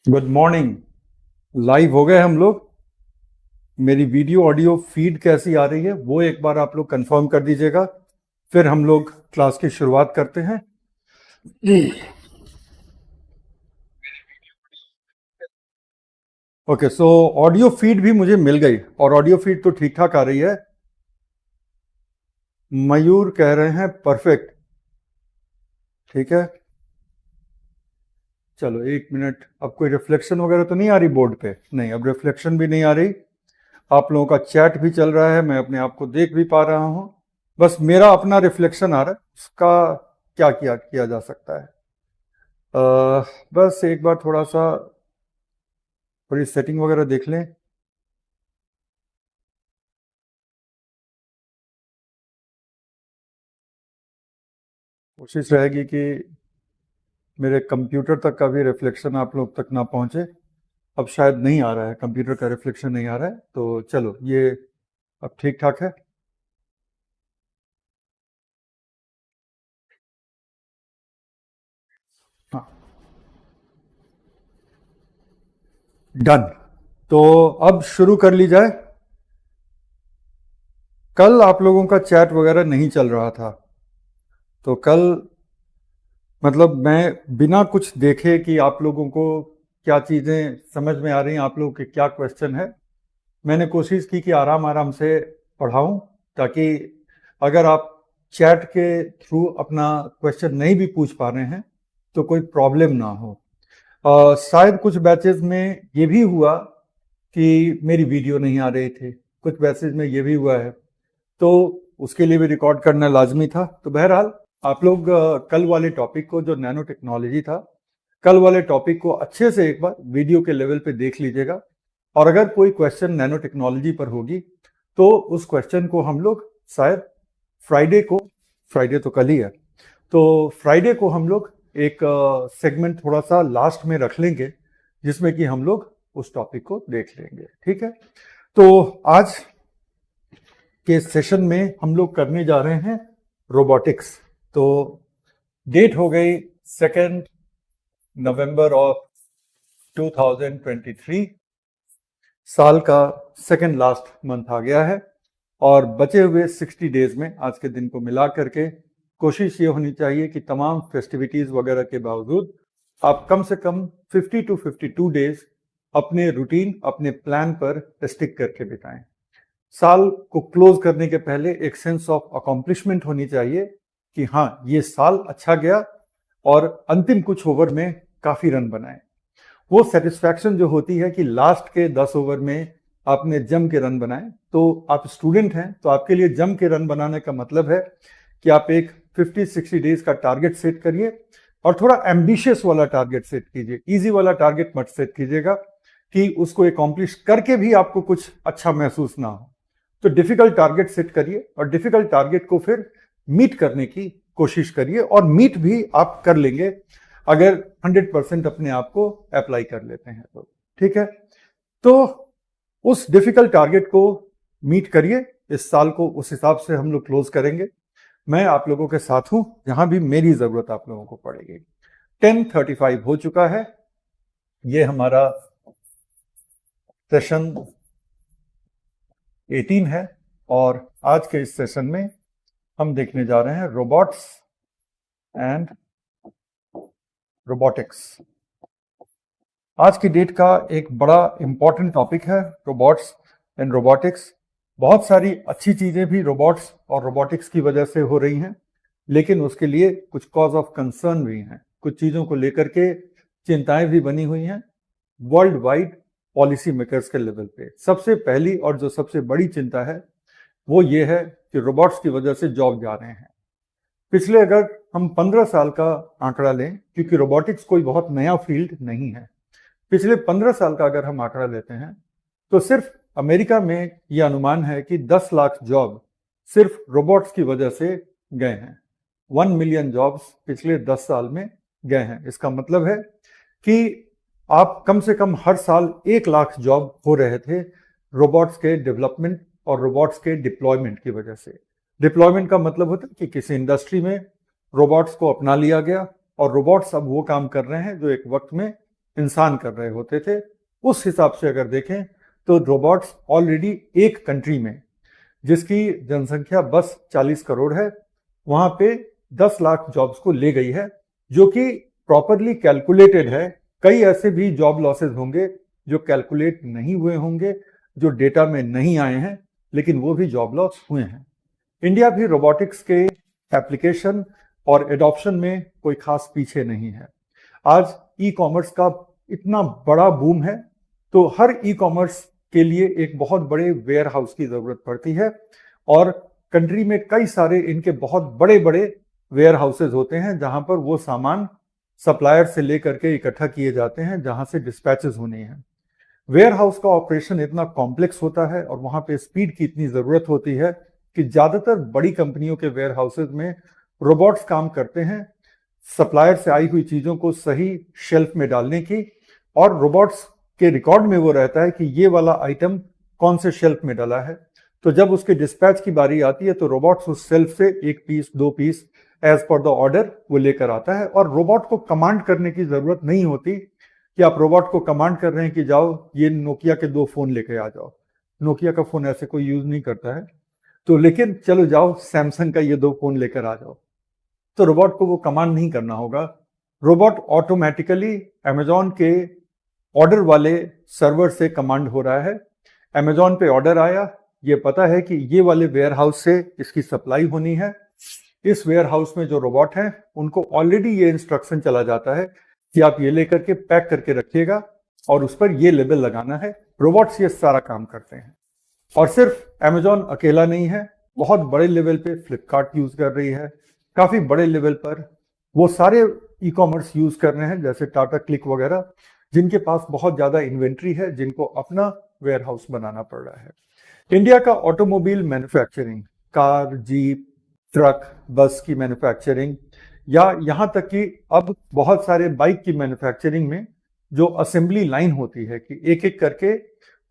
Good morning. Live हो गए हम लोग। मेरी वीडियो ऑडियो फीड कैसी आ रही है वो एक बार आप लोग कंफर्म कर दीजिएगा, फिर हम लोग क्लास की शुरुआत करते हैं। ओके, सो ऑडियो फीड भी मुझे मिल गई और ऑडियो फीड तो ठीक ठाक आ रही है। मयूर कह रहे हैं परफेक्ट। ठीक है, चलो एक मिनट। अब कोई रिफ्लेक्शन वगैरह तो नहीं आ रही बोर्ड पे? नहीं, अब रिफ्लेक्शन भी नहीं आ रही। आप लोगों का चैट भी चल रहा है, मैं अपने आप को देख भी पा रहा हूं। बस मेरा अपना रिफ्लेक्शन आ रहा है, उसका क्या किया किया जा सकता है? बस एक बार थोड़ा सा थोड़ी सेटिंग वगैरह देख लें। कोशिश रहेगी कि मेरे कंप्यूटर तक का भी रिफ्लेक्शन आप लोग तक ना पहुंचे। अब शायद नहीं आ रहा है, कंप्यूटर का रिफ्लेक्शन नहीं आ रहा है, तो चलो ये अब ठीक ठाक है। हाँ, डन। तो अब शुरू कर ली जाए। कल आप लोगों का चैट वगैरह नहीं चल रहा था, तो कल मतलब मैं बिना कुछ देखे कि आप लोगों को क्या चीज़ें समझ में आ रही हैं, आप लोगों के क्या क्वेश्चन है, मैंने कोशिश की कि आराम आराम से पढ़ाऊं, ताकि अगर आप चैट के थ्रू अपना क्वेश्चन नहीं भी पूछ पा रहे हैं तो कोई प्रॉब्लम ना हो। शायद कुछ बैचेस में ये भी हुआ कि मेरी वीडियो नहीं आ रही थी, कुछ बैचेस में ये भी हुआ है, तो उसके लिए भी रिकॉर्ड करना लाजमी था। तो बहरहाल आप लोग कल वाले टॉपिक को, जो नैनो टेक्नोलॉजी था, कल वाले टॉपिक को अच्छे से एक बार वीडियो के लेवल पे देख लीजिएगा। और अगर कोई क्वेश्चन नैनो टेक्नोलॉजी पर होगी तो उस क्वेश्चन को हम लोग शायद फ्राइडे को, फ्राइडे तो कल ही है, तो फ्राइडे को हम लोग एक सेगमेंट थोड़ा सा लास्ट में रख लेंगे जिसमें कि हम लोग उस टॉपिक को देख लेंगे। ठीक है, तो आज के सेशन में हम लोग करने जा रहे हैं रोबोटिक्स। तो डेट हो गई 2 नवंबर ऑफ 2023। साल का सेकेंड लास्ट मंथ आ गया है और बचे हुए 60 डेज में आज के दिन को मिला करके कोशिश ये होनी चाहिए कि तमाम फेस्टिविटीज वगैरह के बावजूद आप कम से कम 50 टू 52 डेज अपने रूटीन, अपने प्लान पर स्टिक करके बिताएं। साल को क्लोज करने के पहले एक सेंस ऑफ अकॉम्प्लिशमेंट होनी चाहिए कि हाँ, ये साल अच्छा गया और अंतिम कुछ ओवर में काफी रन बनाए। वो सेटिस्फैक्शन जो होती है कि लास्ट के 10 ओवर में आपने जम के रन बनाए, तो आप स्टूडेंट हैं तो आपके लिए जम के रन बनाने का मतलब है कि आप एक 50-60 डेज का टारगेट सेट करिए और थोड़ा एम्बिशियस वाला टारगेट सेट कीजिए। इजी वाला टारगेट मत सेट कीजिएगा कि उसको एकॉम्प्लिश करके भी आपको कुछ अच्छा महसूस ना हो। तो डिफिकल्ट टारगेट सेट करिए और डिफिकल्ट टारगेट को फिर मीट करने की कोशिश करिए, और मीट भी आप कर लेंगे अगर 100% अपने आप को अप्लाई कर लेते हैं तो। ठीक है, तो उस डिफिकल्ट टारगेट को मीट करिए। इस साल को उस हिसाब से हम लोग क्लोज करेंगे। मैं आप लोगों के साथ हूं जहां भी मेरी जरूरत आप लोगों को पड़ेगी। 10:35 हो चुका है। ये हमारा सेशन 18 है और आज के इस सेशन में हम देखने जा रहे हैं रोबोट्स एंड रोबोटिक्स। आज की डेट का एक बड़ा इंपॉर्टेंट टॉपिक है रोबोट्स एंड रोबोटिक्स। बहुत सारी अच्छी चीजें भी रोबोट्स और रोबोटिक्स की वजह से हो रही हैं, लेकिन उसके लिए कुछ कॉज ऑफ कंसर्न भी हैं, कुछ चीजों को लेकर के चिंताएं भी बनी हुई हैं वर्ल्ड वाइड पॉलिसी मेकर्स के लेवल पे। सबसे पहली और जो सबसे बड़ी चिंता है वो ये है कि रोबोट्स की वजह से जॉब जा रहे हैं। पिछले अगर हम 15 साल का आंकड़ा लें, क्योंकि रोबोटिक्स कोई बहुत नया फील्ड नहीं है, पिछले 15 साल का अगर हम आंकड़ा लेते हैं तो सिर्फ अमेरिका में यह अनुमान है कि 10 लाख जॉब सिर्फ रोबोट्स की वजह से गए हैं। 1 मिलियन जॉब्स पिछले 10 साल में गए हैं। इसका मतलब है कि आप कम से कम हर साल 1 लाख जॉब हो रहे थे रोबोट्स के डेवलपमेंट और रोबोट्स के डिप्लॉयमेंट की वजह से। डिप्लॉयमेंट का मतलब होता है कि किसी इंडस्ट्री में रोबोट्स को अपना लिया गया और रोबोट्स अब वो काम कर रहे हैं जो एक वक्त में इंसान कर रहे होते थे। उस हिसाब से अगर देखें तो रोबोट्स ऑलरेडी एक कंट्री में, जिसकी जनसंख्या बस 40 करोड़ है, वहां पे 10 लाख जॉब्स को ले गई है, जो कि प्रॉपरली कैलकुलेटेड है। कई ऐसे भी जॉब लॉसेस होंगे जो कैलकुलेट नहीं हुए होंगे, जो डेटा में नहीं आए हैं, लेकिन वो भी जॉब लॉस हुए हैं। इंडिया भी रोबोटिक्स के एप्लीकेशन और एडॉप्शन में कोई खास पीछे नहीं है। आज ई कॉमर्स का इतना बड़ा बूम है, तो हर ई कॉमर्स के लिए एक बहुत बड़े वेयर हाउस की जरूरत पड़ती है, और कंट्री में कई सारे इनके बहुत बड़े बड़े वेयर हाउसेज होते हैं, जहां पर वो सामान सप्लायर से लेकर के इकट्ठा किए जाते हैं, जहां से डिस्पैचेस होनी है। वेयर हाउस का ऑपरेशन इतना कॉम्प्लेक्स होता है और वहां पे स्पीड की इतनी जरूरत होती है कि ज्यादातर बड़ी कंपनियों के वेयर हाउसेज में रोबोट्स काम करते हैं सप्लायर से आई हुई चीजों को सही शेल्फ में डालने की, और रोबोट्स के रिकॉर्ड में वो रहता है कि ये वाला आइटम कौन से शेल्फ में डाला है। तो जब उसके डिस्पैच की बारी आती है तो रोबोट्स उस शेल्फ से 1 piece 2 piece as per the order वो लेकर आता है, और रोबोट को कमांड करने की जरूरत नहीं होती कि आप रोबोट को कमांड कर रहे हैं कि जाओ ये नोकिया के 2 फोन लेके आ जाओ। नोकिया का फोन ऐसे कोई यूज नहीं करता है, तो लेकिन चलो जाओ सैमसंग का ये 2 फोन लेकर आ जाओ। तो रोबोट को वो कमांड नहीं करना होगा। रोबोट ऑटोमेटिकली अमेजॉन के ऑर्डर वाले सर्वर से कमांड हो रहा है। अमेजॉन पे ऑर्डर आया, ये पता है कि ये वाले वेयर हाउस से इसकी सप्लाई होनी है। इस वेयर हाउस में जो रोबोट हैं उनको ऑलरेडी ये इंस्ट्रक्शन चला जाता है कि आप ये लेकर के पैक करके रखिएगा और उस पर ये लेबल लगाना है। रोबोट्स ये सारा काम करते हैं। और सिर्फ अमेजॉन अकेला नहीं है, बहुत बड़े लेवल पे फ्लिपकार्ट यूज कर रही है, काफी बड़े लेवल पर वो सारे ई कॉमर्स यूज कर रहे हैं, जैसे टाटा क्लिक वगैरह, जिनके पास बहुत ज्यादा इन्वेंट्री है, जिनको अपना वेयर हाउस बनाना पड़ रहा है। इंडिया का automobile manufacturing, car, jeep, truck, बस की मैन्युफैक्चरिंग, या यहां तक कि अब बहुत सारे बाइक की मैन्युफैक्चरिंग में जो असेंबली लाइन होती है कि एक एक करके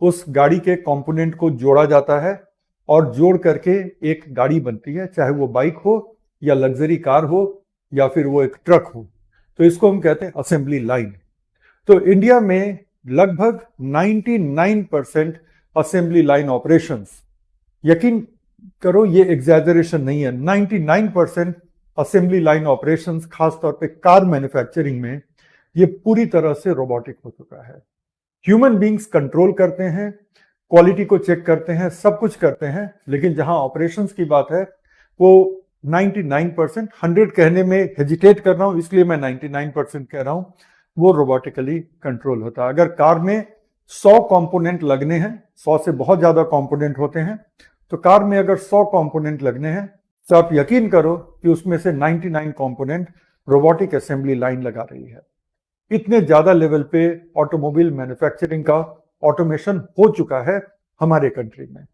उस गाड़ी के कंपोनेंट को जोड़ा जाता है और जोड़ करके एक गाड़ी बनती है, चाहे वो बाइक हो या लग्जरी कार हो या फिर वो एक ट्रक हो। तो इसको हम कहते हैं असेंबली लाइन। तो इंडिया में लगभग 99% असेंबली लाइन ऑपरेशंस, यकीन करो ये एग्जैजरेशन नहीं है, 99% असेंबली लाइन ऑपरेशंस खासतौर पे कार मैन्युफैक्चरिंग में ये पूरी तरह से रोबोटिक हो चुका है। ह्यूमन बींग्स कंट्रोल करते हैं, क्वालिटी को चेक करते हैं, सब कुछ करते हैं, लेकिन जहां ऑपरेशंस की बात है वो 99%, 100 कहने में हेजिटेट कर रहा हूं इसलिए मैं 99% कह रहा हूं, वो रोबोटिकली कंट्रोल होता है। अगर कार में 100 कंपोनेंट लगने हैं, 100 से बहुत ज्यादा कंपोनेंट होते हैं, तो कार में अगर 100 कंपोनेंट लगने हैं तो आप यकीन करो कि उसमें से 99 कंपोनेंट रोबोटिक असेंबली लाइन लगा रही है। इतने ज्यादा लेवल पे ऑटोमोबाइल मैन्युफैक्चरिंग का ऑटोमेशन हो चुका है हमारे कंट्री में।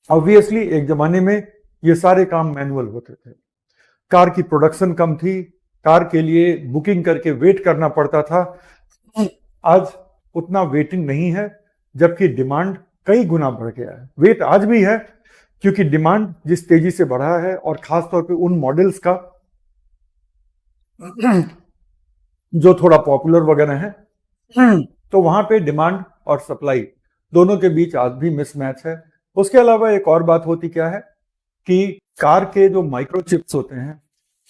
ऑब्वियसली एक जमाने में ये सारे काम मैनुअल होते थे, कार की प्रोडक्शन कम थी, कार के लिए बुकिंग करके वेट करना पड़ता था। आज उतना वेटिंग नहीं है, जबकि डिमांड कई गुना बढ़ गया है। वेट आज भी है क्योंकि डिमांड जिस तेजी से बढ़ा है, और खासतौर पे उन मॉडल्स का जो थोड़ा पॉपुलर वगैरह है, तो वहां पे डिमांड और सप्लाई दोनों के बीच आज भी मिसमैच है। उसके अलावा एक और बात होती क्या है कि कार के जो माइक्रोचिप्स होते हैं,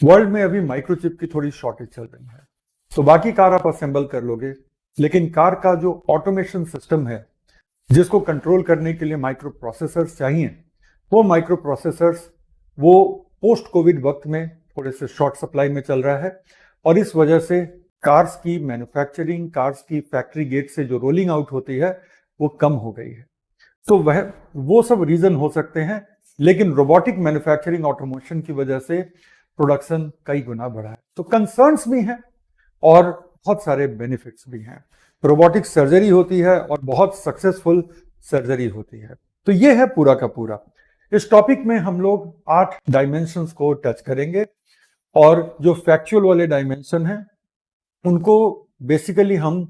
वर्ल्ड में अभी माइक्रोचिप की थोड़ी शॉर्टेज चल रही है। तो बाकी कार आप असेंबल कर लोगे, लेकिन कार का जो ऑटोमेशन सिस्टम है जिसको कंट्रोल करने के लिए माइक्रो प्रोसेसर्स चाहिए, वो माइक्रो प्रोसेसर्स वो पोस्ट कोविड वक्त में थोड़े से शॉर्ट सप्लाई में चल रहा है, और इस वजह से कार्स की मैन्युफैक्चरिंग, कार्स की फैक्ट्री गेट से जो रोलिंग आउट होती है वो कम हो गई है। तो वो सब रीजन हो सकते हैं, लेकिन रोबोटिक मैन्युफैक्चरिंग ऑटोमेशन की वजह से प्रोडक्शन कई गुना बढ़ा है। तो कंसर्न्स भी हैं और बहुत सारे बेनिफिट्स भी हैं। रोबोटिक सर्जरी होती है और बहुत सक्सेसफुल सर्जरी होती है। तो ये है पूरा का पूरा। इस टॉपिक में हम लोग 8 डायमेंशंस को टच करेंगे, और जो फैक्चुअल वाले डायमेंशन हैं उनको बेसिकली हम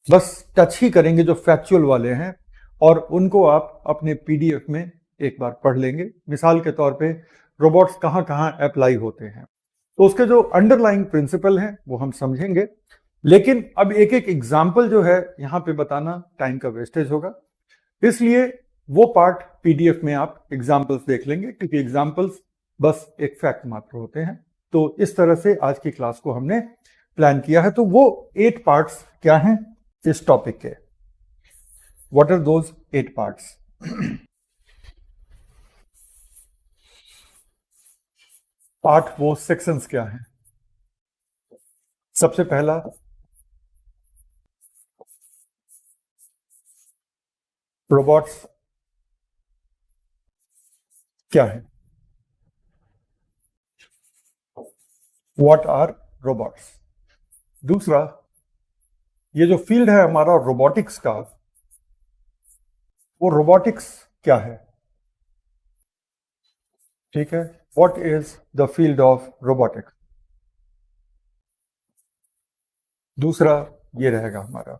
बस टच ही करेंगे, जो फैक्चुअल वाले हैं, और उनको आप अपने पीडीएफ में एक बार पढ़ लेंगे। मिसाल के तौर पे रोबोट्स कहाँ कहाँ अप्लाई होते हैं, तो उसके जो अंडरलाइंग प्रिंसिपल हैं वो हम समझेंगे। लेकिन अब एक एक एग्जाम्पल जो है यहां पे बताना टाइम का वेस्टेज होगा, इसलिए वो पार्ट पीडीएफ में आप एग्जाम्पल्स देख लेंगे, क्योंकि एग्जाम्पल्स बस एक फैक्ट मात्र होते हैं। तो इस तरह से आज की क्लास को हमने प्लान किया है। तो वो 8 पार्ट्स क्या हैं इस टॉपिक के? What are those 8 parts? Part वो सेक्शंस क्या हैं? सबसे पहला रोबोट्स क्या है? What are robots? दूसरा, ये जो फील्ड है हमारा रोबोटिक्स का, वो रोबोटिक्स क्या है? ठीक है, what is the field of robotics? दूसरा ये रहेगा हमारा।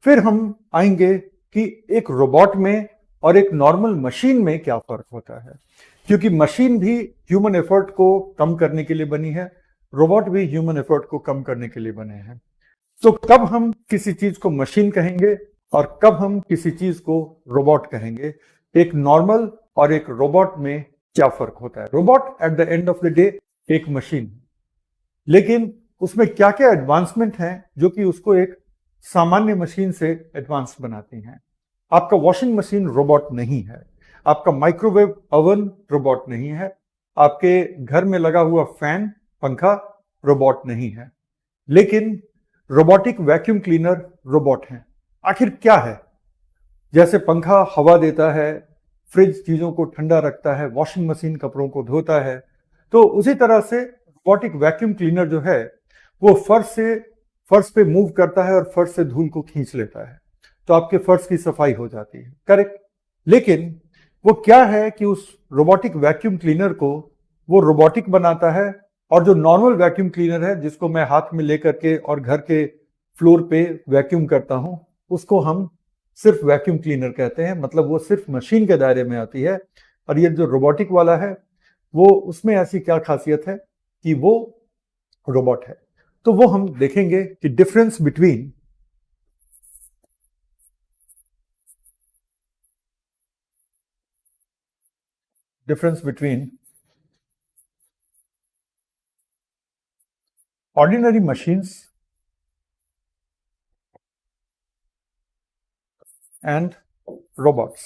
फिर हम आएंगे कि एक रोबोट में और एक नॉर्मल मशीन में क्या फर्क होता है, क्योंकि मशीन भी ह्यूमन एफर्ट को कम करने के लिए बनी है, रोबोट भी ह्यूमन एफर्ट को कम करने के लिए बने हैं। तो कब हम किसी चीज को मशीन कहेंगे और कब हम किसी चीज को रोबोट कहेंगे, एक नॉर्मल और एक रोबोट में क्या फर्क होता है? Robot at the end of the day एक मशीन, लेकिन उसमें क्या क्या एडवांसमेंट हैं जो कि उसको एक सामान्य मशीन से एडवांस बनाती हैं। आपका वॉशिंग मशीन रोबोट नहीं है, आपका माइक्रोवेव ओवन रोबोट नहीं है, आपके घर में लगा हुआ फैन पंखा रोबोट नहीं है, लेकिन रोबोटिक वैक्यूम क्लीनर रोबोट हैं। आखिर क्या है? जैसे पंखा हवा देता है, फ्रिज चीजों को ठंडा रखता है, वॉशिंग मशीन कपड़ों को धोता है, तो उसी तरह से रोबोटिक वैक्यूम क्लीनर जो है वो फर्श पे मूव करता है और फर्श से धूल को खींच लेता है, तो आपके फर्श की सफाई हो जाती है, करेक्ट। लेकिन वो क्या है कि उस रोबोटिक वैक्यूम क्लीनर को वो रोबोटिक बनाता है, और जो नॉर्मल वैक्यूम क्लीनर है जिसको मैं हाथ में लेकर के और घर के फ्लोर पे वैक्यूम करता हूं, उसको हम सिर्फ वैक्यूम क्लीनर कहते हैं, मतलब वो सिर्फ मशीन के दायरे में आती है। और ये जो रोबोटिक वाला है वो, उसमें ऐसी क्या खासियत है कि वो रोबोट है? तो वो हम देखेंगे कि difference between ordinary machines and robots.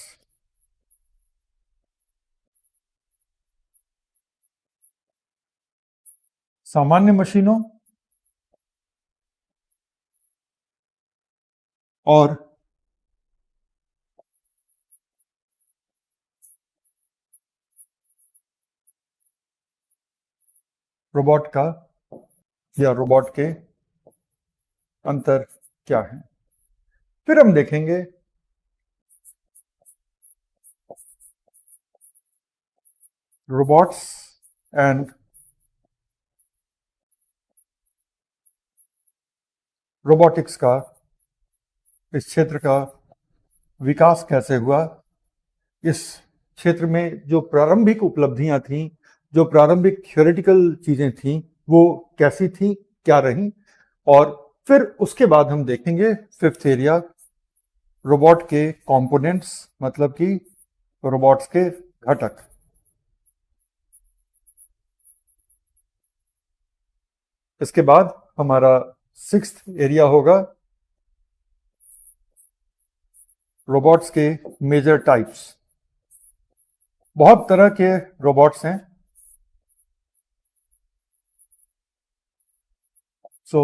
सामान्य मशीनों और रोबोट का या रोबोट के अंतर क्या है? फिर हम देखेंगे रोबोट्स एंड रोबोटिक्स का, इस क्षेत्र का विकास कैसे हुआ, इस क्षेत्र में जो प्रारंभिक उपलब्धियां थीं, जो प्रारंभिक थ्योरेटिकल चीजें थीं, वो कैसी थीं, क्या रहीं। और फिर उसके बाद हम देखेंगे फिफ्थ एरिया, रोबोट के कंपोनेंट्स, मतलब कि रोबोट्स के घटक। इसके बाद हमारा सिक्स्थ एरिया होगा रोबोट्स के मेजर टाइप्स। बहुत तरह के रोबोट्स हैं, सो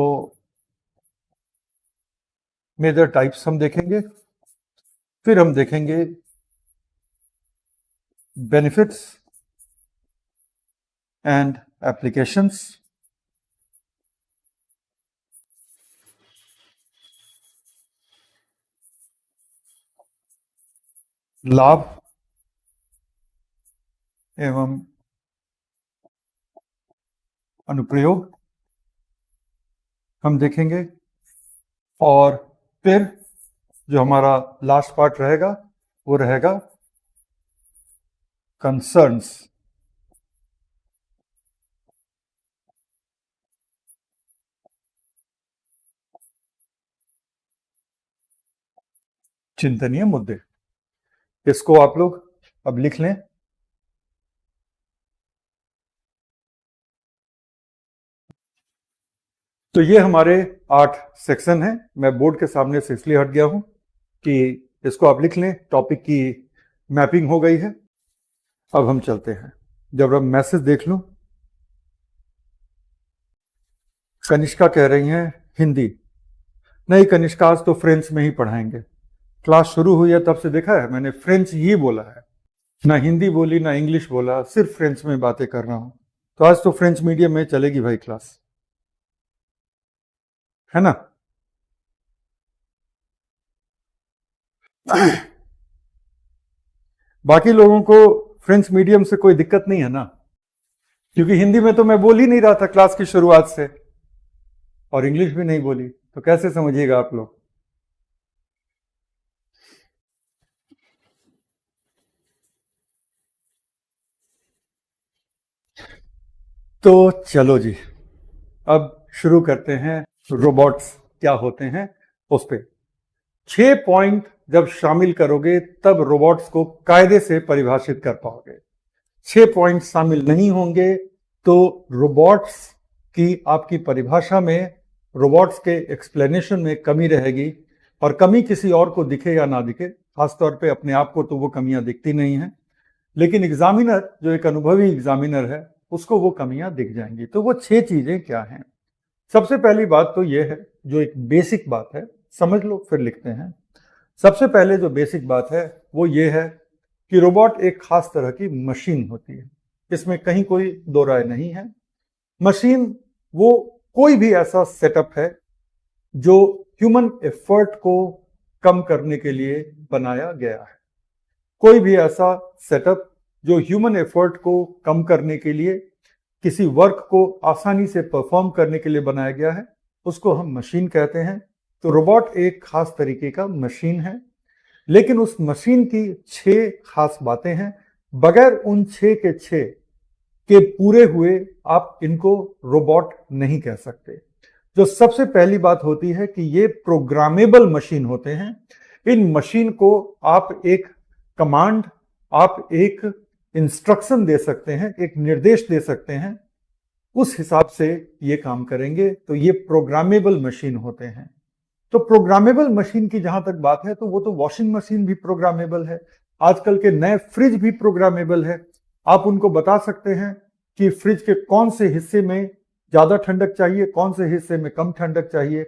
मेजर टाइप्स हम देखेंगे। फिर हम देखेंगे बेनिफिट्स एंड एप्लीकेशंस, लाभ एवं अनुप्रयोग हम देखेंगे। और फिर जो हमारा लास्ट पार्ट रहेगा वो रहेगा कंसर्न्स। चिंतनीय मुद्दे। इसको आप लोग अब लिख लें। तो ये हमारे 8 सेक्शन हैं। मैं बोर्ड के सामने से इसलिए हट गया हूं कि इसको आप लिख लें। टॉपिक की मैपिंग हो गई है। अब हम चलते हैं। जब अब मैसेज देख लूं, कनिष्का कह रही हैं हिंदी। नहीं कनिष्का, आज तो फ्रेंच में ही पढ़ाएंगे। क्लास शुरू हुई है तब से देखा है मैंने फ्रेंच ही बोला है, ना हिंदी बोली ना इंग्लिश बोला, सिर्फ फ्रेंच में बातें कर रहा हूं। तो आज तो फ्रेंच मीडियम में चलेगी भाई क्लास, है ना। बाकी लोगों को फ्रेंच मीडियम से कोई दिक्कत नहीं है ना, क्योंकि हिंदी में तो मैं बोल ही नहीं रहा था क्लास की शुरुआत से, और इंग्लिश भी नहीं बोली, तो कैसे समझिएगा आप लोग। तो चलो जी, अब शुरू करते हैं। रोबोट्स क्या होते हैं उस पे 6 पॉइंट जब शामिल करोगे तब रोबोट्स को कायदे से परिभाषित कर पाओगे। 6 पॉइंट शामिल नहीं होंगे तो रोबोट्स की आपकी परिभाषा में, रोबोट्स के एक्सप्लेनेशन में कमी रहेगी, और कमी किसी और को दिखे या ना दिखे, खासतौर पे अपने आप को तो वो कमियां दिखती नहीं हैं, लेकिन एग्जामिनर जो एक अनुभवी एग्जामिनर है उसको वो कमियां दिख जाएंगी। तो वो 6 चीजें क्या हैं। सबसे पहली बात तो ये है, जो एक बेसिक बात है, समझ लो फिर लिखते हैं। सबसे पहले जो बेसिक बात है वो ये है कि रोबोट एक खास तरह की मशीन होती है, इसमें कहीं कोई दो राय नहीं है। मशीन वो कोई भी ऐसा सेटअप है जो ह्यूमन एफर्ट को कम करने के लिए बनाया गया है। कोई भी ऐसा सेटअप जो ह्यूमन एफर्ट को कम करने के लिए, किसी वर्क को आसानी से परफॉर्म करने के लिए बनाया गया है, उसको हम मशीन कहते हैं। तो रोबोट एक खास तरीके का मशीन है, लेकिन उस मशीन की 6 खास बातें हैं। बगैर उन 6 के 6 के पूरे हुए आप इनको रोबोट नहीं कह सकते। जो सबसे पहली बात होती है कि ये प्रोग्रामेबल मशीन होते हैं। इन मशीन को आप एक कमांड, आप एक इंस्ट्रक्शन दे सकते हैं, एक निर्देश दे सकते हैं, उस हिसाब से ये काम करेंगे। तो ये प्रोग्रामेबल मशीन होते हैं। तो प्रोग्रामेबल मशीन की जहां तक बात है तो वो तो वॉशिंग मशीन भी प्रोग्रामेबल है, आजकल के नए फ्रिज भी प्रोग्रामेबल है। आप उनको बता सकते हैं कि फ्रिज के कौन से हिस्से में ज्यादा ठंडक चाहिए, कौन से हिस्से में कम ठंडक चाहिए।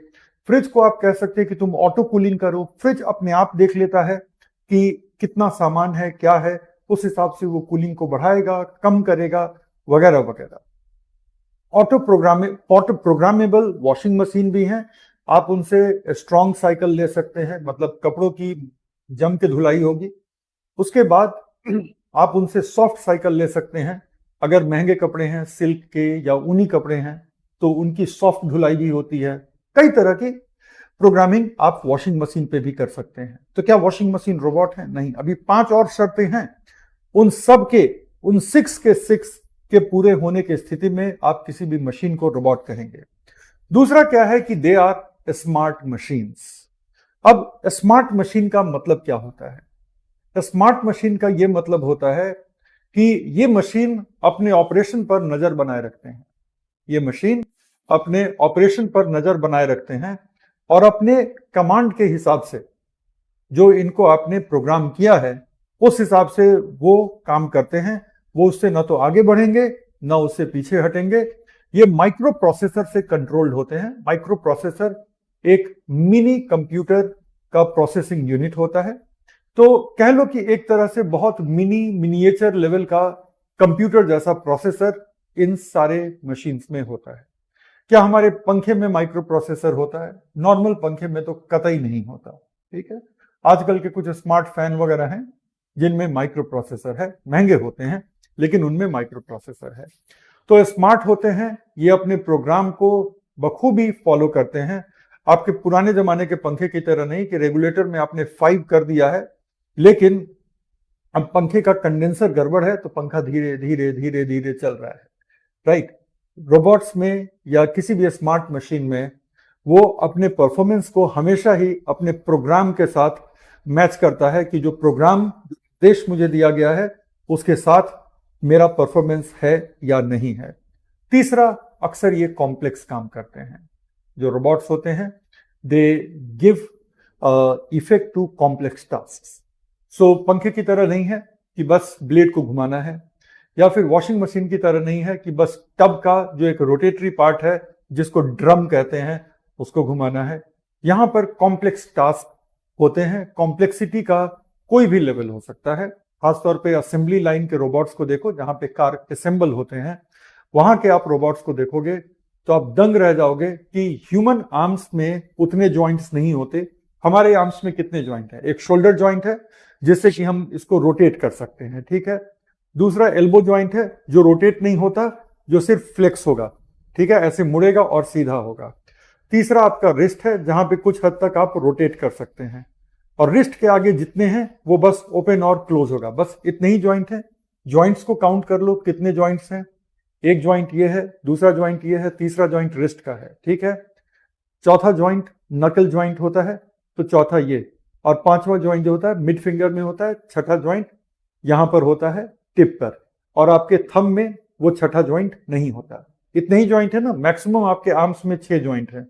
फ्रिज को आप कह सकते हैं कि तुम ऑटो कूलिंग करो, फ्रिज अपने आप देख लेता है कि कितना सामान है, क्या है, उस हिसाब से वो कूलिंग को बढ़ाएगा, कम करेगा, वगैरह वगैरह। ऑटो प्रोग्रामेबल वॉशिंग मशीन भी हैं। आप उनसे स्ट्रॉन्ग साइकिल ले सकते हैं, मतलब कपड़ों की जम के धुलाई होगी। उसके बाद आप उनसे सॉफ्ट साइकिल ले सकते हैं। अगर महंगे कपड़े हैं, सिल्क के या ऊनी कपड़े हैं, तो उनकी सॉफ्ट धुलाई भी होती है। कई तरह की प्रोग्रामिंग आप वॉशिंग मशीन पे भी कर सकते हैं। तो क्या वॉशिंग मशीन रोबोट है? नहीं। अभी 5 और शर्तें हैं, उन सब के, उन 6 के 6 के पूरे होने की स्थिति में आप किसी भी मशीन को रोबोट कहेंगे। दूसरा क्या है कि दे आर स्मार्ट मशीन्स। अब स्मार्ट मशीन का मतलब क्या होता है? स्मार्ट मशीन का यह मतलब होता है कि ये मशीन अपने ऑपरेशन पर नजर बनाए रखते हैं। ये मशीन अपने ऑपरेशन पर नजर बनाए रखते हैं और अपने कमांड के हिसाब से, जो इनको आपने प्रोग्राम किया है, उस हिसाब से वो काम करते हैं। वो उससे ना तो आगे बढ़ेंगे ना उससे पीछे हटेंगे। ये माइक्रो प्रोसेसर से कंट्रोल्ड होते हैं। माइक्रो प्रोसेसर एक मिनी कंप्यूटर का प्रोसेसिंग यूनिट होता है। तो कह लो कि एक तरह से बहुत मिनिएचर लेवल का कंप्यूटर जैसा प्रोसेसर इन सारे मशीन्स में होता है। क्या हमारे पंखे में माइक्रो प्रोसेसर होता है? नॉर्मल पंखे में तो कतई नहीं होता। ठीक है, आजकल के कुछ स्मार्ट फैन वगैरह हैं जिनमें माइक्रो प्रोसेसर है, महंगे होते हैं लेकिन उनमें माइक्रो प्रोसेसर है। तो स्मार्ट होते हैं, ये अपने प्रोग्राम को बखूबी फॉलो करते हैं। आपके पुराने जमाने के पंखे की तरह नहीं कि रेगुलेटर में आपने 5 कर दिया है, लेकिन अब पंखे का कंडेंसर गड़बड़ है तो पंखा धीरे धीरे धीरे धीरे चल रहा है। राइट। रोबोट्स में या किसी भी स्मार्ट मशीन में वो अपने परफॉर्मेंस को हमेशा ही अपने प्रोग्राम के साथ मैच करता है कि जो प्रोग्राम निर्देश मुझे दिया गया है उसके साथ मेरा परफॉर्मेंस है या नहीं है। तीसरा, अक्सर ये कॉम्प्लेक्स काम करते हैं। जो रोबोट्स होते हैं they give effect to complex task. So पंखे की तरह नहीं है कि बस ब्लेड को घुमाना है, या फिर वॉशिंग मशीन की तरह नहीं है कि बस टब का जो एक रोटेटरी पार्ट है जिसको ड्रम कहते हैं उसको घुमाना है। यहां पर कॉम्प्लेक्स टास्क होते हैं। कॉम्प्लेक्सिटी का कोई भी लेवल हो सकता है। खासतौर पे असेंबली लाइन के रोबोट्स को देखो, जहां पे कार असेंबल होते हैं, वहां के आप रोबोट्स को देखोगे तो आप दंग रह जाओगे कि ह्यूमन आर्म्स में उतने जॉइंट्स नहीं होते। हमारे आर्म्स में कितने जॉइंट है? एक शोल्डर जॉइंट है जिससे कि हम इसको रोटेट कर सकते हैं, ठीक है। दूसरा एल्बो जॉइंट है जो रोटेट नहीं होता, जो सिर्फ फ्लेक्स होगा, ठीक है, ऐसे मुड़ेगा और सीधा होगा। तीसरा आपका रिस्ट है जहां पे कुछ हद तक आप रोटेट कर सकते हैं, और रिस्ट के आगे जितने हैं वो बस ओपन और क्लोज होगा, बस इतने ही जॉइंट हैं। जॉइंट्स को काउंट कर लो कितने जॉइंट्स हैं। एक जॉइंट ये है, दूसरा जॉइंट ये है, तीसरा जॉइंट रिस्ट का है, ठीक है। चौथा जॉइंट नकल जॉइंट होता है, तो चौथा ये, और पांचवा जॉइंट जो होता है मिड फिंगर में होता है। छठा जॉइंट यहां पर होता है टिप पर, और आपके थंब में वो छठा जॉइंट नहीं होता। इतने ही जॉइंट है ना। मैक्सिमम आपके आर्म्स में 6 जॉइंट है।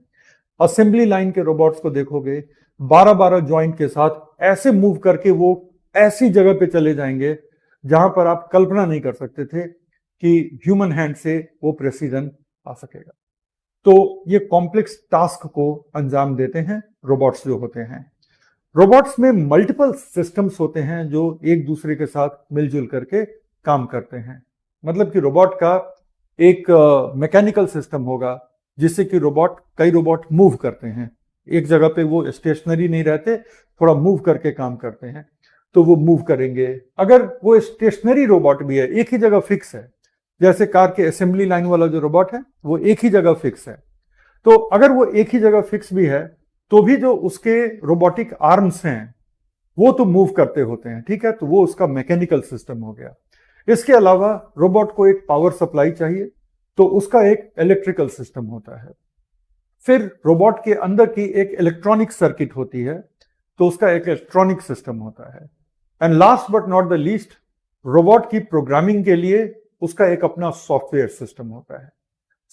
असेंबली लाइन के रोबोट्स को देखोगे 12-12 जॉइंट के साथ ऐसे मूव करके वो ऐसी जगह पे चले जाएंगे जहां पर आप कल्पना नहीं कर सकते थे कि ह्यूमन हैंड से वो प्रेसिजन आ सकेगा। तो ये कॉम्प्लेक्स टास्क को अंजाम देते हैं रोबोट्स जो होते हैं। रोबोट्स में मल्टीपल सिस्टम्स होते हैं जो एक दूसरे के साथ मिलजुल करके काम करते हैं। मतलब कि रोबोट का एक मैकेनिकल सिस्टम होगा जिससे कि कई रोबोट मूव करते हैं। एक जगह पे वो स्टेशनरी नहीं रहते, थोड़ा मूव करके काम करते हैं, तो वो मूव करेंगे। अगर वो स्टेशनरी रोबोट भी है, एक ही जगह फिक्स है, जैसे कार के असेंबली लाइन वाला जो रोबोट है वो एक ही जगह फिक्स है, तो अगर वो एक ही जगह फिक्स भी है तो भी जो उसके रोबोटिक आर्म्स हैं वो तो मूव करते होते हैं, ठीक है। तो वो उसका मैकेनिकल सिस्टम हो गया। इसके अलावा रोबोट को एक पावर सप्लाई चाहिए, तो उसका एक इलेक्ट्रिकल सिस्टम होता है। फिर रोबोट के अंदर की एक इलेक्ट्रॉनिक सर्किट होती है, तो उसका एक इलेक्ट्रॉनिक सिस्टम होता है। And last but not the least, robot की प्रोग्रामिंग के लिए उसका एक अपना सॉफ्टवेयर सिस्टम होता है।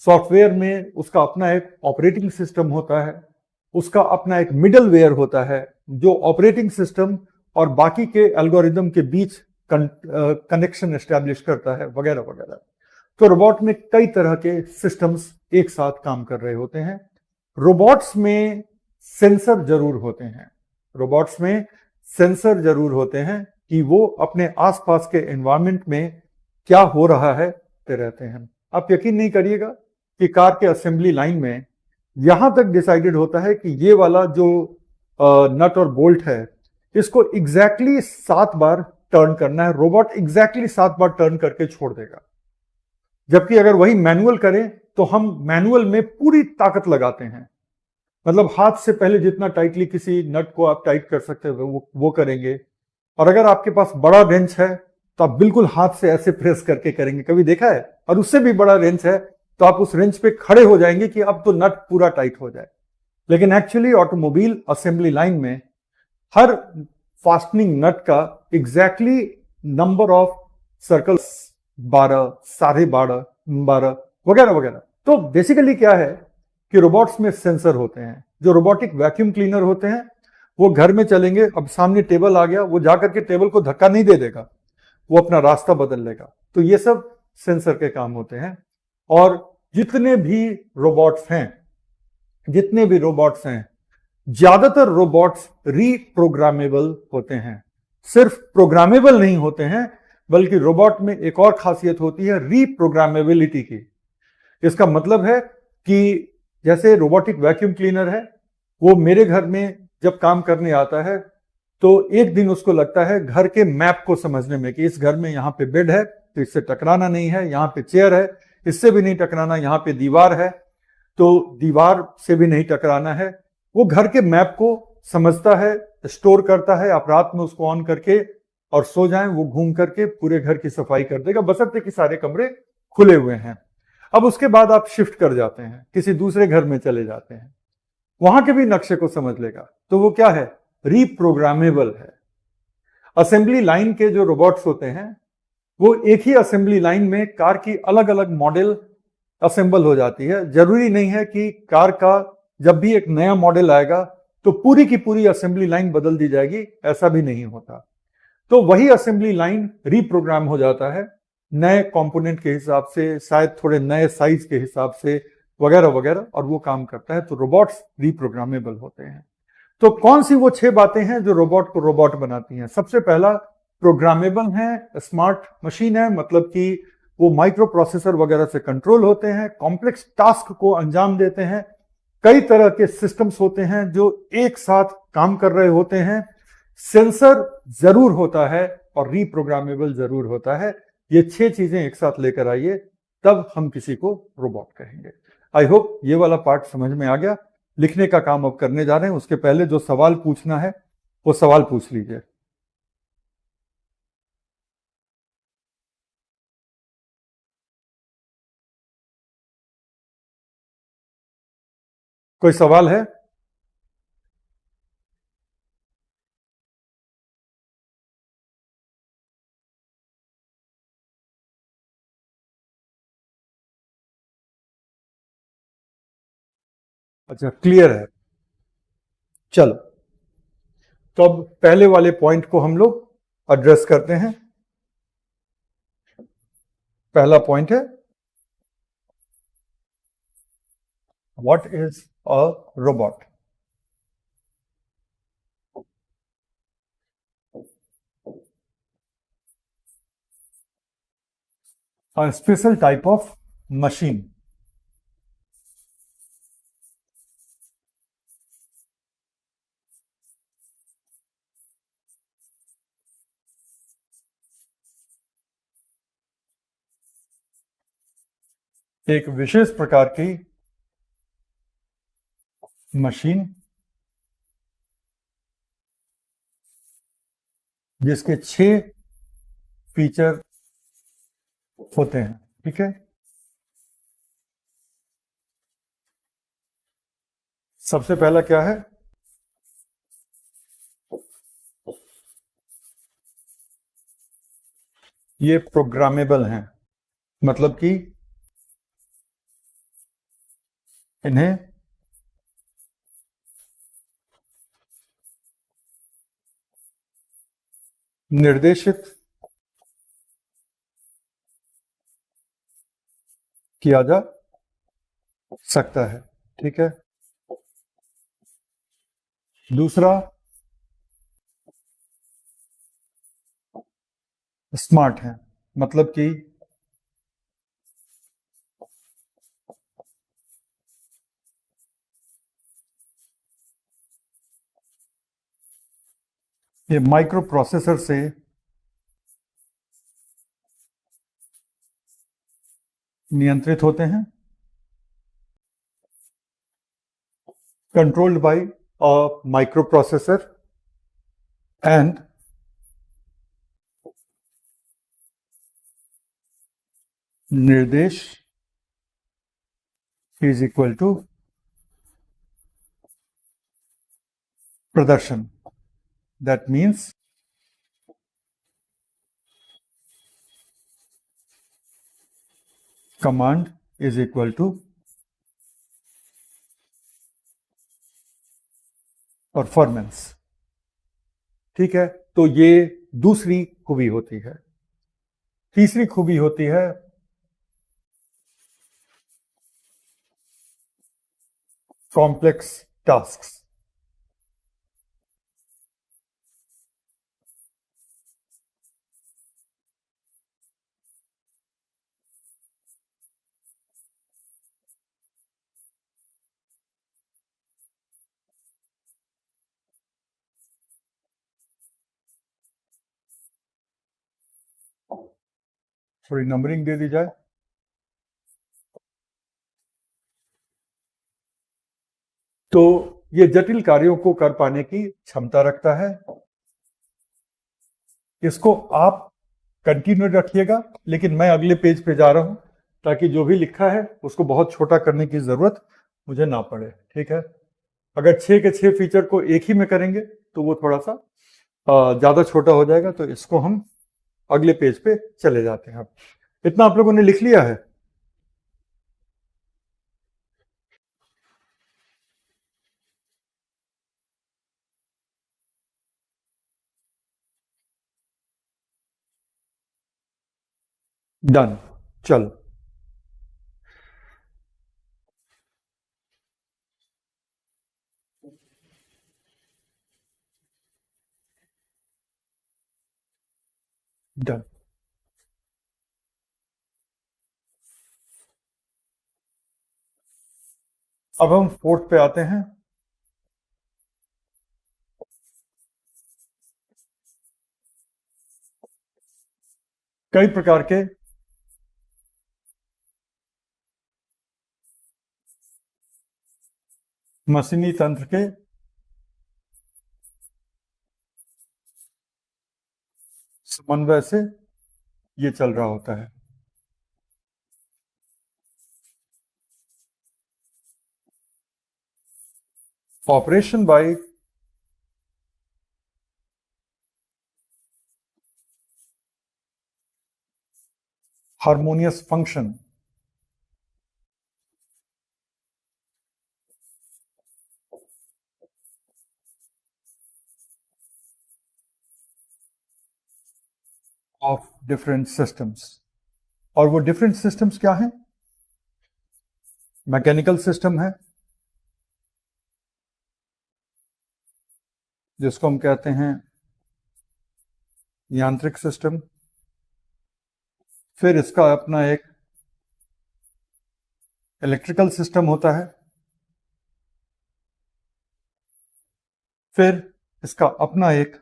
सॉफ्टवेयर में उसका अपना एक ऑपरेटिंग सिस्टम होता है, उसका अपना एक मिडलवेयर होता है जो ऑपरेटिंग सिस्टम और बाकी के एल्गोरिदम के बीच कनेक्शन एस्टैब्लिश करता है, वगैरह वगैरह। तो रोबोट में कई तरह के सिस्टम्स एक साथ काम कर रहे होते हैं। रोबोट्स में सेंसर जरूर होते हैं। रोबोट्स में सेंसर जरूर होते हैं कि वो अपने आसपास के एनवायरनमेंट में क्या हो रहा है ते रहते हैं। आप यकीन नहीं करिएगा कि कार के असेंबली लाइन में यहां तक डिसाइडेड होता है कि ये वाला जो नट और बोल्ट है इसको एग्जैक्टली 7 बार टर्न करना है। रोबोट एग्जैक्टली 7 बार टर्न करके छोड़ देगा, जबकि अगर वही मैनुअल करें तो हम मैनुअल में पूरी ताकत लगाते हैं। मतलब हाथ से पहले जितना टाइटली किसी नट को आप टाइट कर सकते हो वो करेंगे, और अगर आपके पास बड़ा रेंच है तो आप बिल्कुल हाथ से ऐसे प्रेस करके करेंगे, कभी देखा है। और उससे भी बड़ा रेंच है तो आप उस रेंच पे खड़े हो जाएंगे कि अब तो नट पूरा टाइट हो जाए। लेकिन एक्चुअली ऑटोमोबाइल असेंबली लाइन में हर फास्टनिंग नट का एग्जैक्टली नंबर ऑफ सर्कल्स 12, 12.5, 12 वगैरह वगैरह। तो बेसिकली क्या है कि रोबोट्स में सेंसर होते हैं। जो रोबोटिक वैक्यूम क्लीनर होते हैं वो घर में चलेंगे, अब सामने टेबल आ गया, वो जाकर के टेबल को धक्का नहीं दे देगा, वो अपना रास्ता बदल लेगा। तो ये सब सेंसर के काम होते हैं। और जितने भी रोबोट्स हैं ज्यादातर रोबोट्स रीप्रोग्रामेबल होते हैं। सिर्फ प्रोग्रामेबल नहीं होते हैं, बल्कि रोबोट में एक और खासियत होती है रीप्रोग्रामेबिलिटी की। इसका मतलब है कि जैसे रोबोटिक वैक्यूम क्लीनर है, वो मेरे घर में जब काम करने आता है तो एक दिन उसको लगता है घर के मैप को समझने में कि इस घर में यहाँ पे बेड है तो इससे टकराना नहीं है, यहाँ पे चेयर है इससे भी नहीं टकराना, यहाँ पे दीवार है तो दीवार से भी नहीं टकराना है। वो घर के मैप को समझता है, स्टोर करता है। आप रात में उसको ऑन करके और सो जाएं, वो घूम करके पूरे घर की सफाई कर देगा, बशर्ते कि सारे कमरे खुले हुए हैं। अब उसके बाद आप शिफ्ट कर जाते हैं, किसी दूसरे घर में चले जाते हैं, वहां के भी नक्शे को समझ लेगा। तो वो क्या है, रीप्रोग्रामेबल है। असेंबली लाइन के जो रोबोट्स होते हैं वो एक ही असेंबली लाइन में कार की अलग अलग मॉडल असेंबल हो जाती है। जरूरी नहीं है कि कार का जब भी एक नया मॉडल आएगा तो पूरी की पूरी असेंबली लाइन बदल दी जाएगी, ऐसा भी नहीं होता। तो वही असेंबली लाइन रीप्रोग्राम हो जाता है नए कंपोनेंट के हिसाब से, शायद थोड़े नए साइज के हिसाब से, वगैरह वगैरह, और वो काम करता है। तो रोबोट्स रीप्रोग्रामेबल होते हैं। तो कौन सी वो 6 बातें हैं जो रोबोट को रोबोट बनाती हैं? सबसे पहला, प्रोग्रामेबल है, स्मार्ट मशीन है, मतलब कि वो माइक्रो प्रोसेसर वगैरह से कंट्रोल होते हैं, कॉम्प्लेक्स टास्क को अंजाम देते हैं, कई तरह के सिस्टम्स होते हैं जो एक साथ काम कर रहे होते हैं, सेंसर जरूर होता है और रीप्रोग्रामेबल जरूर होता है। ये 6 चीजें एक साथ लेकर आइए, तब हम किसी को रोबोट कहेंगे। आई होप ये वाला पार्ट समझ में आ गया। लिखने का काम अब करने जा रहे हैं, उसके पहले जो सवाल पूछना है वो सवाल पूछ लीजिए। कोई सवाल है? अच्छा, क्लियर है। चलो, तो अब पहले वाले पॉइंट को हम लोग एड्रेस करते हैं। पहला पॉइंट है, what is a robot? A special type of machine एक विशेष प्रकार की मशीन जिसके 6 फीचर होते हैं। ठीक है, सबसे पहला क्या है? ये प्रोग्रामेबल हैं, मतलब कि इन्हें निर्देशित किया जा सकता है। ठीक है, दूसरा, स्मार्ट है, मतलब कि ये माइक्रो प्रोसेसर से नियंत्रित होते हैं, controlled by a micro processor and निर्देश इज इक्वल टू प्रदर्शन। That means command is equal to performance. ठीक है, तो ये दूसरी खूबी होती है। तीसरी खूबी होती है कॉम्प्लेक्स टास्क्स। थोड़ी नंबरिंग दे दी जाए। तो ये जटिल कार्यों को कर पाने की क्षमता रखता है। इसको आप कंटिन्यू रखिएगा, लेकिन मैं अगले पेज पे जा रहा हूं ताकि जो भी लिखा है उसको बहुत छोटा करने की जरूरत मुझे ना पड़े। ठीक है, अगर 6 के 6 फीचर को एक ही में करेंगे तो वो थोड़ा सा ज्यादा छोटा हो जाएगा, तो इसको हम अगले पेज पे चले जाते हैं। इतना आप लोगों ने लिख लिया है? डन। चलो, डन। अब हम फोर्थ पे आते हैं। कई प्रकार के मशीनी तंत्र के समन्वय से ये चल रहा होता है। Operation by harmonious function of different systems. और वो डिफरेंट सिस्टम्स क्या हैं? मैकेनिकल सिस्टम है, जिसको हम कहते हैं यांत्रिक सिस्टम। फिर इसका अपना एक इलेक्ट्रिकल सिस्टम होता है। फिर इसका अपना एक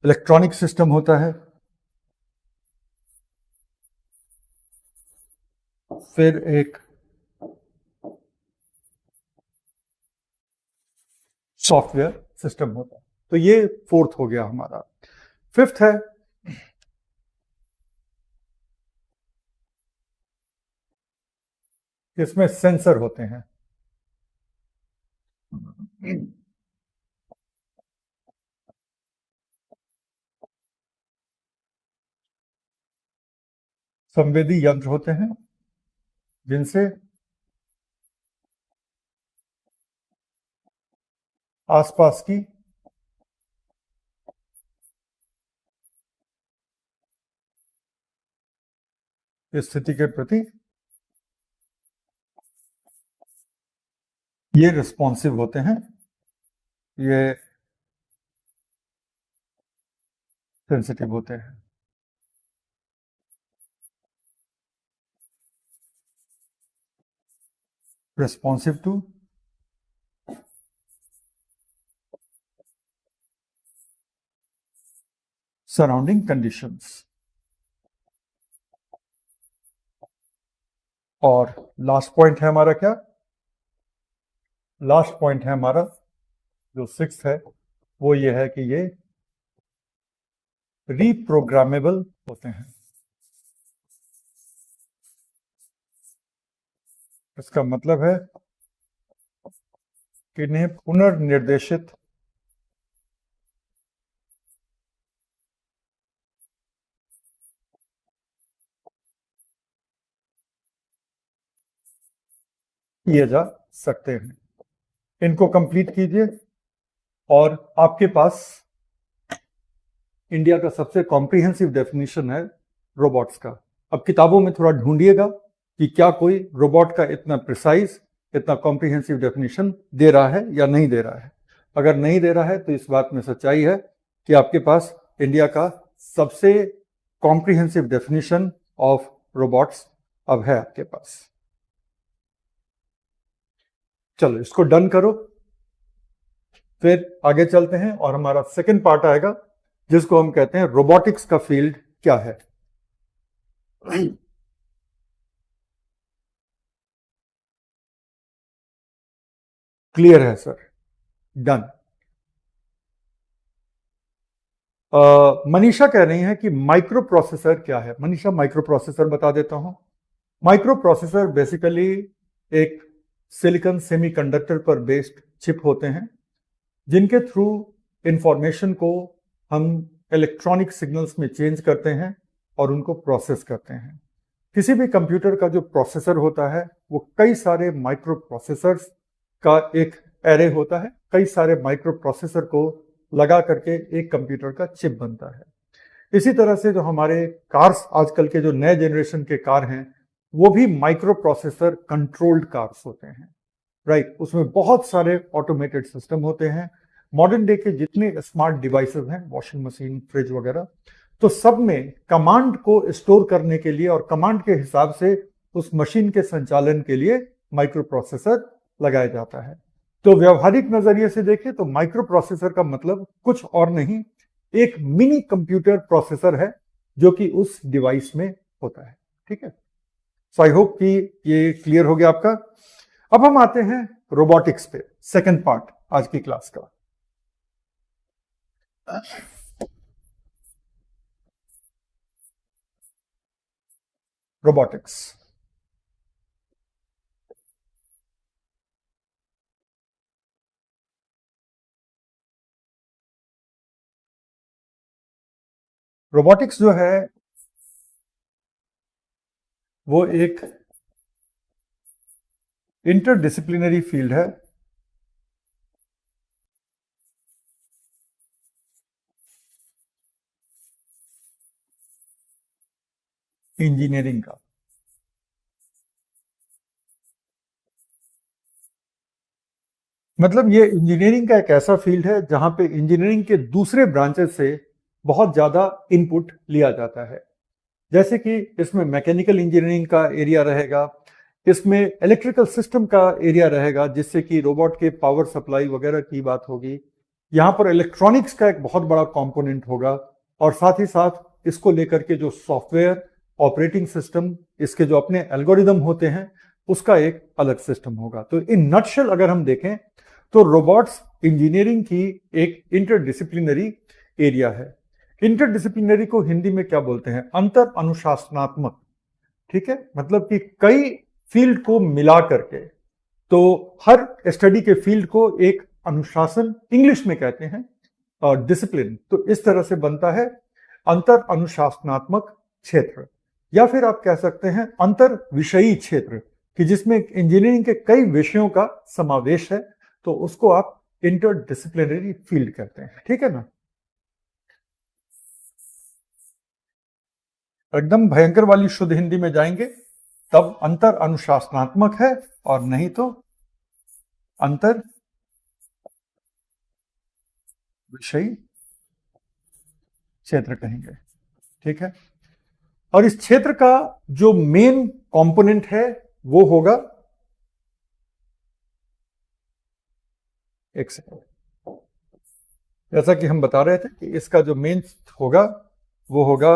इलेक्ट्रॉनिक सिस्टम होता है। फिर एक सॉफ्टवेयर सिस्टम होता है। तो ये फोर्थ हो गया हमारा। फिफ्थ है इसमें सेंसर होते हैं। संवेदी यंत्र होते हैं, जिनसे आसपास की स्थिति के प्रति ये रिस्पॉन्सिव होते हैं, ये सेंसिटिव होते हैं। Responsive to surrounding conditions. और लास्ट पॉइंट है हमारा क्या? लास्ट पॉइंट है हमारा जो सिक्स्थ है, वो ये है कि ये रीप्रोग्रामेबल होते हैं। इसका मतलब है कि इन्हें पुनर्निर्देशित किए जा सकते हैं। इनको कंप्लीट कीजिए और आपके पास इंडिया का सबसे कॉम्प्रिहेंसिव डेफिनेशन है रोबोट्स का। अब किताबों में थोड़ा ढूंढिएगा कि क्या कोई रोबोट का इतना प्रिसाइज, इतना कॉम्प्रिहेंसिव डेफिनेशन दे रहा है या नहीं दे रहा है। अगर नहीं दे रहा है तो इस बात में सच्चाई है कि आपके पास इंडिया का सबसे कॉम्प्रिहेंसिव डेफिनेशन ऑफ रोबोट्स अब है आपके पास। चलो, इसको डन करो। फिर आगे चलते हैं और हमारा सेकंड पार्ट आएगा, जिसको हम कहते हैं रोबोटिक्स का फील्ड क्या है। क्लियर है सर? डन। मनीषा कह रही है कि माइक्रो प्रोसेसर क्या है। मनीषा, माइक्रो प्रोसेसर बता देता हूं। माइक्रो प्रोसेसर बेसिकली एक सिलिकॉन सेमीकंडक्टर पर बेस्ड चिप होते हैं जिनके थ्रू इंफॉर्मेशन को हम इलेक्ट्रॉनिक सिग्नल्स में चेंज करते हैं और उनको प्रोसेस करते हैं। किसी भी कंप्यूटर का जो प्रोसेसर होता है वो कई सारे माइक्रो प्रोसेसर्स का एक एरे होता है। कई सारे माइक्रो प्रोसेसर को लगा करके एक कंप्यूटर का चिप बनता है। इसी तरह से जो हमारे कार्स, आजकल के जो नए जनरेशन के कार हैं, वो भी माइक्रो प्रोसेसर कंट्रोल्ड कार्स होते हैं, राइट। उसमें बहुत सारे ऑटोमेटेड सिस्टम होते हैं। मॉडर्न डे के जितने स्मार्ट डिवाइसेस हैं, वॉशिंग मशीन, फ्रिज वगैरह, तो सब में कमांड को स्टोर करने के लिए और कमांड के हिसाब से उस मशीन के संचालन के लिए माइक्रो प्रोसेसर लगाया जाता है। तो व्यवहारिक नजरिए से देखें तो माइक्रो प्रोसेसर का मतलब कुछ और नहीं, एक मिनी कंप्यूटर प्रोसेसर है जो कि उस डिवाइस में होता है। ठीक है, सो आई होप कि ये क्लियर हो गया आपका। अब हम आते हैं रोबोटिक्स पे, सेकंड पार्ट आज की क्लास का। रोबोटिक्स। रोबोटिक्स जो है वो एक इंटरडिसिप्लिनरी फील्ड है इंजीनियरिंग का। मतलब ये इंजीनियरिंग का एक ऐसा फील्ड है जहां पे इंजीनियरिंग के दूसरे ब्रांचेस से बहुत ज्यादा इनपुट लिया जाता है। जैसे कि इसमें मैकेनिकल इंजीनियरिंग का एरिया रहेगा, इसमें इलेक्ट्रिकल सिस्टम का एरिया रहेगा जिससे कि रोबोट के पावर सप्लाई वगैरह की बात होगी। यहाँ पर इलेक्ट्रॉनिक्स का एक बहुत बड़ा कंपोनेंट होगा और साथ ही साथ इसको लेकर के जो सॉफ्टवेयर, ऑपरेटिंग सिस्टम, इसके जो अपने एल्गोरिदम होते हैं उसका एक अलग सिस्टम होगा। तो इन नटशेल अगर हम देखें तो रोबोट्स इंजीनियरिंग की एक इंटरडिसिप्लिनरी एरिया है। इंटरडिसिप्लिनरी को हिंदी में क्या बोलते हैं? अंतर अनुशासनात्मक। ठीक है, मतलब कि कई फील्ड को मिला करके, तो हर स्टडी के फील्ड को एक अनुशासन इंग्लिश में कहते हैं और डिसिप्लिन, तो इस तरह से बनता है अंतर अनुशासनात्मक क्षेत्र, या फिर आप कह सकते हैं अंतर विषयी क्षेत्र, कि जिसमें इंजीनियरिंग के कई विषयों का समावेश है, तो उसको आप इंटरडिसिप्लिनरी फील्ड कहते हैं। ठीक है ना? एकदम भयंकर वाली शुद्ध हिंदी में जाएंगे तब अंतर अनुशासनात्मक है, और नहीं तो अंतर विषयी क्षेत्र कहेंगे। ठीक है, और इस क्षेत्र का जो मेन कंपोनेंट है वो होगा, एक सेकंड, जैसा कि हम बता रहे थे कि इसका जो मेन होगा वो होगा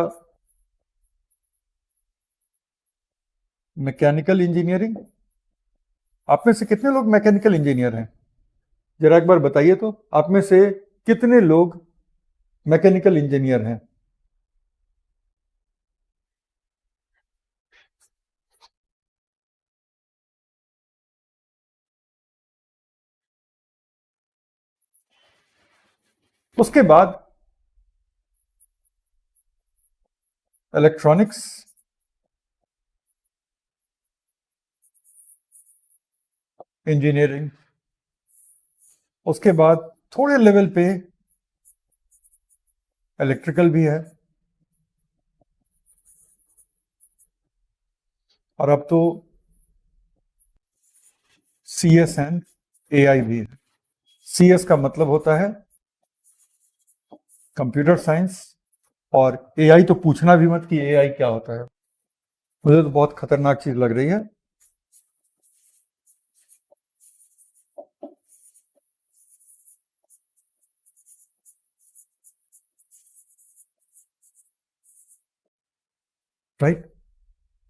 मैकेनिकल इंजीनियरिंग। आप में से कितने लोग मैकेनिकल इंजीनियर हैं? जरा एक बार बताइए तो, आप में से कितने लोग मैकेनिकल इंजीनियर हैं? उसके बाद इलेक्ट्रॉनिक्स, इंजीनियरिंग, उसके बाद थोड़े लेवल पे इलेक्ट्रिकल भी है, और अब तो CS एंड AI भी है। CS का मतलब होता है कंप्यूटर साइंस, और AI तो पूछना भी मत कि AI क्या होता है, मुझे तो बहुत खतरनाक चीज लग रही है। राइट,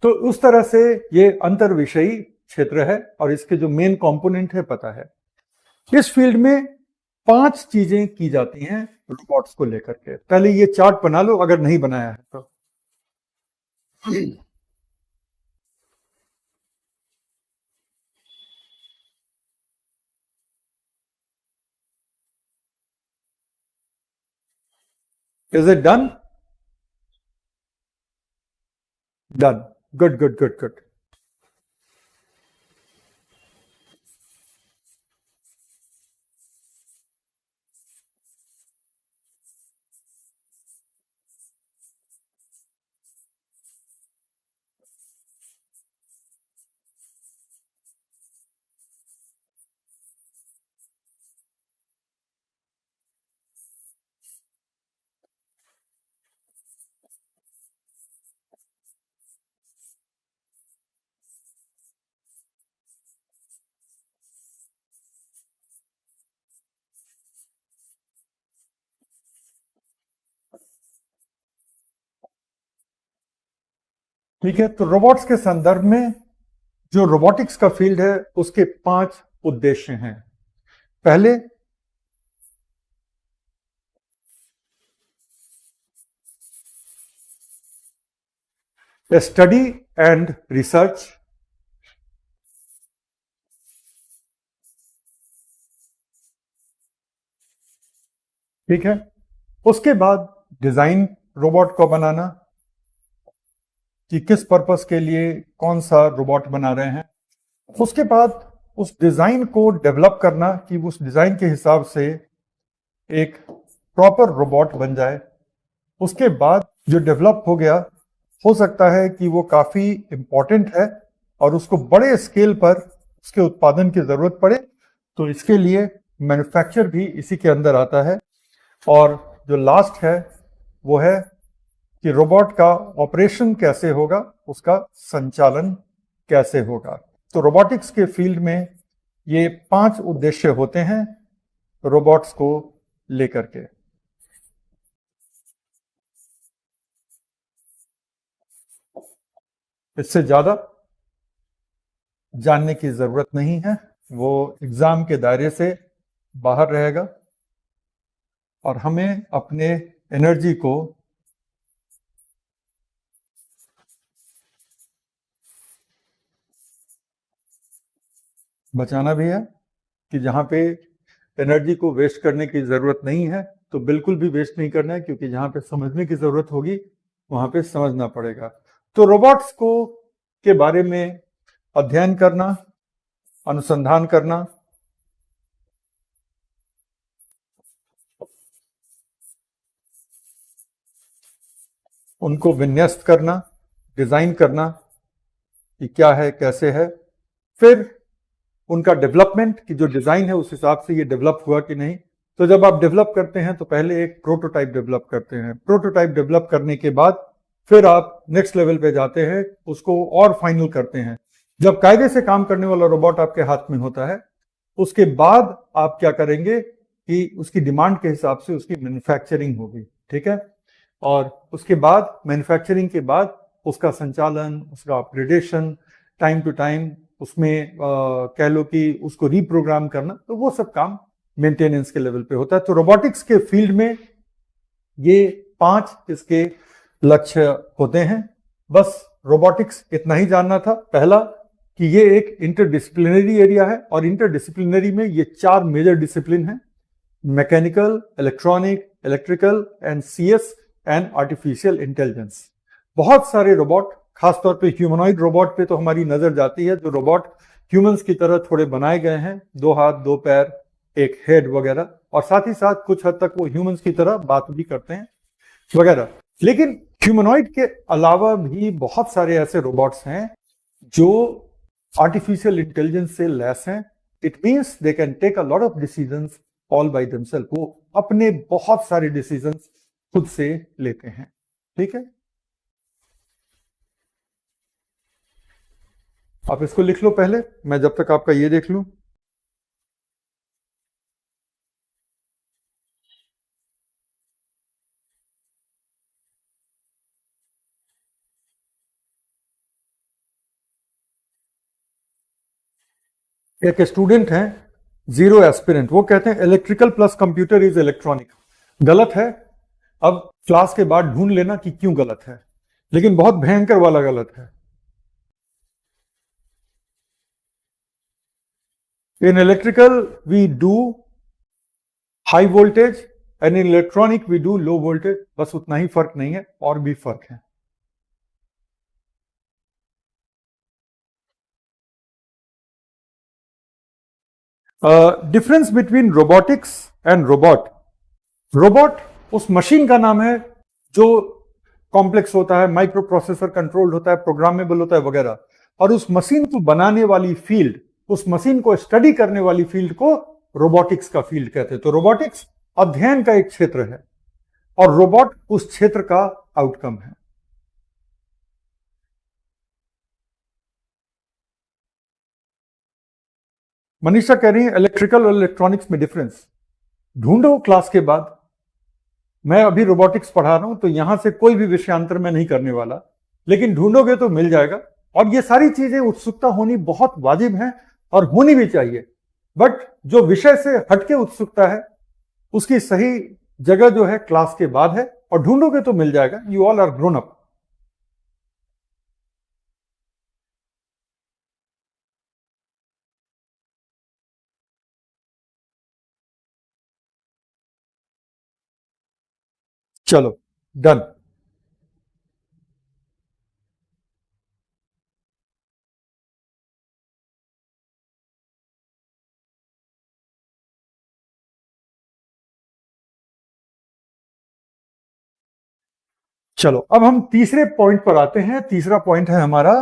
तो उस तरह से ये अंतर विषयी क्षेत्र है, और इसके जो मेन कंपोनेंट है पता है। इस फील्ड में 5 चीजें की जाती हैं रोबोट्स को लेकर के। पहले ये चार्ट बना लो अगर नहीं बनाया है तो। Is it done? Done. Good, good, good, good. ठीक है, तो रोबोट्स के संदर्भ में जो रोबोटिक्स का फील्ड है उसके 5 उद्देश्य हैं। पहले, स्टडी एंड रिसर्च। ठीक है, उसके बाद डिजाइन रोबोट को बनाना कि किस पर्पस के लिए कौन सा रोबोट बना रहे हैं। उसके बाद उस डिजाइन को डेवलप करना कि उस डिजाइन के हिसाब से एक प्रॉपर रोबोट बन जाए। उसके बाद जो डेवलप हो गया, हो सकता है कि वो काफी इंपॉर्टेंट है और उसको बड़े स्केल पर उसके उत्पादन की जरूरत पड़े, तो इसके लिए मैन्युफैक्चर भी इसी के अंदर आता है। और जो लास्ट है वो है कि रोबोट का ऑपरेशन कैसे होगा, उसका संचालन कैसे होगा। तो रोबोटिक्स के फील्ड में ये 5 उद्देश्य होते हैं रोबोट्स को लेकर के। इससे ज्यादा जानने की जरूरत नहीं है, वो एग्जाम के दायरे से बाहर रहेगा और हमें अपने एनर्जी को बचाना भी है कि जहां पे एनर्जी को वेस्ट करने की जरूरत नहीं है तो बिल्कुल भी वेस्ट नहीं करना है, क्योंकि जहां पे समझने की जरूरत होगी वहां पे समझना पड़ेगा। तो रोबोट्स को के बारे में अध्ययन करना, अनुसंधान करना, उनको विन्यस्त करना, डिजाइन करना कि क्या है कैसे है, फिर उनका डेवलपमेंट कि जो डिजाइन है उस हिसाब से ये डेवलप हुआ कि नहीं। तो जब आप डेवलप करते हैं तो पहले एक प्रोटोटाइप डेवलप करते हैं, प्रोटोटाइप डेवलप करने के बाद फिर आप नेक्स्ट लेवल पे जाते हैं, उसको और फाइनल करते हैं। जब कायदे से काम करने वाला रोबोट आपके हाथ में होता है, उसके बाद आप क्या करेंगे कि उसकी डिमांड के हिसाब से उसकी मैन्युफैक्चरिंग होगी। ठीक है, और उसके बाद मैन्युफैक्चरिंग के बाद उसका संचालन, उसका अपग्रेडेशन, टाइम टू टाइम उसमें कह लो कि उसको रीप्रोग्राम करना, तो वो सब काम मेंटेनेंस के लेवल पे होता है। तो रोबोटिक्स के फील्ड में ये 5 इसके लक्ष्य होते हैं। बस रोबोटिक्स इतना ही जानना था। पहला कि ये एक इंटरडिसिप्लिनरी एरिया है और इंटरडिसिप्लिनरी में ये 4 मेजर डिसिप्लिन हैं: mechanical, electronic, electrical and CS and artificial intelligence. बहुत सारे रोबोट, खासतौर पे ह्यूमनॉइड रोबोट पे तो हमारी नजर जाती है, जो रोबोट ह्यूमंस की तरह थोड़े बनाए गए हैं, 2 हाथ 2 पैर, एक हेड वगैरह, और साथ ही साथ कुछ हद तक वो ह्यूमंस की तरह बात भी करते हैं वगैरह। लेकिन ह्यूमनॉइड के अलावा भी बहुत सारे ऐसे रोबोट्स हैं जो आर्टिफिशियल इंटेलिजेंस से लैस हैं। It means they can take a lot of decisions all by themselves. वो अपने बहुत सारे डिसीजंस खुद से लेते हैं। ठीक है, आप इसको लिख लो पहले, मैं जब तक आपका ये देख लूं। एक स्टूडेंट हैं, जीरो एस्पिरेंट, वो कहते हैं electrical plus computer is electronic. गलत है। अब क्लास के बाद ढूंढ लेना कि क्यों गलत है, लेकिन बहुत भयंकर वाला गलत है। In electrical, we do high voltage and in electronic we do low voltage, बस उतना ही फर्क नहीं है, और भी फर्क है। Difference between robotics and robot. Robot उस मशीन का नाम है जो कॉम्प्लेक्स होता है, माइक्रो प्रोसेसर कंट्रोल्ड होता है, प्रोग्रामेबल होता है वगैरह, और उस मशीन को बनाने वाली फील्ड, उस मशीन को स्टडी करने वाली फील्ड को रोबोटिक्स का फील्ड कहते हैं। तो रोबोटिक्स अध्ययन का एक क्षेत्र है और रोबोट उस क्षेत्र का आउटकम है। मनीषा कह रही है इलेक्ट्रिकल और इलेक्ट्रॉनिक्स में डिफरेंस ढूंढो क्लास के बाद। मैं अभी रोबोटिक्स पढ़ा रहा हूं तो यहां से कोई भी विषयांतर मैं नहीं करने वाला, लेकिन ढूंढोगे तो मिल जाएगा। और ये सारी चीजें उत्सुकता होनी बहुत वाजिब है और होनी भी चाहिए, बट जो विषय से हटके उत्सुकता है उसकी सही जगह जो है क्लास के बाद है, और ढूंढोगे तो मिल जाएगा। You all are grown up. चलो डन। चलो अब हम तीसरे पॉइंट पर आते हैं। तीसरा पॉइंट है हमारा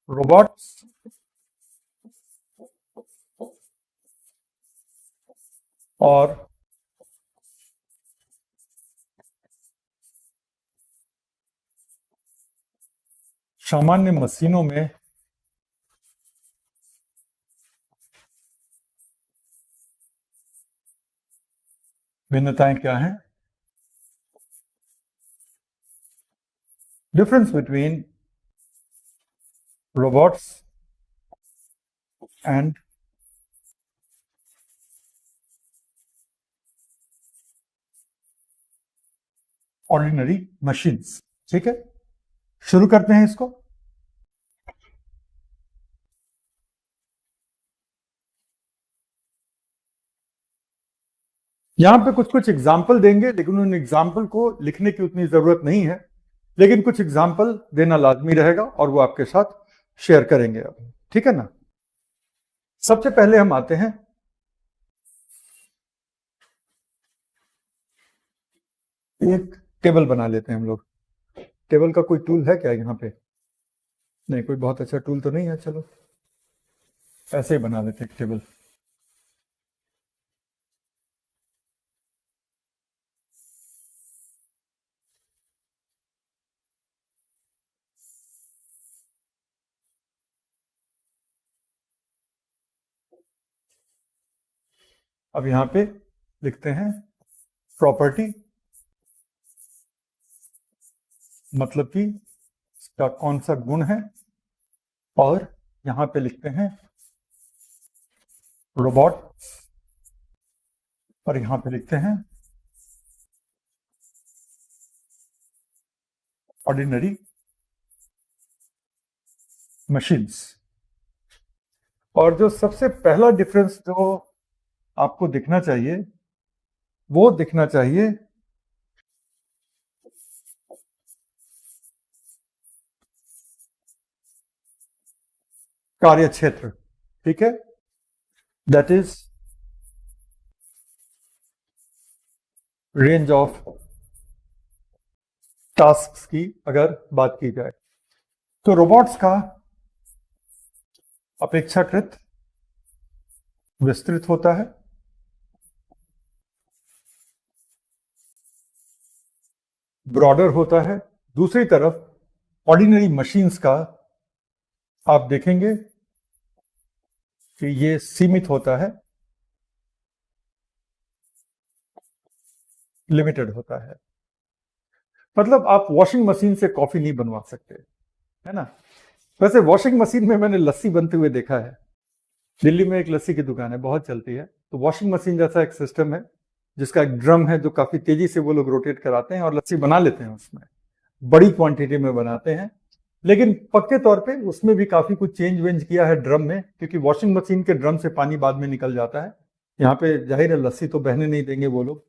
रोबोट्स और सामान्य मशीनों में भिन्नताएं क्या हैं। Difference between robots and ordinary machines. ठीक है, शुरू करते हैं इसको। यहां पे कुछ कुछ एग्जाम्पल देंगे, लेकिन उन एग्जाम्पल को लिखने की उतनी जरूरत नहीं है, लेकिन कुछ एग्जाम्पल देना लाजमी रहेगा और वो आपके साथ शेयर करेंगे अब। ठीक है ना। सबसे पहले हम आते हैं एक टेबल बना लेते हैं हम लोग। टेबल का कोई टूल है क्या यहाँ पे? नहीं, कोई बहुत अच्छा टूल तो नहीं है। चलो ऐसे ही बना लेते हैं एक टेबल। अब यहां पे लिखते हैं प्रॉपर्टी, मतलब कि इसका कौन सा गुण है, और यहां पे लिखते हैं रोबोट, और यहां पे लिखते हैं ऑर्डिनरी मशीन्स। और जो सबसे पहला डिफरेंस जो आपको दिखना चाहिए वो दिखना चाहिए कार्य क्षेत्र। ठीक है, that is range of task की अगर बात की जाए तो रोबोट्स का अपेक्षाकृत विस्तृत होता है, ब्रॉडर होता है। दूसरी तरफ ऑर्डिनरी मशीन्स का आप देखेंगे कि ये सीमित होता है, लिमिटेड होता है। मतलब आप वॉशिंग मशीन से कॉफी नहीं बनवा सकते, है ना। वैसे वॉशिंग मशीन में मैंने लस्सी बनते हुए देखा है। दिल्ली में एक लस्सी की दुकान है, बहुत चलती है। तो वॉशिंग मशीन जैसा एक सिस्टम है जिसका एक ड्रम है जो काफी तेजी से वो लोग रोटेट कराते हैं और लस्सी बना लेते हैं। उसमें बड़ी क्वांटिटी में बनाते हैं लेकिन पक्के तौर पे उसमें भी काफी कुछ चेंज वेंज किया है ड्रम में, क्योंकि वॉशिंग मशीन के ड्रम से पानी बाद में निकल जाता है। यहाँ पे जाहिर है लस्सी तो बहने नहीं देंगे वो लोग,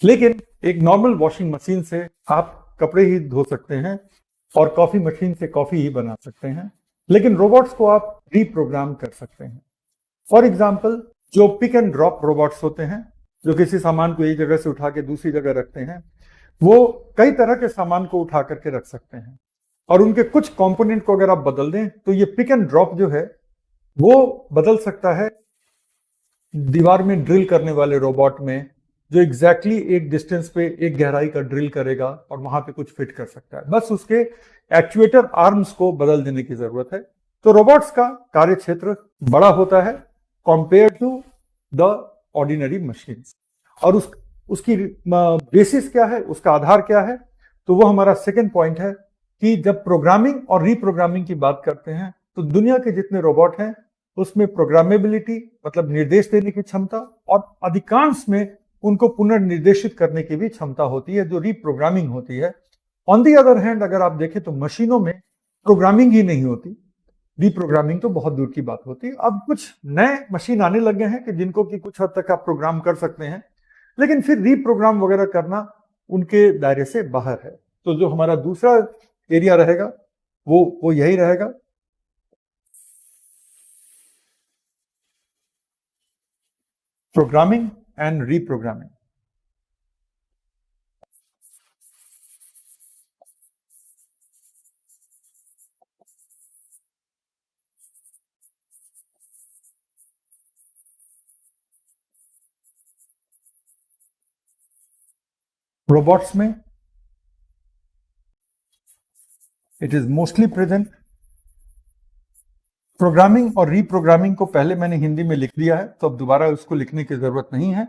लेकिन एक नॉर्मल वॉशिंग मशीन से आप कपड़े ही धो सकते हैं और कॉफी मशीन से कॉफी ही बना सकते हैं। लेकिन रोबोट्स को आप रीप्रोग्राम कर सकते हैं। फॉर एग्जाम्पल, जो पिक एंड ड्रॉप रोबोट्स होते हैं, जो किसी सामान को एक जगह से उठा के दूसरी जगह रखते हैं, वो कई तरह के सामान को उठा करके रख सकते हैं और उनके कुछ कंपोनेंट को अगर आप बदल दें तो ये पिक एंड ड्रॉप जो है वो बदल सकता है दीवार में ड्रिल करने वाले रोबोट में, जो एग्जैक्टली एक डिस्टेंस पे एक गहराई का ड्रिल करेगा और वहां पे कुछ फिट कर सकता है। बस उसके एक्चुएटर आर्म्स को बदल देने की जरूरत है। तो रोबोट्स का कार्य क्षेत्र बड़ा होता है compare to the ordinary machine. और उसकी बेसिस क्या है, उसका आधार क्या है, तो वो हमारा सेकेंड पॉइंट है कि जब प्रोग्रामिंग और रीप्रोग्रामिंग की बात करते हैं तो दुनिया के जितने रोबोट हैं उसमें प्रोग्रामेबिलिटी मतलब निर्देश देने की क्षमता और अधिकांश में उनको पुनर्निर्देशित करने की भी क्षमता होती है, जो रीप्रोग्रामिंग होती है। ऑन दी अदर हैंड अगर आप देखें तो मशीनों में प्रोग्रामिंग ही नहीं होती, रीप्रोग्रामिंग तो बहुत दूर की बात होती है। अब कुछ नए मशीन आने लग गए हैं कि जिनको कि कुछ हद तक आप प्रोग्राम कर सकते हैं, लेकिन फिर रीप्रोग्राम वगैरह करना उनके दायरे से बाहर है। तो जो हमारा दूसरा एरिया रहेगा वो यही रहेगा। Programming and reprogramming. रोबोट्स में it is mostly present. Programming और रीप्रोग्रामिंग को पहले मैंने हिंदी में लिख दिया है, तो अब दोबारा उसको लिखने की जरूरत नहीं है।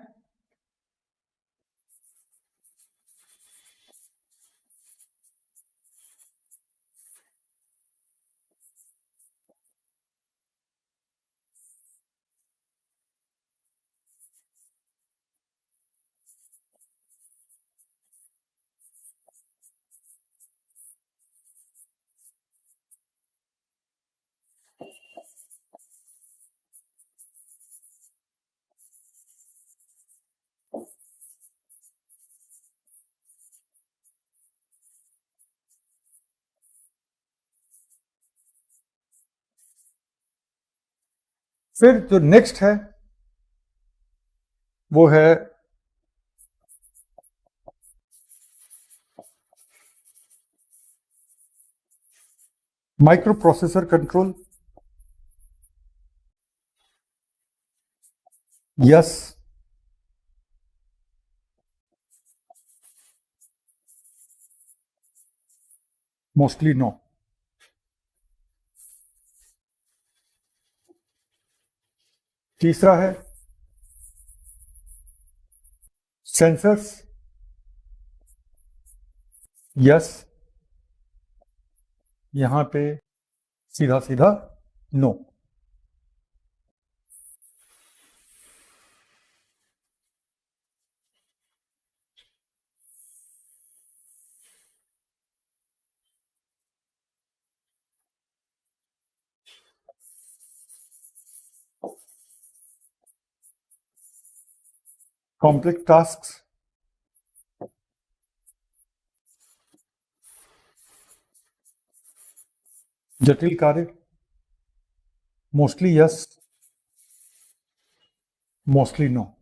फिर जो नेक्स्ट है वो है microprocessor control. Yes, mostly no. तीसरा है सेंसर्स। यस, यहां पे सीधा सीधा नो। कॉम्प्लेक्स टास्क, जटिल कार्य, mostly yes, mostly no.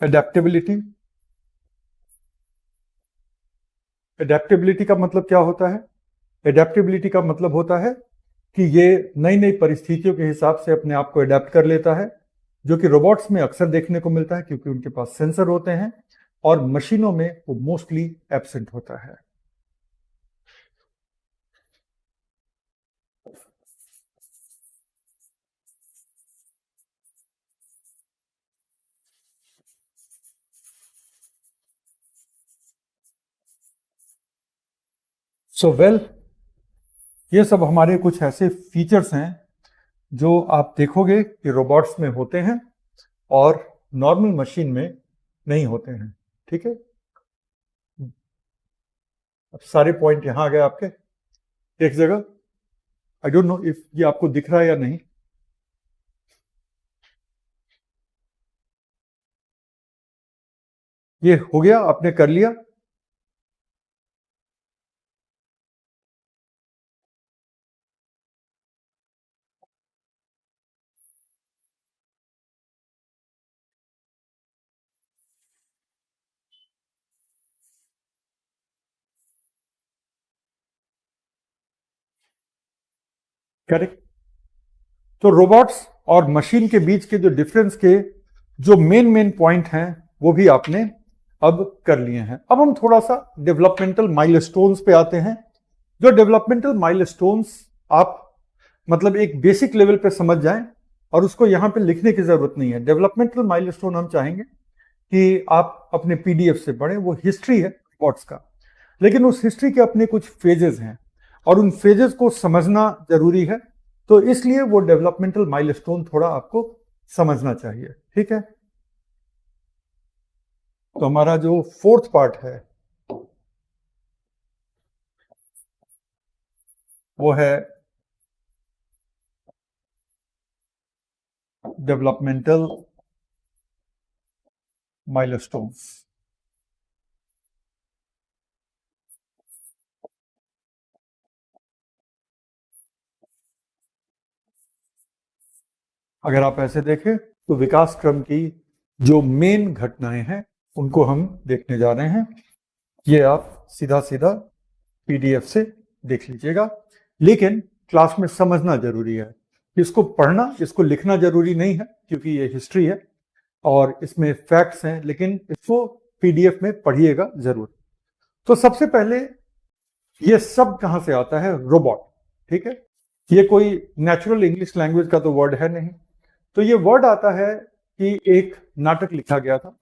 Adaptability. Adaptability का मतलब क्या होता है? एडेप्टेबिलिटी का मतलब होता है कि ये नई नई परिस्थितियों के हिसाब से अपने आप को एडेप्ट कर लेता है, जो कि रोबोट्स में अक्सर देखने को मिलता है क्योंकि उनके पास सेंसर होते हैं, और मशीनों में वो मोस्टली एब्सेंट होता है। सो वेल, ये सब हमारे कुछ ऐसे फीचर्स हैं जो आप देखोगे कि रोबोट्स में होते हैं और नॉर्मल मशीन में नहीं होते हैं। ठीक है, अब सारे पॉइंट यहां आ गए आपके एक जगह। आई डोंट नो इफ ये आपको दिख रहा है या नहीं। ये हो गया, आपने कर लिया। करेक्ट। तो रोबोट्स और मशीन के बीच के जो डिफरेंस के जो मेन पॉइंट हैं वो भी आपने अब कर लिए हैं। अब हम थोड़ा सा डेवलपमेंटल माइलस्टोन्स पे आते हैं। जो डेवलपमेंटल माइलस्टोन्स आप मतलब एक बेसिक लेवल पे समझ जाएं और उसको यहां पे लिखने की जरूरत नहीं है। डेवलपमेंटल माइलस्टोन हम चाहेंगे कि आप अपने पीडीएफ से पढ़ें, वो हिस्ट्री है रोबोट्स का, लेकिन उस हिस्ट्री के अपने कुछ फेजेस हैं और उन फेजेस को समझना जरूरी है। तो इसलिए वो डेवलपमेंटल माइलस्टोन थोड़ा आपको समझना चाहिए। ठीक है, तो हमारा जो फोर्थ पार्ट है वो है डेवलपमेंटल माइलस्टोन्स। अगर आप ऐसे देखें तो विकास क्रम की जो मेन घटनाएं हैं उनको हम देखने जा रहे हैं। ये आप सीधा सीधा पीडीएफ से देख लीजिएगा, लेकिन क्लास में समझना जरूरी है। इसको पढ़ना, इसको लिखना जरूरी नहीं है क्योंकि ये हिस्ट्री है और इसमें फैक्ट्स हैं, लेकिन इसको पीडीएफ में पढ़िएगा जरूर। तो सबसे पहले ये सब कहां से आता है? रोबोट। ठीक है, ये कोई नेचुरल इंग्लिश लैंग्वेज का तो वर्ड है नहीं। तो ये वर्ड आता है कि एक नाटक लिखा गया था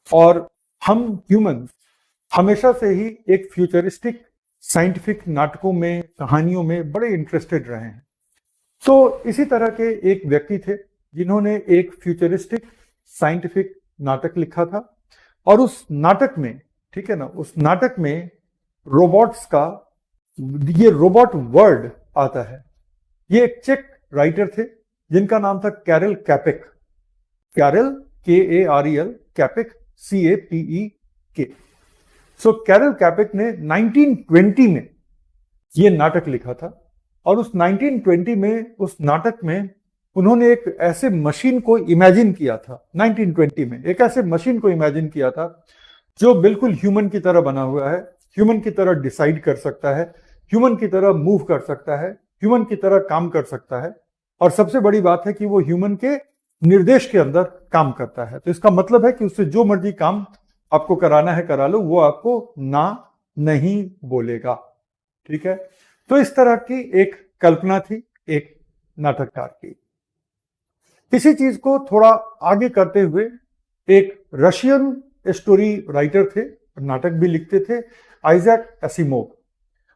और हम ह्यूमन हमेशा से ही एक फ्यूचरिस्टिक साइंटिफिक नाटकों में, कहानियों में बड़े इंटरेस्टेड रहे हैं। तो इसी तरह के एक व्यक्ति थे जिन्होंने एक फ्यूचरिस्टिक साइंटिफिक नाटक लिखा था और उस नाटक में, ठीक है ना, उस नाटक में रोबोट्स का ये रोबोट वर्ड आता है। ये एक चेक राइटर थे जिनका नाम था Karel Capek. Karel KAREL, Capek CAPEK। So Karel Capek ने 1920 में ये नाटक लिखा था और उस 1920 में उस नाटक में उन्होंने एक ऐसे मशीन को इमेजिन किया था। 1920 में एक ऐसे मशीन को इमेजिन किया था जो बिल्कुल ह्यूमन की तरह बना हुआ है, ह्यूमन की तरह डिसाइड कर सकता है, ह्यूमन की तरह मूव कर सकता है, ह्यूमन की तरह काम कर सकता है और सबसे बड़ी बात है कि वो ह्यूमन के निर्देश के अंदर काम करता है। तो इसका मतलब है कि उससे जो मर्जी काम आपको कराना है करा लो, वो आपको ना नहीं बोलेगा। ठीक है, तो इस तरह की एक कल्पना थी एक नाटककार की। इसी चीज को थोड़ा आगे करते हुए एक रशियन स्टोरी राइटर थे, नाटक भी लिखते थे, आइजैक एसिमोव।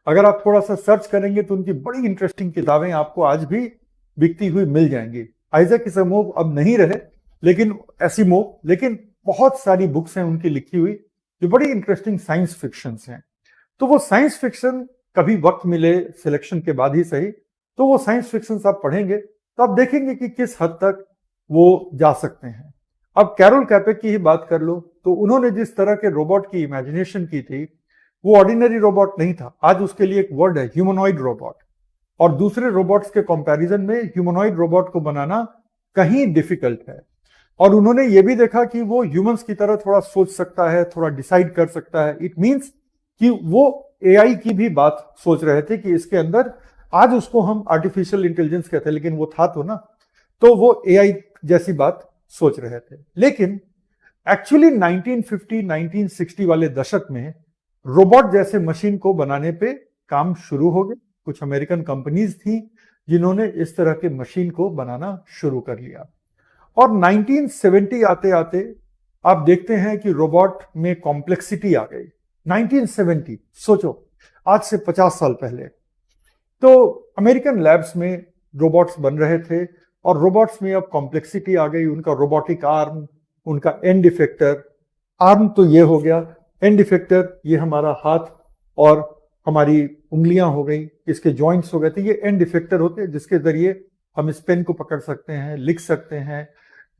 अगर आप थोड़ा सा सर्च करेंगे तो उनकी बड़ी इंटरेस्टिंग किताबें आपको आज भी बिकती हुई मिल जाएंगी। आइजैक एसिमोव अब नहीं रहे, लेकिन बहुत सारी बुक्स हैं उनकी लिखी हुई जो बड़ी इंटरेस्टिंग साइंस फिक्शंस हैं। तो वो साइंस फिक्शन कभी वक्त मिले सिलेक्शन के बाद ही सही, तो वो साइंस फिक्शंस आप पढ़ेंगे तो आप देखेंगे कि किस हद तक वो जा सकते हैं। अब कैरल कैपेक की ही बात कर लो तो उन्होंने जिस तरह के रोबोट की इमेजिनेशन की थी वो ऑर्डिनरी रोबोट नहीं था। आज उसके लिए एक वर्ड है ह्यूमनॉइड रोबोट, और दूसरे रोबोट्स के कंपैरिजन में ह्यूमनॉइड रोबोट को बनाना कहीं डिफिकल्ट है। और उन्होंने ये भी देखा कि वो ह्यूमंस की तरह थोड़ा सोच सकता है, थोड़ा डिसाइड कर सकता है। इट मींस कि वो एआई की भी बात सोच रहे थे कि इसके अंदर, आज उसको हम आर्टिफिशियल इंटेलिजेंस कहते हैं लेकिन वो था तो ना, तो वो एआई जैसी बात सोच रहे थे। लेकिन एक्चुअली 1950 1960 वाले दशक में रोबोट जैसे मशीन को बनाने पे काम शुरू हो गए। कुछ अमेरिकन कंपनीज थी जिन्होंने इस तरह के मशीन को बनाना शुरू कर लिया और 1970 आते आते आप देखते हैं कि रोबोट में कॉम्प्लेक्सिटी आ गई। 1970 सोचो, आज से 50 साल पहले। तो अमेरिकन लैब्स में रोबोट्स बन रहे थे और रोबोट्स में अब कॉम्प्लेक्सिटी आ गई। उनका रोबोटिक आर्म, उनका एंड इफेक्टर, आर्म तो ये हो गया, एंड इफेक्टर ये हमारा हाथ और हमारी उंगलियां हो गई, इसके जॉइंट्स हो गए थे, ये एंड इफेक्टर होते हैं जिसके जरिए हम इस पेन को पकड़ सकते हैं, लिख सकते हैं,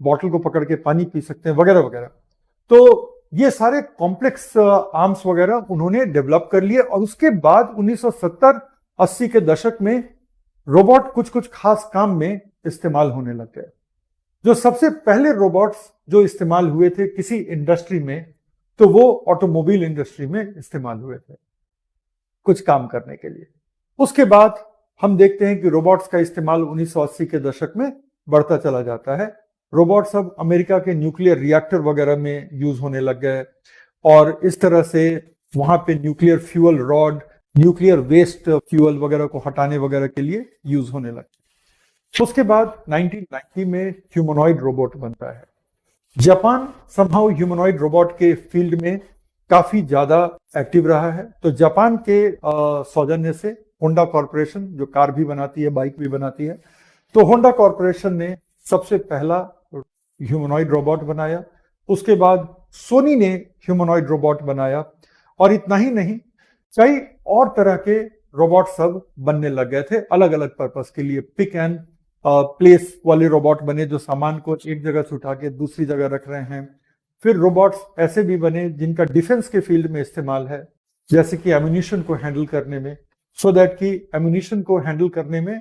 बॉटल को पकड़ के पानी पी सकते हैं, वगैरह वगैरह। तो ये सारे कॉम्प्लेक्स आर्म्स वगैरह उन्होंने डेवलप कर लिए और उसके बाद 1970-80 के दशक में रोबोट कुछ कुछ खास काम में इस्तेमाल होने लग गए। जो सबसे पहले रोबोट्स जो इस्तेमाल हुए थे किसी इंडस्ट्री में, तो वो ऑटोमोबाइल इंडस्ट्री में इस्तेमाल हुए थे कुछ काम करने के लिए। उसके बाद हम देखते हैं कि रोबोट्स का इस्तेमाल 1980 के दशक में बढ़ता चला जाता है। रोबोट्स अब अमेरिका के न्यूक्लियर रिएक्टर वगैरह में यूज होने लग गए और इस तरह से वहां पे nuclear fuel rod, nuclear waste fuel वगैरह को हटाने वगैरह के लिए यूज होने लगे। उसके बाद 1990 में ह्यूमनॉइड रोबोट बनता है। जापान समहाउ ह्यूमनॉइड रोबोट के फील्ड में काफी ज्यादा एक्टिव रहा है। तो जापान के सौजन्य से होंडा कॉरपोरेशन, जो कार भी बनाती है, बाइक भी बनाती है, तो होंडा कॉरपोरेशन ने सबसे पहला ह्यूमनॉइड रोबोट बनाया। उसके बाद सोनी ने ह्यूमनॉइड रोबोट बनाया और इतना ही नहीं, कई और तरह के रोबोट सब बनने लग गए थे अलग अलग पर्पस के लिए। पिक एंड प्लेस वाले रोबोट बने जो सामान को एक जगह से उठा के दूसरी जगह रख रहे हैं। फिर रोबोट्स ऐसे भी बने जिनका डिफेंस के फील्ड में इस्तेमाल है, जैसे कि एम्यूनिशन को हैंडल करने में, सो दैट कि एम्यूनिशन को हैंडल करने में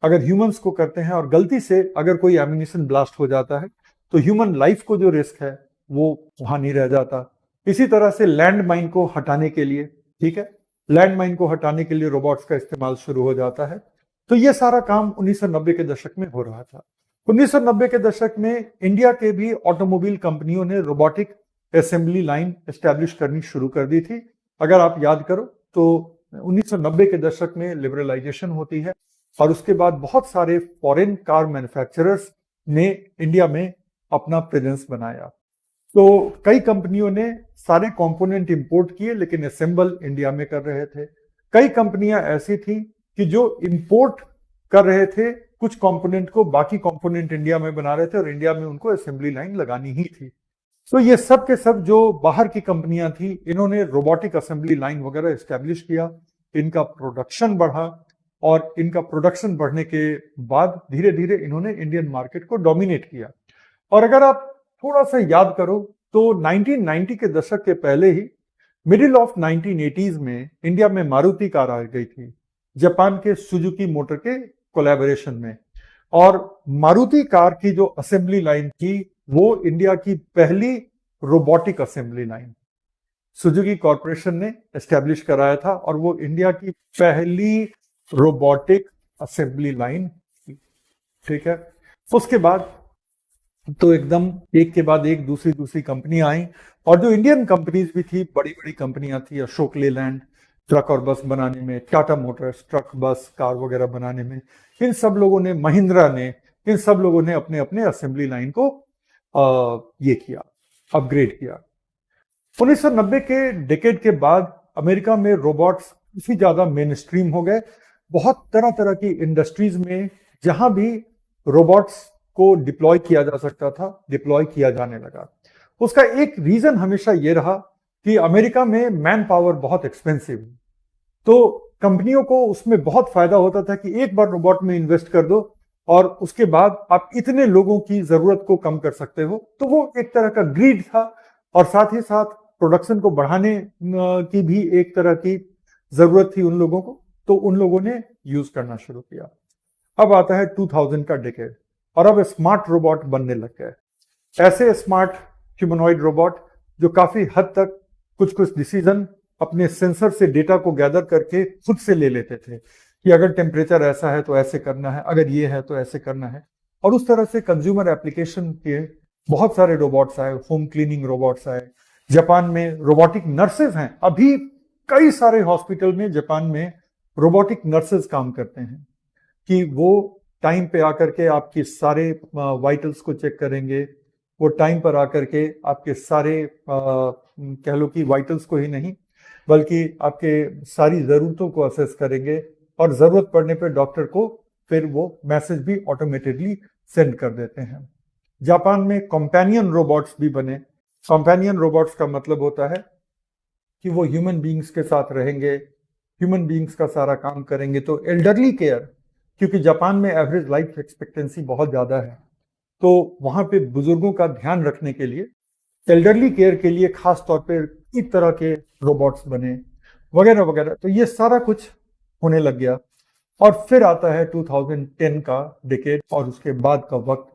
अगर ह्यूमंस को करते हैं और गलती से अगर कोई एम्यूनिशन ब्लास्ट हो जाता है तो ह्यूमन लाइफ को जो रिस्क है वो वहां नहीं रह जाता। इसी तरह से लैंड माइन को हटाने के लिए, ठीक है, लैंड माइन को हटाने के लिए रोबोट्स का इस्तेमाल शुरू हो जाता है। तो ये सारा काम 1990 के दशक में हो रहा था। 1990 के दशक में इंडिया के भी ऑटोमोबाइल कंपनियों ने रोबोटिक असेंबली लाइन एस्टैब्लिश करनी शुरू कर दी थी। अगर आप याद करो तो 1990 के दशक में लिबरलाइजेशन होती है और उसके बाद बहुत सारे फॉरेन कार मैन्युफैक्चरर्स ने इंडिया में अपना प्रेजेंस बनाया। तो कई कंपनियों ने सारे कंपोनेंट इंपोर्ट किए लेकिन असेंबल इंडिया में कर रहे थे। कई कंपनियां ऐसी थी कि जो इंपोर्ट कर रहे थे कुछ कंपोनेंट को, बाकी कंपोनेंट इंडिया में बना रहे थे और इंडिया में उनको असेंबली लाइन लगानी ही थी। तो ये सब के सब जो बाहर की कंपनियां थी, इन्होंने रोबोटिक असेंबली लाइन वगैरह एस्टेब्लिश किया, इनका प्रोडक्शन बढ़ा और इनका प्रोडक्शन बढ़ने के बाद धीरे धीरे इन्होंने इंडियन मार्केट को डोमिनेट किया। और अगर आप थोड़ा सा याद करो तो 1990 के दशक के पहले ही, मिडिल ऑफ 1980s में इंडिया में मारुति कार आ गई थी जापान के सुजुकी मोटर के कोलैबोरेशन में। और मारुति कार की जो असेंबली लाइन थी वो इंडिया की पहली robotic assembly line Suzuki corporation ने एस्टेब्लिश कराया था और वो इंडिया की पहली रोबोटिक असेंबली लाइन थी, ठीक है। उसके बाद तो एकदम एक के बाद एक दूसरी दूसरी कंपनियां आई और जो इंडियन कंपनीज भी थी, बड़ी बड़ी कंपनियां थी, अशोक लेलैंड ट्रक और बस बनाने में, Tata Motors truck bus car वगैरह बनाने में, इन सब लोगों ने, महिंद्रा ने, इन सब लोगों ने अपने अपने असेंबली लाइन को ये किया, अपग्रेड किया। 1990 के डेकेड के बाद अमेरिका में रोबोट्स काफी ज्यादा मेन स्ट्रीम हो गए। बहुत तरह तरह की इंडस्ट्रीज में जहां भी रोबोट्स को डिप्लॉय किया जा सकता था, डिप्लॉय किया जाने लगा। उसका एक रीजन हमेशा यह रहा कि अमेरिका में मैन पावर बहुत एक्सपेंसिव है, तो कंपनियों को उसमें बहुत फायदा होता था कि एक बार रोबोट में इन्वेस्ट कर दो और उसके बाद आप इतने लोगों की जरूरत को कम कर सकते हो। तो वो एक तरह का ग्रीड था और साथ ही साथ प्रोडक्शन को बढ़ाने की भी एक तरह की जरूरत थी उन लोगों को, तो उन लोगों ने यूज करना शुरू किया। अब आता है 2000 का डेकेड और अब स्मार्ट रोबोट बनने लग गए। ऐसे स्मार्ट ह्यूमनॉइड रोबोट जो काफी हद तक कुछ कुछ डिसीजन अपने सेंसर से डेटा को गैदर करके खुद से ले लेते थे कि अगर टेम्परेचर ऐसा है तो ऐसे करना है, अगर ये है तो ऐसे करना है। और उस तरह से कंज्यूमर एप्लीकेशन के बहुत सारे रोबोट्स आए, होम क्लीनिंग रोबोट्स आए। जापान में रोबोटिक नर्सेज हैं, अभी कई सारे हॉस्पिटल में जापान में रोबोटिक नर्सेज काम करते हैं कि वो टाइम पे आकर के आपके सारे वाइटल्स को चेक करेंगे, वो टाइम पर आकर के आपके सारे कह लो कि वाइटल्स को ही नहीं, बल्कि आपके सारी ज़रूरतों को असेस करेंगे और ज़रूरत पड़ने पर डॉक्टर को फिर वो मैसेज भी ऑटोमेटिकली सेंड कर देते हैं। जापान में कंपेनियन रोबोट्स भी बने। कंपेनियन रोबोट्स का मतलब होता है कि वो ह्यूमन बींग्स के साथ रहेंगे, ह्यूमन बींग्स का सारा काम करेंगे। तो एल्डरली केयर, क्योंकि जापान में एवरेज लाइफ एक्सपेक्टेंसी बहुत ज़्यादा है, तो वहाँ पे बुजुर्गों का ध्यान रखने के लिए, एल्डरली केयर के लिए खास तौर पे इस तरह के रोबोट्स बने वगैरह वगैरह। तो ये सारा कुछ होने लग गया। और फिर आता है 2010 का डिकेड और उसके बाद का वक्त,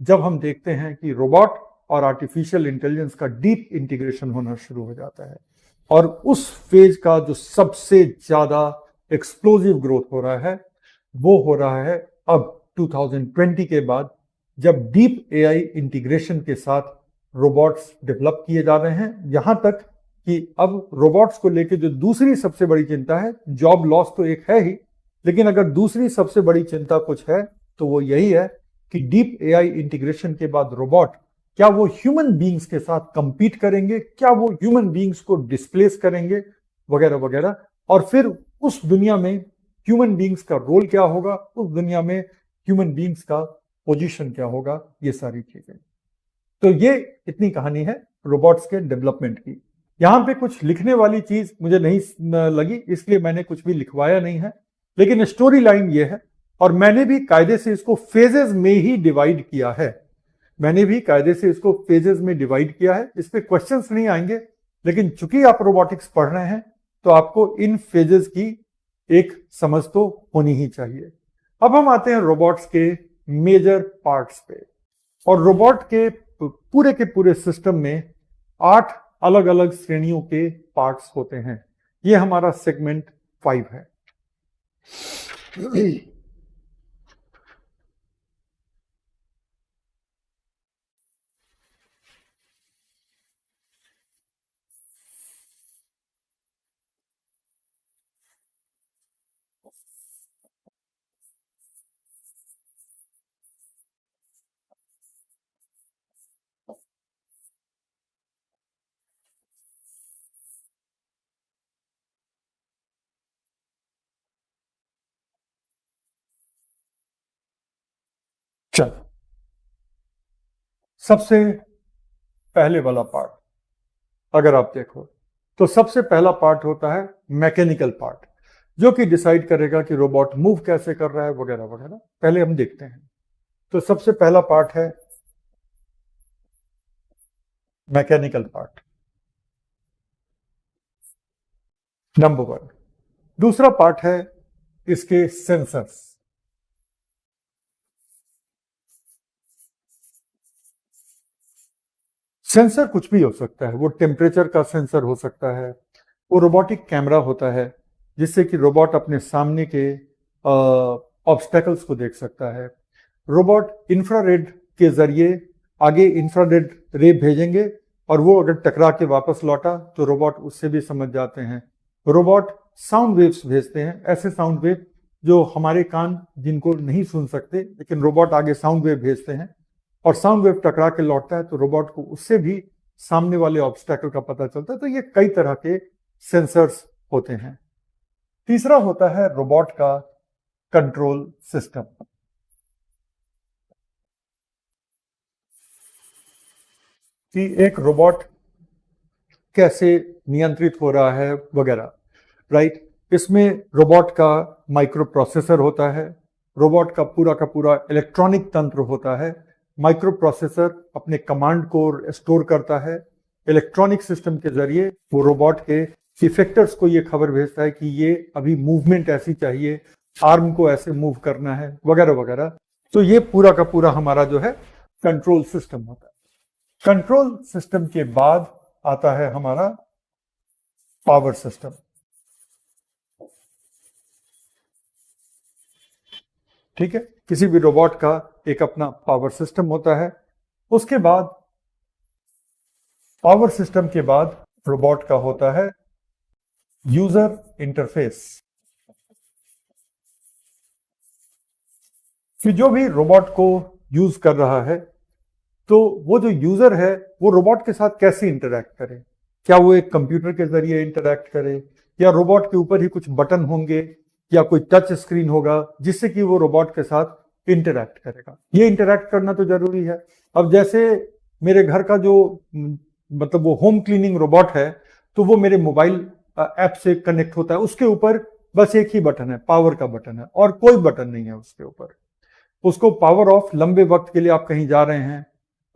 जब हम देखते हैं कि रोबोट और आर्टिफिशियल इंटेलिजेंस का डीप इंटीग्रेशन होना शुरू हो जाता है। और उस फेज का जो सबसे ज्यादा एक्सप्लोजिव ग्रोथ हो रहा है वो हो रहा है अब 2020 के बाद, जब डीप एआई इंटीग्रेशन के साथ रोबोट्स डेवलप किए जा रहे हैं। यहां तक कि अब रोबोट्स को लेकर जो दूसरी सबसे बड़ी चिंता है, जॉब लॉस तो एक है ही, लेकिन अगर दूसरी सबसे बड़ी चिंता कुछ है तो वो यही है कि डीप एआई इंटीग्रेशन के बाद रोबोट क्या वो ह्यूमन बींग्स के साथ कंपीट करेंगे, क्या वो ह्यूमन बींग्स को डिस्प्लेस करेंगे वगैरह वगैरह। और फिर उस दुनिया में ह्यूमन बींग्स का रोल क्या होगा, उस दुनिया में ह्यूमन बींग्स का पोजीशन क्या होगा, ये सारी चीजें। तो ये इतनी कहानी है रोबोट्स के डेवलपमेंट की। यहां पे कुछ लिखने वाली चीज मुझे नहीं लगी, इसलिए मैंने कुछ भी लिखवाया नहीं है, लेकिन स्टोरी लाइन ये है। और मैंने भी कायदे से इसको फेजेस में ही डिवाइड किया है। मैंने भी कायदे से इसको फेजेस में डिवाइड किया है। इस पे क्वेश्चंस नहीं आएंगे, लेकिन चूंकि आप रोबोटिक्स पढ़ रहे हैं तो आपको इन फेजेस की एक समझ तो होनी ही चाहिए। अब हम आते हैं रोबोट्स के मेजर पार्ट्स पे। और रोबोट के पूरे सिस्टम में 8 अलग अलग श्रेणियों के पार्ट्स होते हैं। ये हमारा सेगमेंट 5 है। चल, सबसे पहले वाला पार्ट अगर आप देखो तो सबसे पहला पार्ट होता है मैकेनिकल पार्ट, जो कि डिसाइड करेगा कि रोबोट मूव कैसे कर रहा है वगैरह वगैरह। पहले हम देखते हैं। तो सबसे पहला पार्ट है मैकेनिकल पार्ट, नंबर 1। दूसरा पार्ट है इसके सेंसर्स। सेंसर कुछ भी हो सकता है, वो टेम्परेचर का सेंसर हो सकता है, वो रोबोटिक कैमरा होता है जिससे कि रोबोट अपने सामने के ऑब्स्टेकल्स को देख सकता है। रोबोट इंफ्रारेड के जरिए आगे इंफ्रारेड रे भेजेंगे और वो अगर टकरा के वापस लौटा तो रोबोट उससे भी समझ जाते हैं। रोबोट साउंड वेव्स भेजते हैं, ऐसे साउंड वेव जो हमारे कान जिनको नहीं सुन सकते, लेकिन रोबोट आगे साउंड वेव भेजते हैं और साउंड वेव टकरा के लौटता है तो रोबोट को उससे भी सामने वाले ऑब्स्टेकल का पता चलता है। तो ये कई तरह के सेंसर्स होते हैं। तीसरा होता है रोबोट का कंट्रोल सिस्टम। कि एक रोबोट कैसे नियंत्रित हो रहा है वगैरह, राइट। इसमें रोबोट का माइक्रो प्रोसेसर होता है, रोबोट का पूरा इलेक्ट्रॉनिक तंत्र होता है। माइक्रो प्रोसेसर अपने कमांड को स्टोर करता है, इलेक्ट्रॉनिक सिस्टम के जरिए वो रोबोट के इफेक्टर्स को ये खबर भेजता है कि ये अभी मूवमेंट ऐसी चाहिए, आर्म को ऐसे मूव करना है वगैरह वगैरह। तो ये पूरा का पूरा हमारा जो है कंट्रोल सिस्टम होता है। कंट्रोल सिस्टम के बाद आता है हमारा पावर सिस्टम। ठीक है, किसी भी रोबोट का एक अपना पावर सिस्टम होता है। उसके बाद पावर सिस्टम के बाद रोबोट का होता है यूजर इंटरफेस। कि जो भी रोबोट को यूज कर रहा है तो वो जो यूजर है वो रोबोट के साथ कैसे इंटरेक्ट करे। क्या वो एक कंप्यूटर के जरिए इंटरैक्ट करे, या रोबोट के ऊपर ही कुछ बटन होंगे, या कोई टच स्क्रीन होगा जिससे कि वो रोबोट के साथ इंटरैक्ट करेगा। ये इंटरैक्ट करना तो जरूरी है। अब जैसे मेरे घर का जो मतलब वो होम क्लीनिंग रोबोट है, तो वो मेरे मोबाइल ऐप से कनेक्ट होता है। उसके ऊपर बस एक ही बटन है, पावर का बटन है, और कोई बटन नहीं है उसके ऊपर। उसको पावर ऑफ, लंबे वक्त के लिए आप कहीं जा रहे हैं,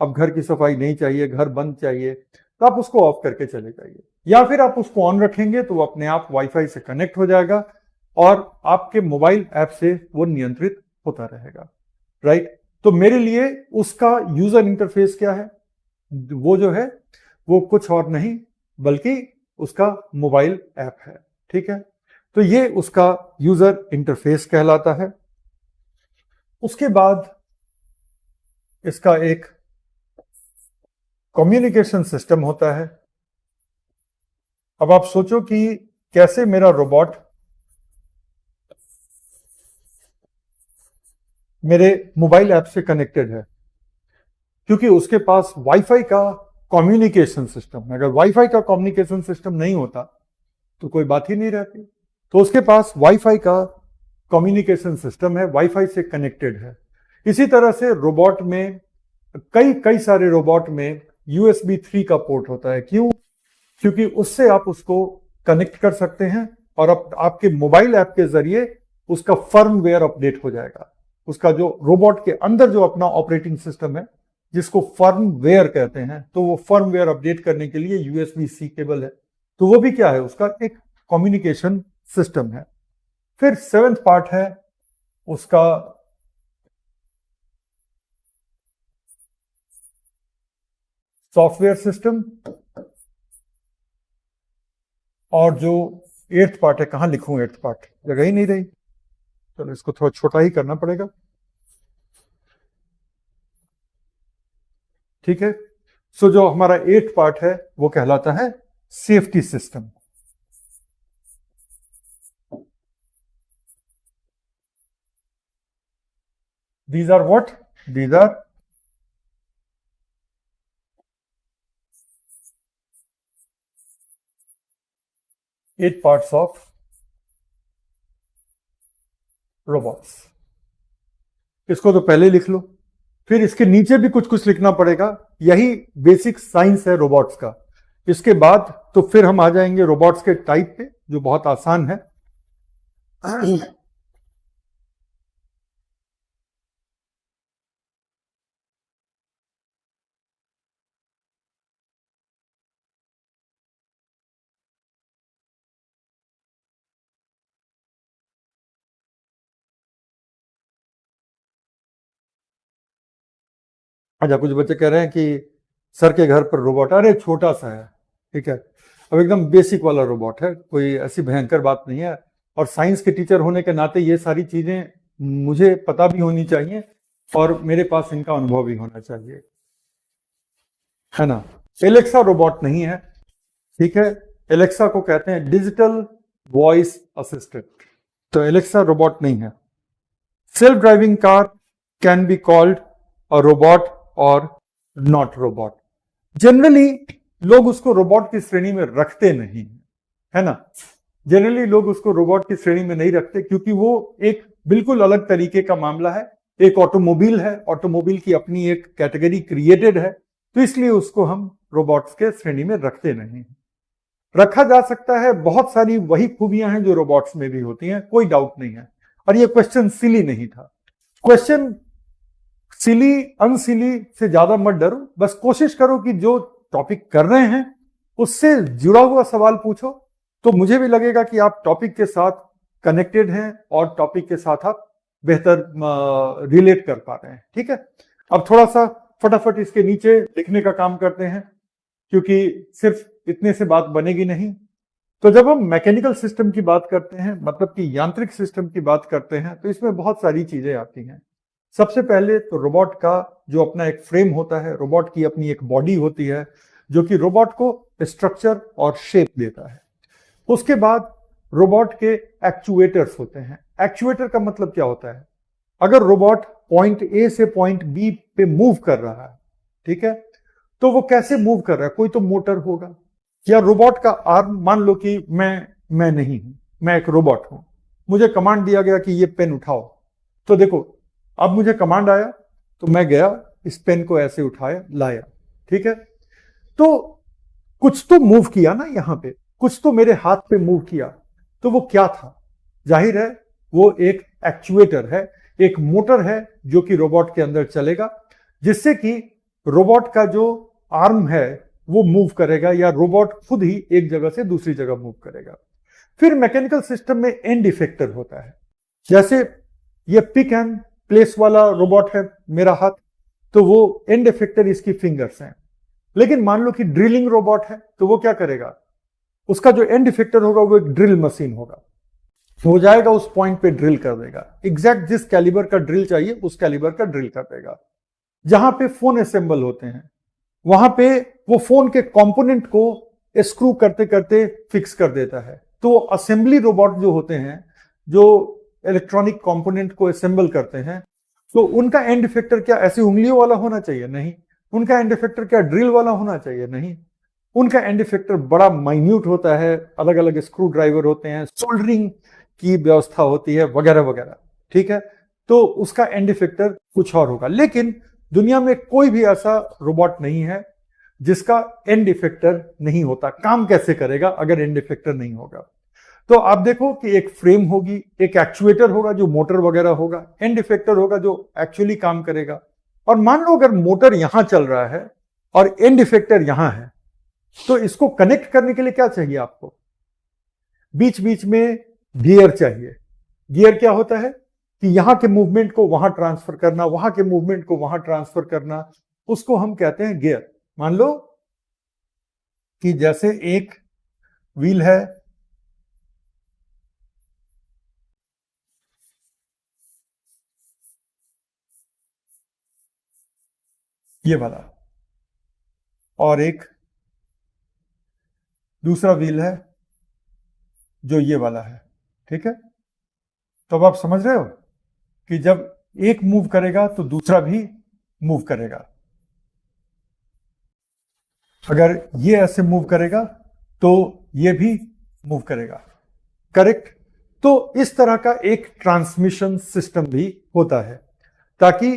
अब घर की सफाई नहीं चाहिए, घर बंद चाहिए, तो आप उसको ऑफ करके चले जाइए, या फिर आप उसको ऑन रखेंगे तो वो अपने आप वाईफाई से कनेक्ट हो जाएगा और आपके मोबाइल ऐप से वो नियंत्रित होता रहेगा, राइट। तो मेरे लिए उसका यूजर इंटरफेस क्या है, वो जो है वो कुछ और नहीं बल्कि उसका मोबाइल ऐप है, ठीक है। तो ये उसका यूजर इंटरफेस कहलाता है। उसके बाद इसका एक कम्युनिकेशन सिस्टम होता है। अब आप सोचो कि कैसे मेरा रोबोट मेरे मोबाइल ऐप से कनेक्टेड है, क्योंकि उसके पास वाईफाई का कम्युनिकेशन सिस्टम है। अगर वाईफाई का कम्युनिकेशन सिस्टम नहीं होता तो कोई बात ही नहीं रहती। तो उसके पास वाईफाई का कम्युनिकेशन सिस्टम है, वाईफाई से कनेक्टेड है। इसी तरह से रोबोट में कई सारे रोबोट में USB 3 का पोर्ट होता है। क्यों? क्योंकि उससे आप उसको कनेक्ट कर सकते हैं और आपके मोबाइल ऐप के जरिए उसका फर्मवेयर अपडेट हो जाएगा। उसका जो रोबोट के अंदर जो अपना ऑपरेटिंग सिस्टम है, जिसको फर्मवेयर कहते हैं, तो वो फर्मवेयर अपडेट करने के लिए USB-C केबल है। तो वो भी क्या है, उसका एक कम्युनिकेशन सिस्टम है। फिर 7th पार्ट है उसका सॉफ्टवेयर सिस्टम, और जो 8th पार्ट है, कहां लिखूं 8th पार्ट, जगह ही नहीं रही, चलो इसको थोड़ा छोटा ही करना पड़ेगा, ठीक है। सो जो हमारा 8th पार्ट है वो कहलाता है safety system. These are what? These are eight parts of robots। इसको तो पहले लिख लो, फिर इसके नीचे भी कुछ कुछ लिखना पड़ेगा। यही बेसिक साइंस है रोबोट्स का। इसके बाद तो फिर हम आ जाएंगे रोबोट्स के टाइप पे, जो बहुत आसान है। अच्छा, कुछ बच्चे कह रहे हैं कि सर के घर पर रोबोट, अरे छोटा सा है, ठीक है। अब एकदम बेसिक वाला रोबोट है, कोई ऐसी भयंकर बात नहीं है। और साइंस के टीचर होने के नाते ये सारी चीजें मुझे पता भी होनी चाहिए और मेरे पास इनका अनुभव भी होना चाहिए, है ना। एलेक्सा रोबोट नहीं है, ठीक है। एलेक्सा को कहते हैं डिजिटल वॉइस असिस्टेंट, तो एलेक्सा रोबोट नहीं है। Self driving car can be called a robot और नॉट रोबोट। जनरली लोग उसको रोबोट की श्रेणी में रखते नहीं, है ना। जनरली लोग उसको रोबोट की श्रेणी में नहीं रखते, क्योंकि वो एक बिल्कुल अलग तरीके का मामला है। एक ऑटोमोबाइल है, ऑटोमोबाइल की अपनी एक कैटेगरी क्रिएटेड है, तो इसलिए उसको हम रोबोट्स के श्रेणी में रखते नहीं। रखा जा सकता है, बहुत सारी वही खूबियां हैं जो रोबोट्स में भी होती हैं, कोई डाउट नहीं है। और ये क्वेश्चन सिली नहीं था। क्वेश्चन सिली अनसिली से ज्यादा मत डरो, बस कोशिश करो कि जो टॉपिक कर रहे हैं उससे जुड़ा हुआ सवाल पूछो, तो मुझे भी लगेगा कि आप टॉपिक के साथ कनेक्टेड हैं और टॉपिक के साथ आप बेहतर रिलेट कर पा रहे हैं, ठीक है। अब थोड़ा सा फटाफट इसके नीचे लिखने का काम करते हैं, क्योंकि सिर्फ इतने से बात बनेगी नहीं। तो जब हम मैकेनिकल सिस्टम की बात करते हैं, मतलब कि यांत्रिक सिस्टम की बात करते हैं, तो इसमें बहुत सारी चीजें आती हैं। सबसे पहले तो रोबोट का जो अपना एक फ्रेम होता है, रोबोट की अपनी एक बॉडी होती है जो कि रोबोट को स्ट्रक्चर और शेप देता है। उसके बाद रोबोट के एक्चुएटर्स होते हैं। एक्चुएटर का मतलब क्या होता है, अगर रोबोट पॉइंट ए से पॉइंट बी पे मूव कर रहा है, ठीक है, तो वो कैसे मूव कर रहा है, कोई तो मोटर होगा, या रोबोट का आर्म, मान लो कि मैं नहीं हूं, मैं एक रोबोट हूं, मुझे कमांड दिया गया कि ये पेन उठाओ, तो देखो अब मुझे कमांड आया तो मैं गया, इस पेन को ऐसे उठाया लाया, ठीक है। तो कुछ तो मूव किया ना, यहां पे कुछ तो मेरे हाथ पे मूव किया, तो वो क्या था? जाहिर है वो एक एक्चुएटर है, एक मोटर है जो कि रोबोट के अंदर चलेगा, जिससे कि रोबोट का जो आर्म है वो मूव करेगा, या रोबोट खुद ही एक जगह से दूसरी जगह मूव करेगा। फिर मैकेनिकल सिस्टम में एंड इफेक्टर होता है, जैसे ये पिक एंड प्लेस वाला रोबोट है मेरा हाथ, तो वो एंड इफेक्टर इसकी फिंगर्स हैं। लेकिन मान लो कि ड्रिलिंग रोबोट है, तो वो क्या करेगा? उसका जो एंड इफेक्टर होगा वो एक ड्रिल मशीन होगा, वो जाएगा उस पॉइंट पे ड्रिल कर देगा, एग्जैक्ट जिस कैलिबर का ड्रिल चाहिए उस कैलिबर का ड्रिल कर देगा। जहां पे फोन असेंबल होते हैं वहां पे वो फोन के कंपोनेंट को स्क्रू करते करते फिक्स कर देता है। तो असेंबली रोबोट जो होते हैं, जो इलेक्ट्रॉनिक कंपोनेंट को असेंबल करते हैं, तो उनका एंड इफेक्टर क्या ऐसी उंगलियों वाला होना चाहिए? नहीं। उनका एंड इफेक्टर क्या ड्रिल वाला होना चाहिए? नहीं। उनका एंड इफेक्टर बड़ा माइन्यूट होता है, अलग अलग स्क्रू ड्राइवर होते हैं, सोल्डरिंग की व्यवस्था होती है, वगैरह वगैरह, ठीक है। तो उसका एंड इफेक्टर कुछ और होगा। लेकिन दुनिया में कोई भी ऐसा रोबोट नहीं है जिसका एंड इफेक्टर नहीं होता। काम कैसे करेगा अगर एंड इफेक्टर नहीं होगा? तो आप देखो कि एक फ्रेम होगी, एक एक्चुएटर होगा जो मोटर वगैरह होगा, एंड इफेक्टर होगा जो एक्चुअली काम करेगा। और मान लो अगर मोटर यहां चल रहा है और एंड इफेक्टर यहां है, तो इसको कनेक्ट करने के लिए क्या चाहिए आपको? बीच बीच में गियर चाहिए। गियर क्या होता है कि यहां के मूवमेंट को वहां ट्रांसफर करना, वहां के मूवमेंट को वहां ट्रांसफर करना, उसको हम कहते हैं गियर। मान लो कि जैसे एक व्हील है, ये वाला, और एक दूसरा व्हील है जो ये वाला है, ठीक है। तो अब आप समझ रहे हो कि जब एक मूव करेगा तो दूसरा भी मूव करेगा। अगर ये ऐसे मूव करेगा तो ये भी मूव करेगा, करेक्ट। तो इस तरह का एक ट्रांसमिशन सिस्टम भी होता है, ताकि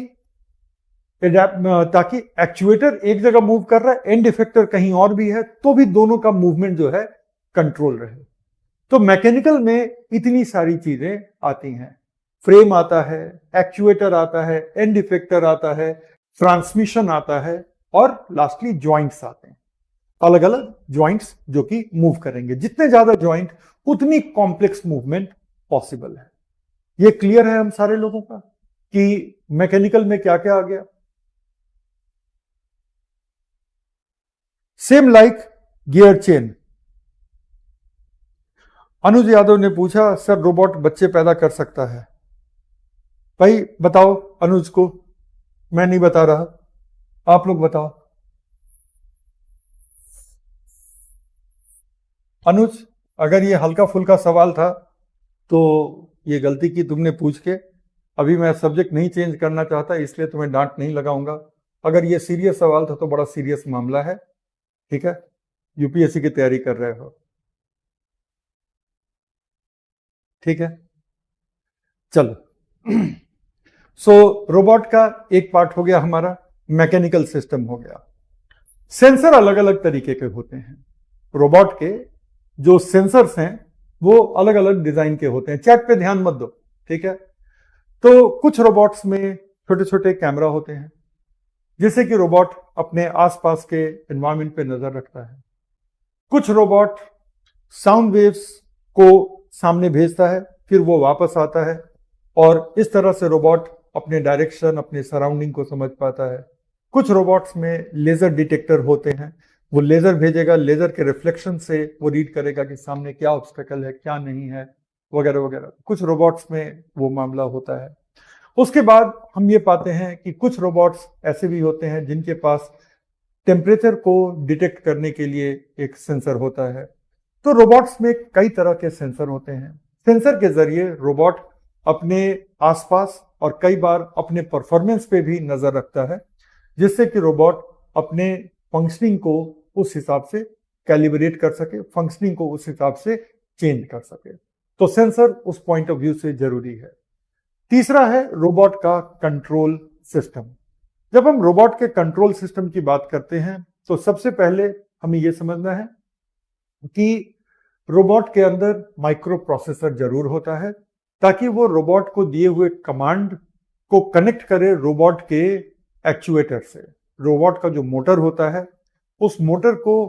एक्चुएटर एक जगह मूव कर रहा है, एंड इफेक्टर कहीं और भी है, तो भी दोनों का मूवमेंट जो है कंट्रोल रहे। तो मैकेनिकल में इतनी सारी चीजें आती हैं, फ्रेम आता है, एक्चुएटर आता है, एंड इफेक्टर आता है, ट्रांसमिशन आता है, और लास्टली जॉइंट्स आते हैं, अलग अलग जॉइंट्स जो कि मूव करेंगे। जितने ज्यादा जॉइंट उतनी कॉम्प्लेक्स मूवमेंट पॉसिबल है। ये क्लियर है हम सारे लोगों का कि मैकेनिकल में क्या क्या आ गया? Same like gear chain. Anuj Yadav ने पूछा, सर रोबोट बच्चे पैदा कर सकता है? भाई बताओ अनुज को, मैं नहीं बता रहा, आप लोग बताओ। अनुज, अगर ये हल्का फुल्का सवाल था तो ये गलती की तुमने पूछ के। अभी मैं सब्जेक्ट नहीं चेंज करना चाहता, इसलिए तुम्हें डांट नहीं लगाऊंगा। अगर ये सीरियस सवाल था तो बड़ा सीरियस मामला है, ठीक है। यूपीएससी की तैयारी कर रहे हो, ठीक है। चलो सो रोबोट का एक पार्ट हो गया हमारा, मैकेनिकल सिस्टम हो गया। सेंसर अलग अलग तरीके के होते हैं। रोबोट के जो सेंसर्स हैं वो अलग अलग डिजाइन के होते हैं। चैट पे ध्यान मत दो, ठीक है। तो कुछ रोबोट्स में छोटे छोटे कैमरा होते हैं, जिससे कि रोबोट अपने आसपास के एनवायरनमेंट पे नजर रखता है। कुछ रोबोट साउंड वेव्स को सामने भेजता है, फिर वो वापस आता है, और इस तरह से रोबोट अपने डायरेक्शन, अपने सराउंडिंग को समझ पाता है। कुछ रोबोट्स में लेजर डिटेक्टर होते हैं, वो लेजर भेजेगा, लेजर के रिफ्लेक्शन से वो रीड करेगा कि सामने क्या ऑब्स्टेकल है, क्या नहीं है, वगैरह वगैरह। कुछ रोबोट्स में वो मामला होता है। उसके बाद हम ये पाते हैं कि कुछ रोबोट्स ऐसे भी होते हैं जिनके पास टेम्परेचर को डिटेक्ट करने के लिए एक सेंसर होता है। तो रोबोट्स में कई तरह के सेंसर होते हैं। सेंसर के जरिए रोबोट अपने आसपास और कई बार अपने परफॉर्मेंस पे भी नजर रखता है, जिससे कि रोबोट अपने फंक्शनिंग को उस हिसाब से कैलिब्रेट कर सके, फंक्शनिंग को उस हिसाब से चेंज कर सके। तो सेंसर उस पॉइंट ऑफ व्यू से जरूरी है। तीसरा है रोबोट का कंट्रोल सिस्टम। जब हम रोबोट के कंट्रोल सिस्टम की बात करते हैं तो सबसे पहले हमें यह समझना है कि रोबोट के अंदर माइक्रो प्रोसेसर जरूर होता है, ताकि वो रोबोट को दिए हुए कमांड को कनेक्ट करे रोबोट के एक्चुएटर से। रोबोट का जो मोटर होता है, उस मोटर को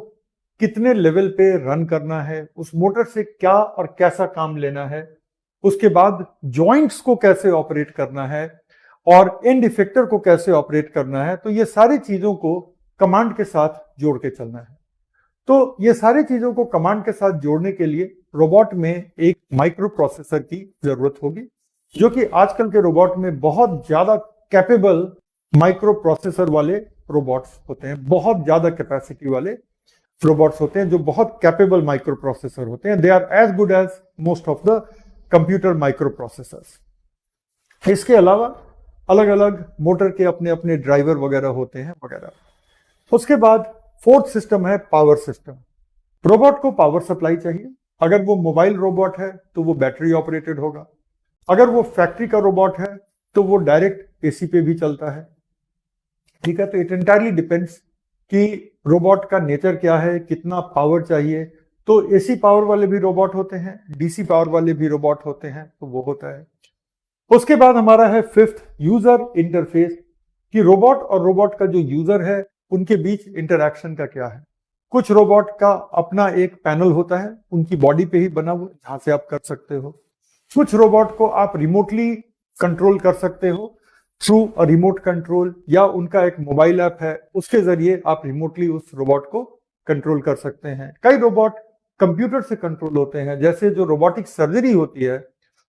कितने लेवल पे रन करना है, उस मोटर से क्या और कैसा काम लेना है, उसके बाद जॉइंट्स को कैसे ऑपरेट करना है और एंड इफेक्टर को कैसे ऑपरेट करना है, तो ये सारी चीजों को कमांड के साथ जोड़ के चलना है। तो ये सारी चीजों को कमांड के साथ जोड़ने के लिए रोबोट में एक माइक्रो प्रोसेसर की जरूरत होगी, जो कि आजकल के रोबोट में बहुत ज्यादा कैपेबल माइक्रो प्रोसेसर वाले रोबोट्स होते हैं, बहुत ज्यादा कैपेसिटी वाले रोबोट्स होते हैं जो बहुत कैपेबल माइक्रो प्रोसेसर होते हैं। They are as good as most of the computer microprocessors. इसके अलावा अलग अलग मोटर के अपने अपने ड्राइवर वगैरह होते हैं वगैरह। उसके बाद फोर्थ सिस्टम है पावर सिस्टम। रोबोट को पावर सप्लाई चाहिए। अगर वो मोबाइल रोबोट है तो वो बैटरी ऑपरेटेड होगा, अगर वो फैक्ट्री का रोबोट है तो वो डायरेक्ट एसी पे भी चलता है। ठीक है, तो इट एंटायरली डिपेंड्स कि रोबोट का नेचर क्या है, कितना पावर चाहिए। तो एसी पावर वाले भी रोबोट होते हैं, डीसी पावर वाले भी रोबोट होते हैं, तो वो होता है। उसके बाद हमारा है फिफ्थ यूजर इंटरफेस, कि रोबोट और रोबोट का जो यूजर है उनके बीच इंटरैक्शन का क्या है। कुछ रोबोट का अपना एक पैनल होता है, उनकी बॉडी पे ही बना हुआ, जहां से आप कर सकते हो। कुछ रोबोट को आप रिमोटली कंट्रोल कर सकते हो थ्रू अ रिमोट कंट्रोल, या उनका एक मोबाइल ऐप है, उसके जरिए आप रिमोटली उस रोबोट को कंट्रोल कर सकते हैं। कई रोबोट कंप्यूटर से कंट्रोल होते हैं, जैसे जो रोबोटिक सर्जरी होती है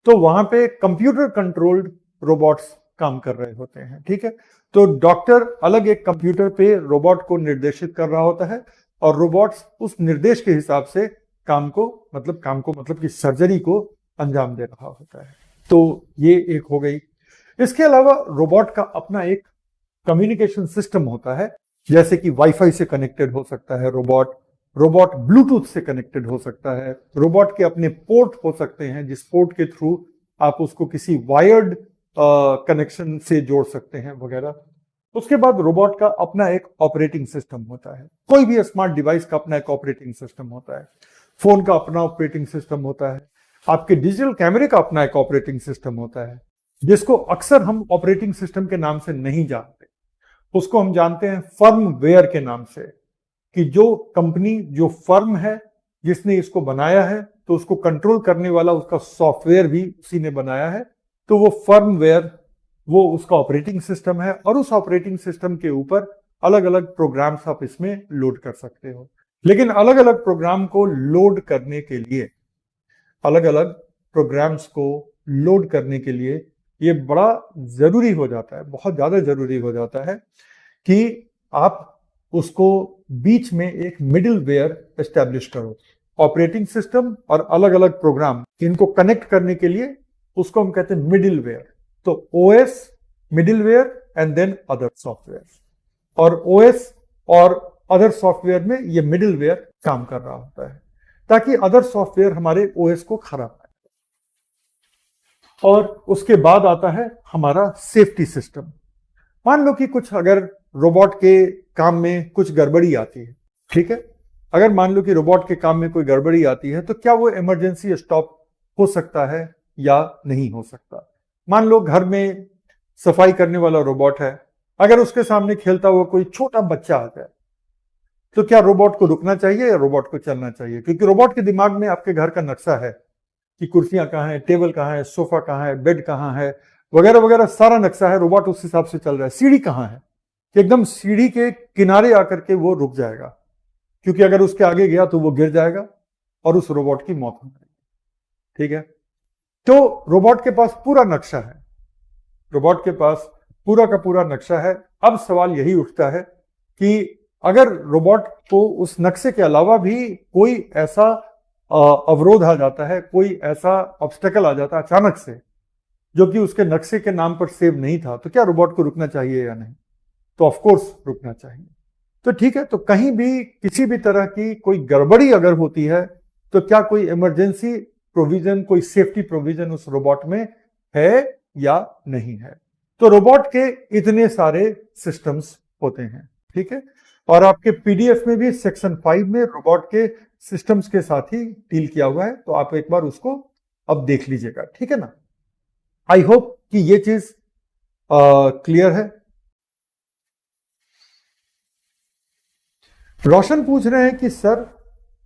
तो वहां पे कंप्यूटर कंट्रोल्ड रोबोट्स काम कर रहे होते हैं। ठीक है, तो डॉक्टर अलग एक कंप्यूटर पे रोबोट को निर्देशित कर रहा होता है और रोबोट्स उस निर्देश के हिसाब से काम को मतलब कि सर्जरी को अंजाम दे रहा होता है। तो ये एक हो गई। इसके अलावा रोबोट का अपना एक कम्युनिकेशन सिस्टम होता है, जैसे कि वाईफाई से कनेक्टेड हो सकता है रोबोट ब्लूटूथ से कनेक्टेड हो सकता है, रोबोट के अपने पोर्ट हो सकते हैं जिस पोर्ट के थ्रू आप उसको किसी वायर्ड कनेक्शन से जोड़ सकते हैं वगैरह। उसके बाद रोबोट का अपना एक ऑपरेटिंग सिस्टम होता है। कोई भी स्मार्ट डिवाइस का अपना एक ऑपरेटिंग सिस्टम होता है। फोन का अपना ऑपरेटिंग सिस्टम होता है, आपके डिजिटल कैमरे का अपना एक ऑपरेटिंग सिस्टम होता है, जिसको अक्सर हम ऑपरेटिंग सिस्टम के नाम से नहीं जानते, उसको हम जानते हैं फर्मवेयर के नाम से। कि जो कंपनी, जो फर्म है जिसने इसको बनाया है, तो उसको कंट्रोल करने वाला उसका सॉफ्टवेयर भी उसी ने बनाया है, तो वो फर्मवेयर वो उसका ऑपरेटिंग सिस्टम है। और उस ऑपरेटिंग सिस्टम के ऊपर अलग अलग प्रोग्राम्स आप इसमें लोड कर सकते हो। लेकिन अलग अलग प्रोग्राम को लोड करने के लिए, अलग अलग प्रोग्राम्स को लोड करने के लिए ये बड़ा जरूरी हो जाता है, बहुत ज्यादा जरूरी हो जाता है कि आप उसको बीच में एक मिडिल वेयर एस्टेब्लिश करो। ऑपरेटिंग सिस्टम और अलग अलग प्रोग्राम, इनको कनेक्ट करने के लिए उसको हम कहते हैं मिडिल वेयर। तो OS, middleware and then other software, और ओएस और अदर सॉफ्टवेयर में ये मिडिल वेयर काम कर रहा होता है, ताकि अदर सॉफ्टवेयर हमारे ओएस को खराब ना करे। और उसके बाद आता है हमारा सेफ्टी सिस्टम। मान लो कि कुछ अगर रोबोट के काम में कुछ गड़बड़ी आती है, ठीक है, अगर मान लो कि रोबोट के काम में कोई गड़बड़ी आती है, तो क्या वो इमरजेंसी स्टॉप हो सकता है या नहीं हो सकता। मान लो घर में सफाई करने वाला रोबोट है, अगर उसके सामने खेलता हुआ कोई छोटा बच्चा आ जाए, तो क्या रोबोट को रुकना चाहिए या रोबोट को चलना चाहिए। क्योंकि रोबोट के दिमाग में आपके घर का नक्शा है कि कुर्सियां कहाँ है, टेबल कहाँ है, सोफा कहाँ है, बेड कहाँ है, वगैरह वगैरह, सारा नक्शा है। रोबोट उस हिसाब से चल रहा है। सीढ़ी कहाँ है, एकदम सीढ़ी के किनारे आकर के वो रुक जाएगा, क्योंकि अगर उसके आगे गया तो वो गिर जाएगा और उस रोबोट की मौत हो जाएगी। ठीक है, तो रोबोट के पास पूरा नक्शा है, रोबोट के पास पूरा का पूरा नक्शा है। अब सवाल यही उठता है कि अगर रोबोट को उस नक्शे के अलावा भी कोई ऐसा अवरोध आ जाता है, कोई ऐसा ऑब्स्टेकल आ जाता है अचानक से, जो कि उसके नक्शे के नाम पर सेव नहीं था, तो क्या रोबोट को रुकना चाहिए या नहीं। तो ऑफ कोर्स रुकना चाहिए। तो ठीक है, तो कहीं भी किसी भी तरह की कोई गड़बड़ी अगर होती है तो क्या कोई इमरजेंसी प्रोविजन, कोई सेफ्टी प्रोविजन उस रोबोट में है या नहीं है। तो रोबोट के इतने सारे सिस्टम्स होते हैं, ठीक है। और आपके पीडीएफ में भी सेक्शन 5 में रोबोट के सिस्टम्स के साथ ही डील किया हुआ है, तो आप एक बार उसको अब देख लीजिएगा, ठीक है ना। आई होप कि ये चीज क्लियर है। रोशन पूछ रहे हैं कि सर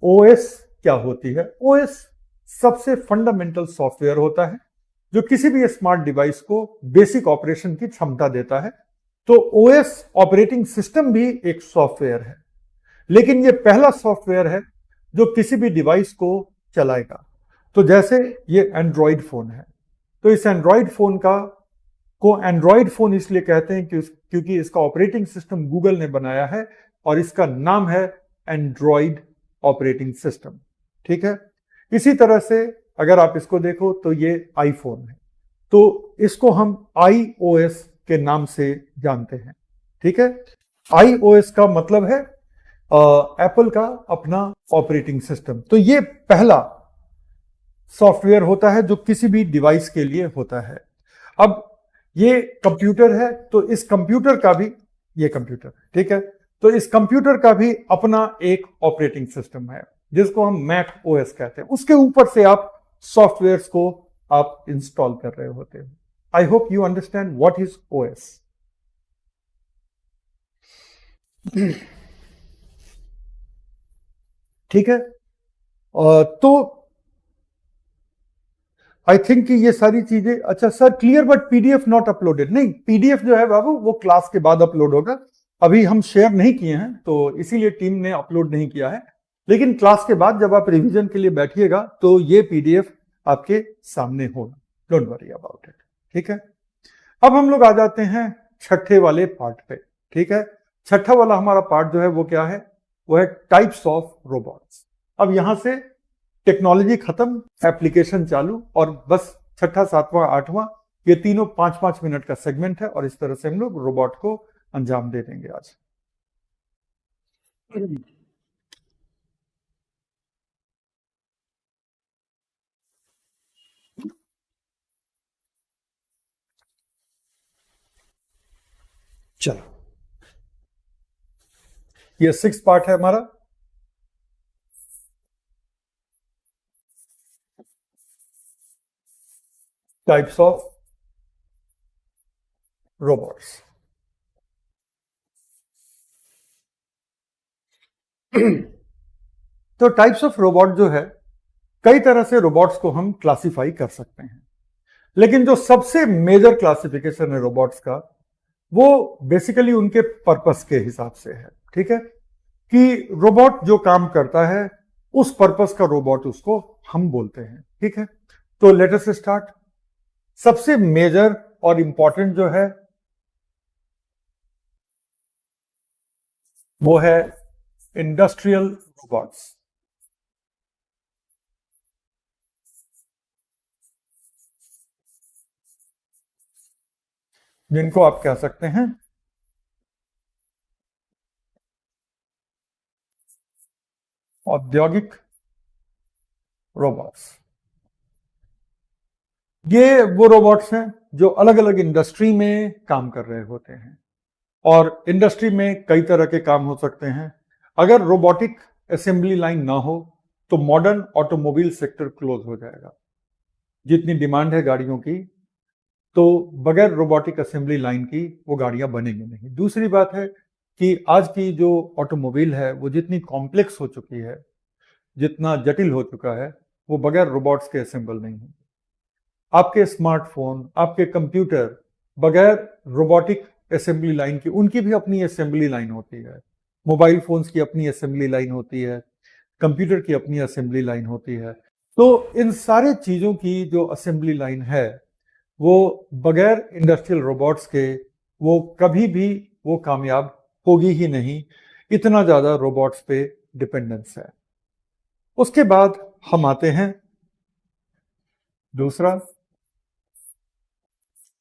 ओएस क्या होती है। ओएस सबसे फंडामेंटल सॉफ्टवेयर होता है जो किसी भी स्मार्ट डिवाइस को बेसिक ऑपरेशन की क्षमता देता है। तो ओएस ऑपरेटिंग सिस्टम भी एक सॉफ्टवेयर है, लेकिन यह पहला सॉफ्टवेयर है जो किसी भी डिवाइस को चलाएगा। तो जैसे ये एंड्रॉइड फोन है, तो इस एंड्रॉइड फोन को एंड्रॉइड फोन इसलिए कहते हैं क्योंकि इसका ऑपरेटिंग सिस्टम गूगल ने बनाया है और इसका नाम है एंड्रॉइड ऑपरेटिंग सिस्टम, ठीक है। इसी तरह से अगर आप इसको देखो तो ये आईफोन है, तो इसको हम आईओएस के नाम से जानते हैं, ठीक है। आईओएस का मतलब है एप्पल का अपना ऑपरेटिंग सिस्टम। तो ये पहला सॉफ्टवेयर होता है जो किसी भी डिवाइस के लिए होता है। अब ये कंप्यूटर है, तो इस कंप्यूटर का भी, ये कंप्यूटर, ठीक है, तो इस कंप्यूटर का भी अपना एक ऑपरेटिंग सिस्टम है जिसको हम मैक ओएस कहते हैं। उसके ऊपर से आप सॉफ्टवेयर्स को आप इंस्टॉल कर रहे होते हैं। I hope you understand what is OS. ठीक है, तो आई थिंक कि ये सारी चीजें, अच्छा sir clear but PDF not uploaded. नहीं, पीडीएफ जो है बाबू वो क्लास के बाद अपलोड होगा, अभी हम शेयर नहीं किए हैं तो इसीलिए टीम ने अपलोड नहीं किया है। लेकिन क्लास के बाद जब आप रिवीजन के लिए बैठिएगा तो ये पीडीएफ आपके सामने होगा, डोंट वरी अबाउट इट, ठीक है। अब हम लोग आ जाते हैं छठे वाले पार्ट पे, ठीक है। छठा वाला हमारा पार्ट जो है वो क्या है, वो है टाइप्स ऑफ रोबोट्स। अब यहां से टेक्नोलॉजी खत्म, एप्लीकेशन चालू, और बस छठा, सातवां, आठवां ये तीनों 5-5 मिनट का सेगमेंट है और इस तरह से हम लोग रोबोट को अंजाम दे देंगे आज। चलो, ये 6 पार्ट है हमारा। Types of robots. तो टाइप्स ऑफ रोबोट जो है, कई तरह से रोबोट्स को हम क्लासिफाई कर सकते हैं, लेकिन जो सबसे मेजर क्लासिफिकेशन है रोबोट्स का, वो बेसिकली उनके पर्पस के हिसाब से है, ठीक है, कि रोबोट जो काम करता है उस पर्पस का रोबोट उसको हम बोलते हैं, ठीक है। तो लेट अस स्टार्ट। सबसे मेजर और इंपॉर्टेंट जो है वो है इंडस्ट्रियल रोबोट्स, जिनको आप कह सकते हैं औद्योगिक रोबोट्स। ये वो रोबोट्स हैं जो अलग अलग इंडस्ट्री में काम कर रहे होते हैं, और इंडस्ट्री में कई तरह के काम हो सकते हैं। अगर रोबोटिक असेंबली लाइन ना हो तो मॉडर्न ऑटोमोबाइल सेक्टर क्लोज हो जाएगा। जितनी डिमांड है गाड़ियों की, तो बगैर रोबोटिक असेंबली लाइन की वो गाड़ियां बनेंगी नहीं। दूसरी बात है कि आज की जो ऑटोमोबाइल है वो जितनी कॉम्प्लेक्स हो चुकी है, जितना जटिल हो चुका है, वो बगैर रोबोट्स के असेंबल नहीं है। आपके स्मार्टफोन, आपके कंप्यूटर बगैर रोबोटिक असेंबली लाइन की, उनकी भी अपनी असेंबली लाइन होती है। मोबाइल फोन्स की अपनी असेंबली लाइन होती है, कंप्यूटर की अपनी असेंबली लाइन होती है। तो इन सारे चीजों की जो असेंबली लाइन है वो बगैर इंडस्ट्रियल रोबोट्स के वो कभी भी वो कामयाब होगी ही नहीं, इतना ज्यादा रोबोट्स पे डिपेंडेंस है। उसके बाद हम आते हैं दूसरा,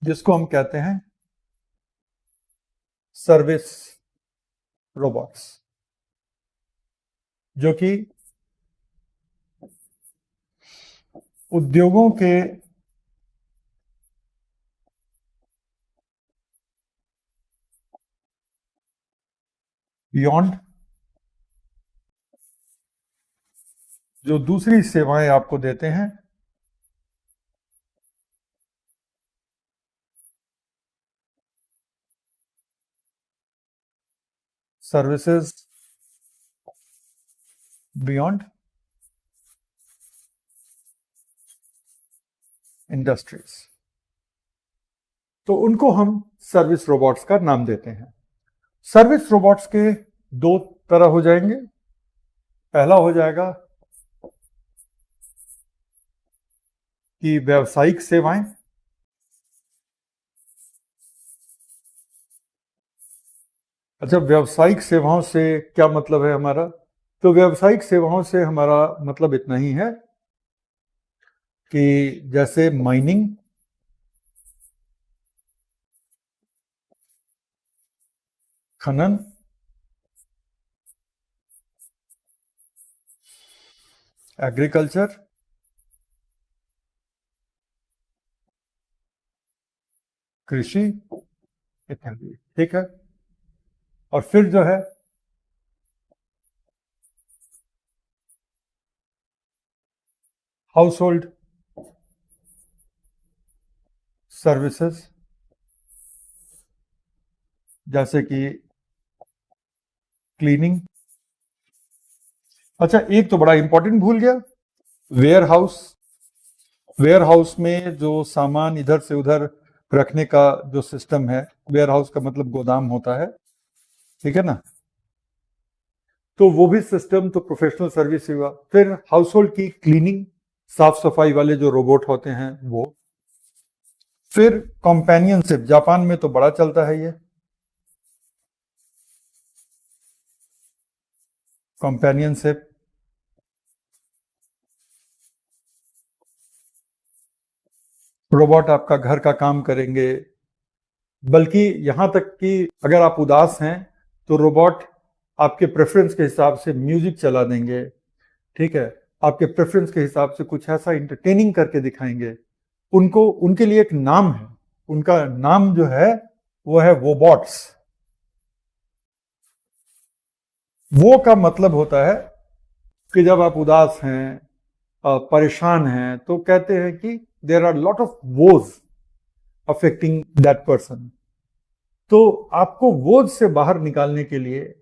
जिसको हम कहते हैं सर्विस रोबोट्स, जो कि उद्योगों के बियॉन्ड जो दूसरी सेवाएं आपको देते हैं, सर्विसेज बियॉन्ड इंडस्ट्रीज, तो उनको हम सर्विस रोबोट्स का नाम देते हैं। सर्विस रोबोट्स के दो तरह हो जाएंगे। पहला हो जाएगा कि व्यावसायिक सेवाएं, अच्छा व्यावसायिक सेवाओं से क्या मतलब है हमारा? तो व्यावसायिक सेवाओं से हमारा मतलब इतना ही है कि जैसे माइनिंग, खनन, एग्रीकल्चर, कृषि इत्यादि, ठीक है। और फिर जो है हाउस होल्ड सर्विसेज, जैसे कि क्लीनिंग। अच्छा एक तो बड़ा इंपॉर्टेंट भूल गया, वेयर हाउस। वेयर हाउस में जो सामान इधर से उधर रखने का जो सिस्टम है, वेयर हाउस का मतलब गोदाम होता है, ठीक है ना। तो वो भी सिस्टम तो प्रोफेशनल सर्विस हुआ। फिर हाउस होल्ड की क्लीनिंग, साफ सफाई वाले जो रोबोट होते हैं वो। फिर कंपेनियनशिप, जापान में तो बड़ा चलता है ये कंपेनियनशिप। रोबोट आपका घर का काम करेंगे, बल्कि यहां तक कि अगर आप उदास हैं तो रोबोट आपके प्रेफरेंस के हिसाब से म्यूजिक चला देंगे, ठीक है। आपके प्रेफरेंस के हिसाब से कुछ ऐसा इंटरटेनिंग करके दिखाएंगे। उनको, उनके लिए एक नाम है, उनका नाम जो है वो है वोबॉट्स। वो का मतलब होता है कि जब आप उदास हैं, परेशान हैं, तो कहते हैं कि there are lot of woes affecting that person. तो आपको वोज से बाहर निकालने के लिए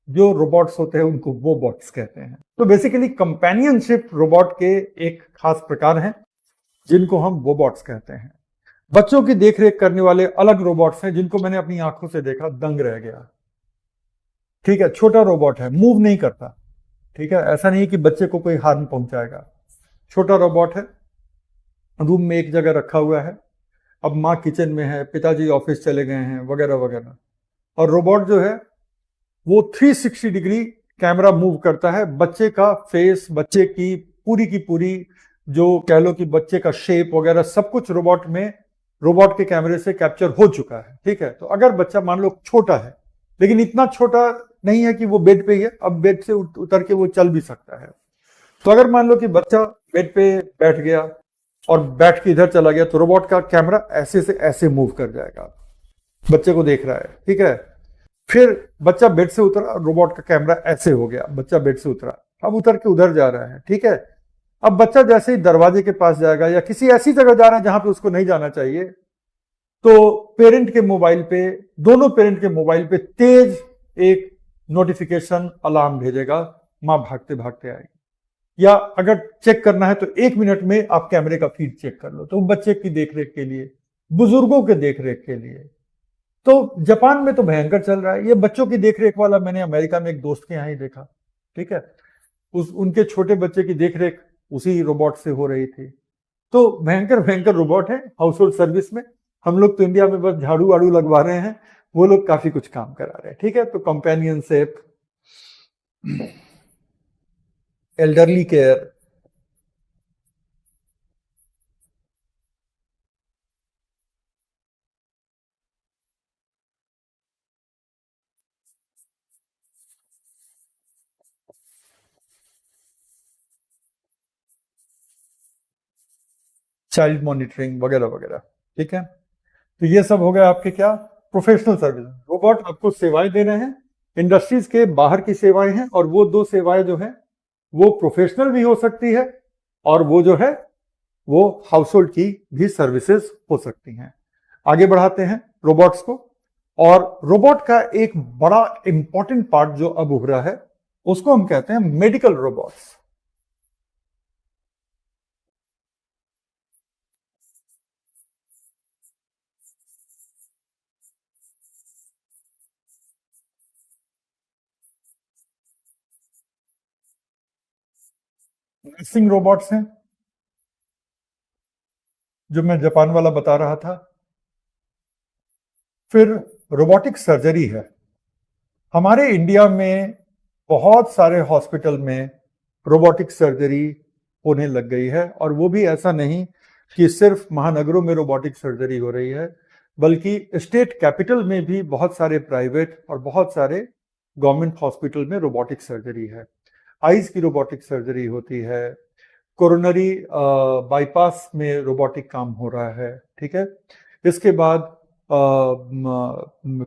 जो रोबोट्स होते हैं उनको वो बॉट्स कहते हैं। तो बेसिकली कंपेनियनशिप रोबोट के एक खास प्रकार हैं जिनको हम वोबॉट्स कहते हैं। बच्चों की देखरेख करने वाले अलग रोबोट्स हैं जिनको मैंने अपनी आंखों से देखा, दंग रह गया, ठीक है। छोटा रोबोट है, मूव नहीं करता, ठीक है। ऐसा नहीं कि बच्चे को कोई हार्म पहुंचाएगा। छोटा रोबोट है, रूम में एक जगह रखा हुआ है। अब माँ किचन में है, पिताजी ऑफिस चले गए हैं, वगैरह वगैरह। और रोबोट जो है वो 360 डिग्री कैमरा मूव करता है, बच्चे का फेस, बच्चे की पूरी जो कह लो कि बच्चे का शेप वगैरह सब कुछ रोबोट में, रोबोट के कैमरे से कैप्चर हो चुका है, ठीक है। तो अगर बच्चा मान लो छोटा है, लेकिन इतना छोटा नहीं है कि वो बेड पे ही है, अब बेड से उतर के वो चल भी सकता है। तो अगर मान लो कि बच्चा बेड पे बैठ गया और बैठ के इधर चला गया, तो रोबोट का कैमरा ऐसे से ऐसे मूव कर जाएगा, बच्चे को देख रहा है, ठीक है। फिर बच्चा बेड से उतरा, रोबोट का कैमरा ऐसे हो गया, बच्चा बेड से उतरा, अब उतर के उधर जा रहा है, ठीक है। अब बच्चा जैसे ही दरवाजे के पास जाएगा या किसी ऐसी जगह जा रहा है जहां पे उसको नहीं जाना चाहिए, तो पेरेंट के मोबाइल पे, दोनों पेरेंट के मोबाइल पे तेज एक नोटिफिकेशन अलार्म भेजेगा, मां भागते भागते आएगी। या अगर चेक करना है तो 1 मिनट में आप कैमरे का फीड चेक कर लो। तो बच्चे की देखरेख के लिए, बुजुर्गों के देखरेख के लिए, तो जापान में तो भयंकर चल रहा है ये बच्चों की देखरेख वाला। मैंने अमेरिका में एक दोस्त के यहाँ ही देखा, ठीक है। उनके छोटे बच्चे की देखरेख उसी रोबोट से हो रही थी। तो भयंकर भयंकर रोबोट है हाउस होल्ड सर्विस में। हम लोग तो इंडिया में बस झाड़ू वाड़ू लगवा रहे हैं, वो लोग काफी कुछ काम करा रहे हैं, ठीक है। तो companionship, elderly care, child monitoring वगैरह वगैरह। ठीक है, तो ये सब हो गया आपके क्या, प्रोफेशनल सर्विस। रोबोट आपको सेवाएं दे रहे हैं, इंडस्ट्रीज के बाहर की सेवाएं हैं, और वो दो सेवाएं जो हैं वो प्रोफेशनल भी हो सकती है, और वो जो है वो हाउस होल्ड की भी सर्विसेज हो सकती हैं। आगे बढ़ाते हैं रोबोट्स को, और रोबोट का एक बड़ा इंपॉर्टेंट पार्ट जो अब उभरा है उसको हम कहते हैं मेडिकल रोबोट्स। नर्सिंग रोबोट्स हैं, जो मैं जापान वाला बता रहा था। फिर रोबोटिक सर्जरी है। हमारे इंडिया में बहुत सारे हॉस्पिटल में रोबोटिक सर्जरी होने लग गई है, और वो भी ऐसा नहीं कि सिर्फ महानगरों में रोबोटिक सर्जरी हो रही है, बल्कि स्टेट कैपिटल में भी बहुत सारे प्राइवेट और बहुत सारे गवर्नमेंट हॉस्पिटल में रोबोटिक सर्जरी है। आईज की रोबोटिक सर्जरी होती है, कोरोनरी बाईपास में रोबोटिक काम हो रहा है। ठीक है, इसके बाद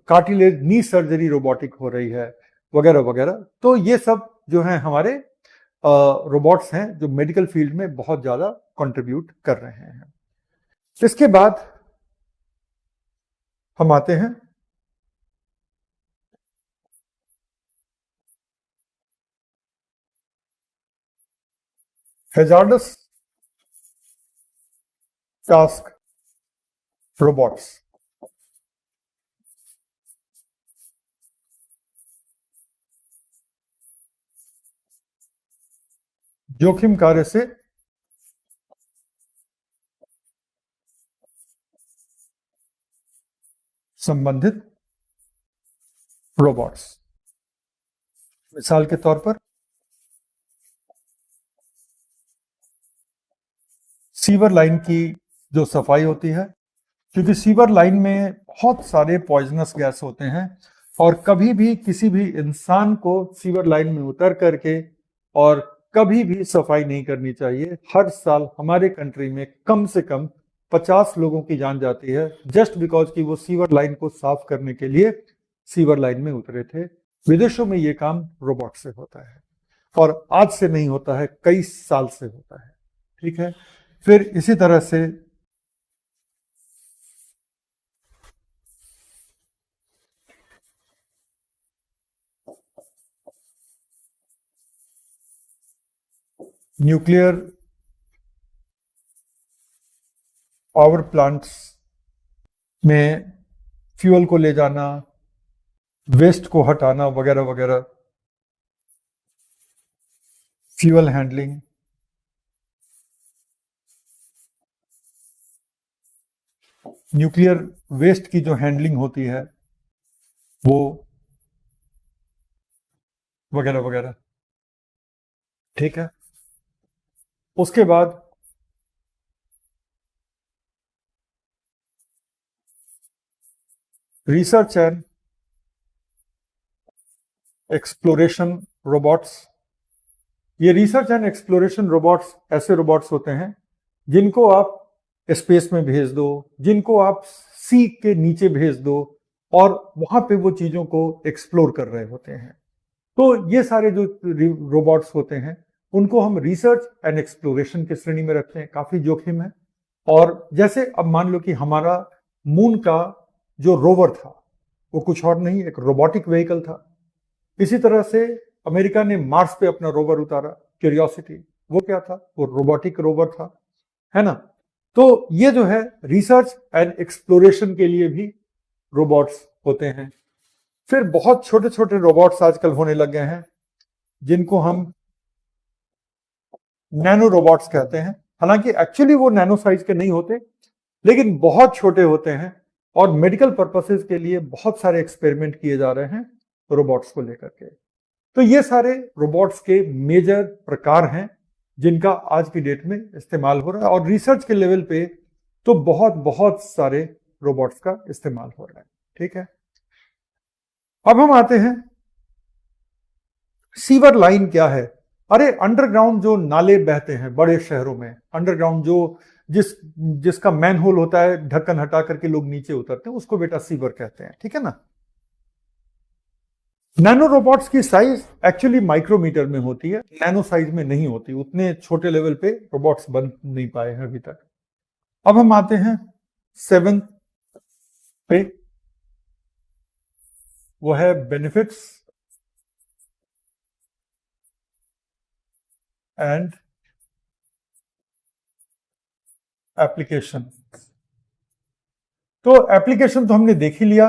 कार्टिलेज नी सर्जरी रोबोटिक हो रही है, वगैरह वगैरह। तो ये सब जो है हमारे रोबोट्स हैं जो मेडिकल फील्ड में बहुत ज्यादा कंट्रीब्यूट कर रहे हैं। इसके बाद हम आते हैं हैजार्डस टास्क रोबोट्स। जोखिम कार्य से संबंधित रोबोट्स। मिसाल के तौर पर सीवर लाइन की जो सफाई होती है, क्योंकि सीवर लाइन में बहुत सारे पॉइजनस गैस होते हैं, और कभी भी किसी भी इंसान को सीवर लाइन में उतर करके और कभी भी सफाई नहीं करनी चाहिए। हर साल हमारे कंट्री में कम से कम 50 लोगों की जान जाती है, जस्ट बिकॉज कि वो सीवर लाइन को साफ करने के लिए सीवर लाइन में उतरे थे। विदेशों में ये काम रोबोट से होता है, और आज से नहीं होता है, कई साल से होता है। ठीक है, फिर इसी तरह से न्यूक्लियर पावर प्लांट्स में फ्यूल को ले जाना, वेस्ट को हटाना, वगैरह वगैरह, फ्यूल हैंडलिंग, न्यूक्लियर वेस्ट की जो हैंडलिंग होती है वो, वगैरह वगैरह। ठीक है, उसके बाद रिसर्च एंड एक्सप्लोरेशन रोबोट्स। ये रिसर्च एंड एक्सप्लोरेशन रोबोट्स ऐसे रोबोट्स होते हैं जिनको आप स्पेस में भेज दो, जिनको आप सी के नीचे भेज दो, और वहां पे वो चीजों को एक्सप्लोर कर रहे होते हैं। तो ये सारे जो रोबोट्स होते हैं उनको हम रिसर्च एंड एक्सप्लोरेशन की श्रेणी में रखते हैं, काफी जोखिम है। और जैसे अब मान लो कि हमारा मून का जो रोवर था वो कुछ और नहीं, एक रोबोटिक व्हीकल था। इसी तरह से अमेरिका ने मार्स पे अपना रोवर उतारा, क्यूरियोसिटी, वो क्या था, वो रोबोटिक रोवर था, है ना। तो ये जो है रिसर्च एंड एक्सप्लोरेशन के लिए भी रोबोट्स होते हैं। फिर बहुत छोटे छोटे रोबोट्स आजकल होने लग गए हैं जिनको हम नैनो रोबोट्स कहते हैं। हालांकि एक्चुअली वो नैनो साइज के नहीं होते, लेकिन बहुत छोटे होते हैं, और मेडिकल पर्पसेस के लिए बहुत सारे एक्सपेरिमेंट किए जा रहे हैं रोबोट्स को लेकर के। तो ये सारे रोबोट्स के मेजर प्रकार हैं जिनका आज की डेट में इस्तेमाल हो रहा है, और रिसर्च के लेवल पे तो बहुत बहुत सारे रोबोट्स का इस्तेमाल हो रहा है। ठीक है, अब हम आते हैं सीवर लाइन क्या है। अरे अंडरग्राउंड जो नाले बहते हैं बड़े शहरों में, अंडरग्राउंड जो जिसका मैन होल होता है, ढक्कन हटा करके लोग नीचे उतरते हैं, उसको बेटा सीवर कहते हैं, ठीक है ना। नैनो रोबोट्स की साइज एक्चुअली माइक्रोमीटर में होती है, नैनो साइज में नहीं होती, उतने छोटे लेवल पे रोबोट्स बन नहीं पाए हैं अभी तक। अब हम आते हैं 7th पे, वो है बेनिफिट्स एंड एप्लीकेशन। तो एप्लीकेशन तो हमने देख ही लिया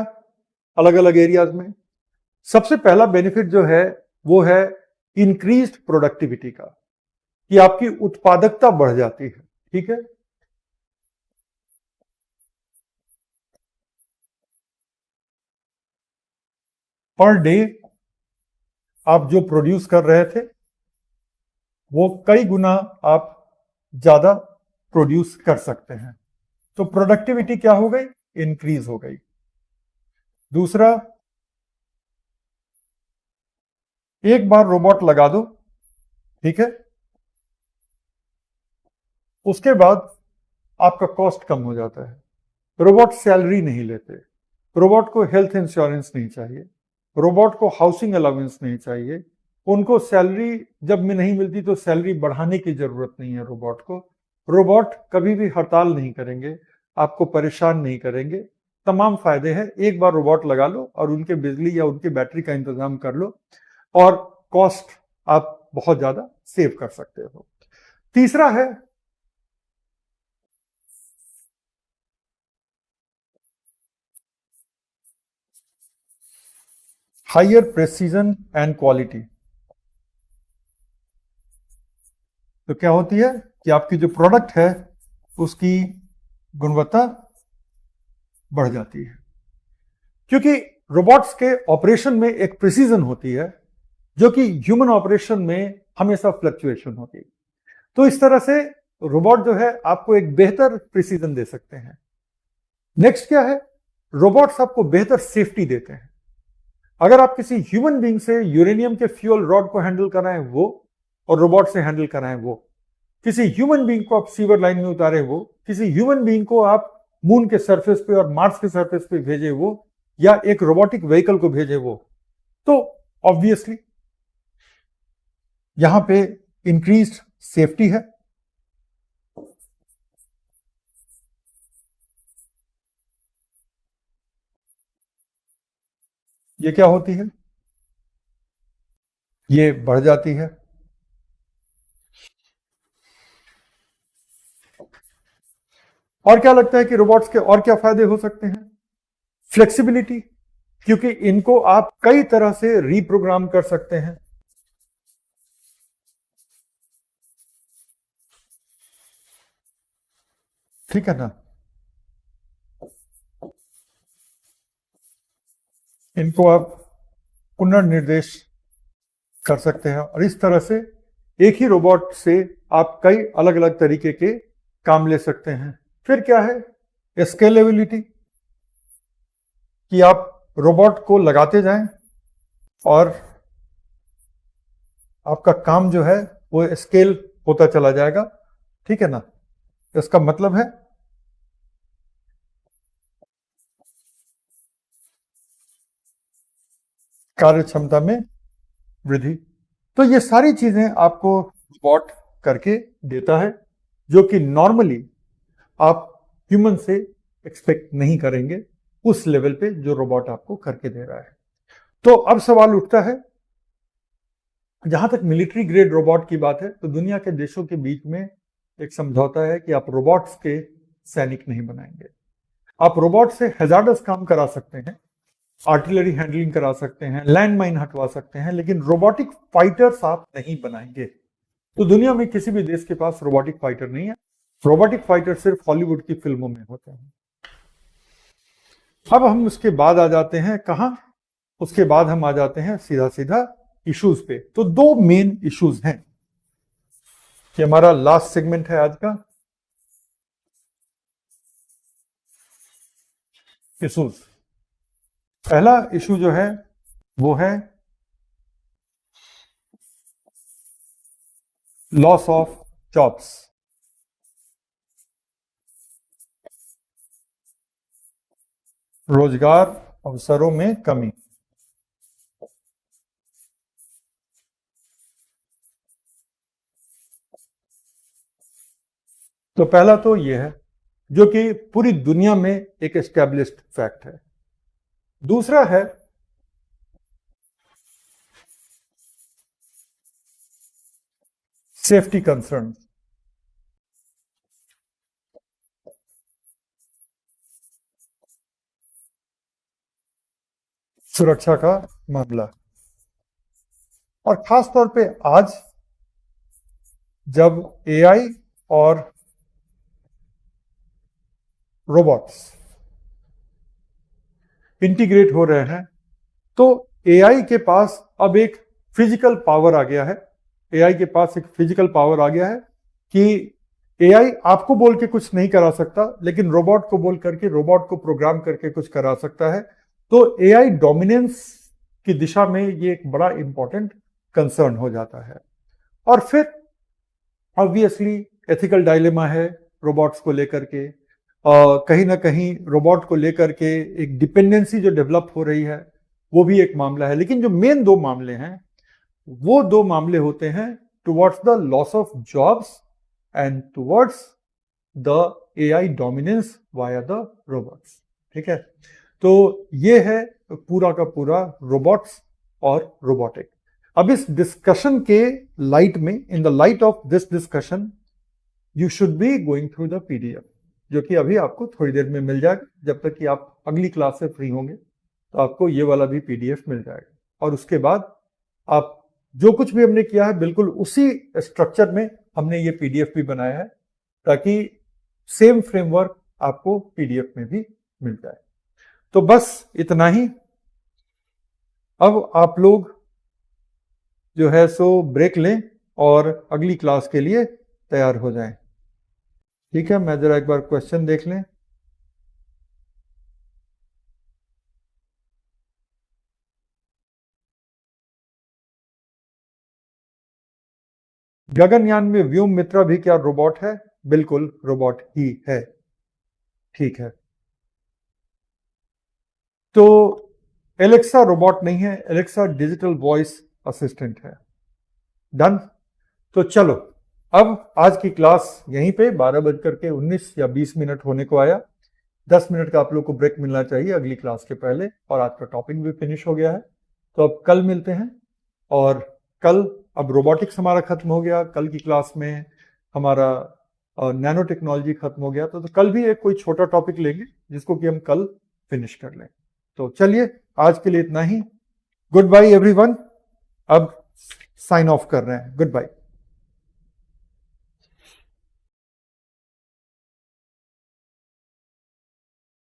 अलग अलग एरियाज में। सबसे पहला बेनिफिट जो है वो है इंक्रीज्ड प्रोडक्टिविटी का, कि आपकी उत्पादकता बढ़ जाती है, ठीक है। पर डे आप जो प्रोड्यूस कर रहे थे वो कई गुना आप ज्यादा प्रोड्यूस कर सकते हैं, तो प्रोडक्टिविटी क्या हो गई, इंक्रीज हो गई। दूसरा, एक बार रोबोट लगा दो, ठीक है, उसके बाद आपका कॉस्ट कम हो जाता है। रोबोट सैलरी नहीं लेते, रोबोट को हेल्थ इंश्योरेंस नहीं चाहिए, रोबोट को हाउसिंग अलाउंस नहीं चाहिए, उनको सैलरी जब में नहीं मिलती तो सैलरी बढ़ाने की जरूरत नहीं है रोबोट को। रोबोट कभी भी हड़ताल नहीं करेंगे, आपको परेशान नहीं करेंगे, तमाम फायदे हैं। एक बार रोबोट लगा लो और उनके बिजली या उनके बैटरी का इंतजाम कर लो और कॉस्ट आप बहुत ज्यादा सेव कर सकते हो। तीसरा है हायर प्रेसिजन एंड क्वालिटी। तो क्या होती है कि आपकी जो प्रोडक्ट है उसकी गुणवत्ता बढ़ जाती है, क्योंकि रोबोट्स के ऑपरेशन में एक प्रिसीजन होती है जो कि ह्यूमन ऑपरेशन में हमेशा फ्लक्चुएशन होती है। तो इस तरह से रोबोट जो है आपको एक बेहतर प्रिसीजन दे सकते हैं। नेक्स्ट क्या है, रोबोट्स आपको बेहतर सेफ्टी देते हैं। अगर आप किसी ह्यूमन बीइंग से यूरेनियम के फ्यूल रॉड को हैंडल कराएं वो, और रोबोट से हैंडल कराएं वो, किसी ह्यूमन बीइंग को आप सीवर लाइन में उतारे वो, किसी ह्यूमन बीइंग को आप मून के सरफेस पे और मार्स के सरफेस पे भेजे वो, या एक रोबोटिक व्हीकल को भेजे वो, तो ऑब्वियसली यहां पे इंक्रीज्ड सेफ्टी है। ये क्या होती है, ये बढ़ जाती है। और क्या लगता है कि रोबोट्स के और क्या फायदे हो सकते हैं, फ्लेक्सिबिलिटी, क्योंकि इनको आप कई तरह से रीप्रोग्राम कर सकते हैं, ठीक है ना। इनको आप पुनर्निर्देश कर सकते हैं और इस तरह से एक ही रोबोट से आप कई अलग अलग तरीके के काम ले सकते हैं। फिर क्या है, स्केलेबिलिटी, कि आप रोबोट को लगाते जाएं और आपका काम जो है वो स्केल होता चला जाएगा, ठीक है ना। इसका मतलब है कार्य क्षमता में वृद्धि। तो ये सारी चीजें आपको रोबोट करके देता है, जो कि नॉर्मली आप ह्यूमन से एक्सपेक्ट नहीं करेंगे उस लेवल पे जो रोबोट आपको करके दे रहा है। तो अब सवाल उठता है, जहां तक मिलिट्री ग्रेड रोबोट की बात है, तो दुनिया के देशों के बीच में एक समझौता है कि आप रोबोट्स के सैनिक नहीं बनाएंगे। आप रोबोट से हैजार्डस काम करा सकते हैं, आर्टिलरी हैंडलिंग करा सकते हैं, लैंड माइन हटवा सकते हैं, लेकिन रोबोटिक फाइटर्स आप नहीं बनाएंगे। तो दुनिया में किसी भी देश के पास रोबोटिक फाइटर नहीं है, रोबोटिक फाइटर सिर्फ हॉलीवुड की फिल्मों में होते हैं। अब हम उसके बाद आ जाते हैं कहां, उसके बाद हम आ जाते हैं सीधा सीधा इश्यूज पे। तो दो मेन इश्यूज हैं, कि हमारा लास्ट सेगमेंट है आज का, इश्यूज। पहला इशू जो है वो है लॉस ऑफ जॉब्स। रोजगार अवसरों में कमी। तो पहला तो यह है जो कि पूरी दुनिया में एक एस्टैब्लिश्ड फैक्ट है। दूसरा है सेफ्टी कंसर्न, सुरक्षा का मामला। और खास तौर पे आज जब एआई और रोबोट्स इंटीग्रेट हो रहे हैं तो एआई के पास अब एक फिजिकल पावर आ गया है। एआई के पास एक फिजिकल पावर आ गया है कि एआई आपको बोल के कुछ नहीं करा सकता, लेकिन रोबोट को बोल करके, रोबोट को प्रोग्राम करके कुछ करा सकता है। तो एआई डोमिनेंस की दिशा में ये एक बड़ा इंपॉर्टेंट कंसर्न हो जाता है। और फिर ऑब्वियसली एथिकल डायलेमा है रोबोट्स को लेकर के। कहीं ना कहीं रोबोट को लेकर के एक डिपेंडेंसी जो डेवलप हो रही है वो भी एक मामला है। लेकिन जो मेन दो मामले हैं वो दो मामले होते हैं towards the loss of jobs and towards the AI dominance via the robots. ठीक है, तो ये है पूरा का पूरा रोबोट्स और रोबोटिक। अब इस डिस्कशन के लाइट में, in the light of this discussion, you should be going through the PDF, जो कि अभी आपको थोड़ी देर में मिल जाएगा। जब तक कि आप अगली क्लास से फ्री होंगे तो आपको ये वाला भी पीडीएफ मिल जाएगा। और उसके बाद आप जो कुछ भी हमने किया है बिल्कुल उसी स्ट्रक्चर में हमने ये पीडीएफ भी बनाया है, ताकि सेम फ्रेमवर्क आपको पीडीएफ में भी मिल जाए। तो बस इतना ही। अब आप लोग जो है सो ब्रेक लें और अगली क्लास के लिए तैयार हो जाएं। ठीक है, मैं जरा एक बार क्वेश्चन देख लें। गगनयान में व्योम मित्रा भी क्या रोबोट है? बिल्कुल रोबोट ही है। ठीक है, तो एलेक्सा रोबोट नहीं है, एलेक्सा डिजिटल वॉइस असिस्टेंट है। डन। तो चलो, अब आज की क्लास यहीं पे 12:19 या 20 मिनट होने को आया। 10 मिनट का आप लोग को ब्रेक मिलना चाहिए अगली क्लास के पहले, और आज का टॉपिक भी फिनिश हो गया है। तो अब कल मिलते हैं। और कल अब रोबोटिक्स हमारा खत्म हो गया, कल की क्लास में हमारा नैनो टेक्नोलॉजी खत्म हो गया। तो कल भी एक कोई छोटा टॉपिक लेंगे जिसको कि हम कल फिनिश कर लें। तो चलिए, आज के लिए इतना ही। Goodbye everyone. अब साइन ऑफ कर रहे हैं। Good bye.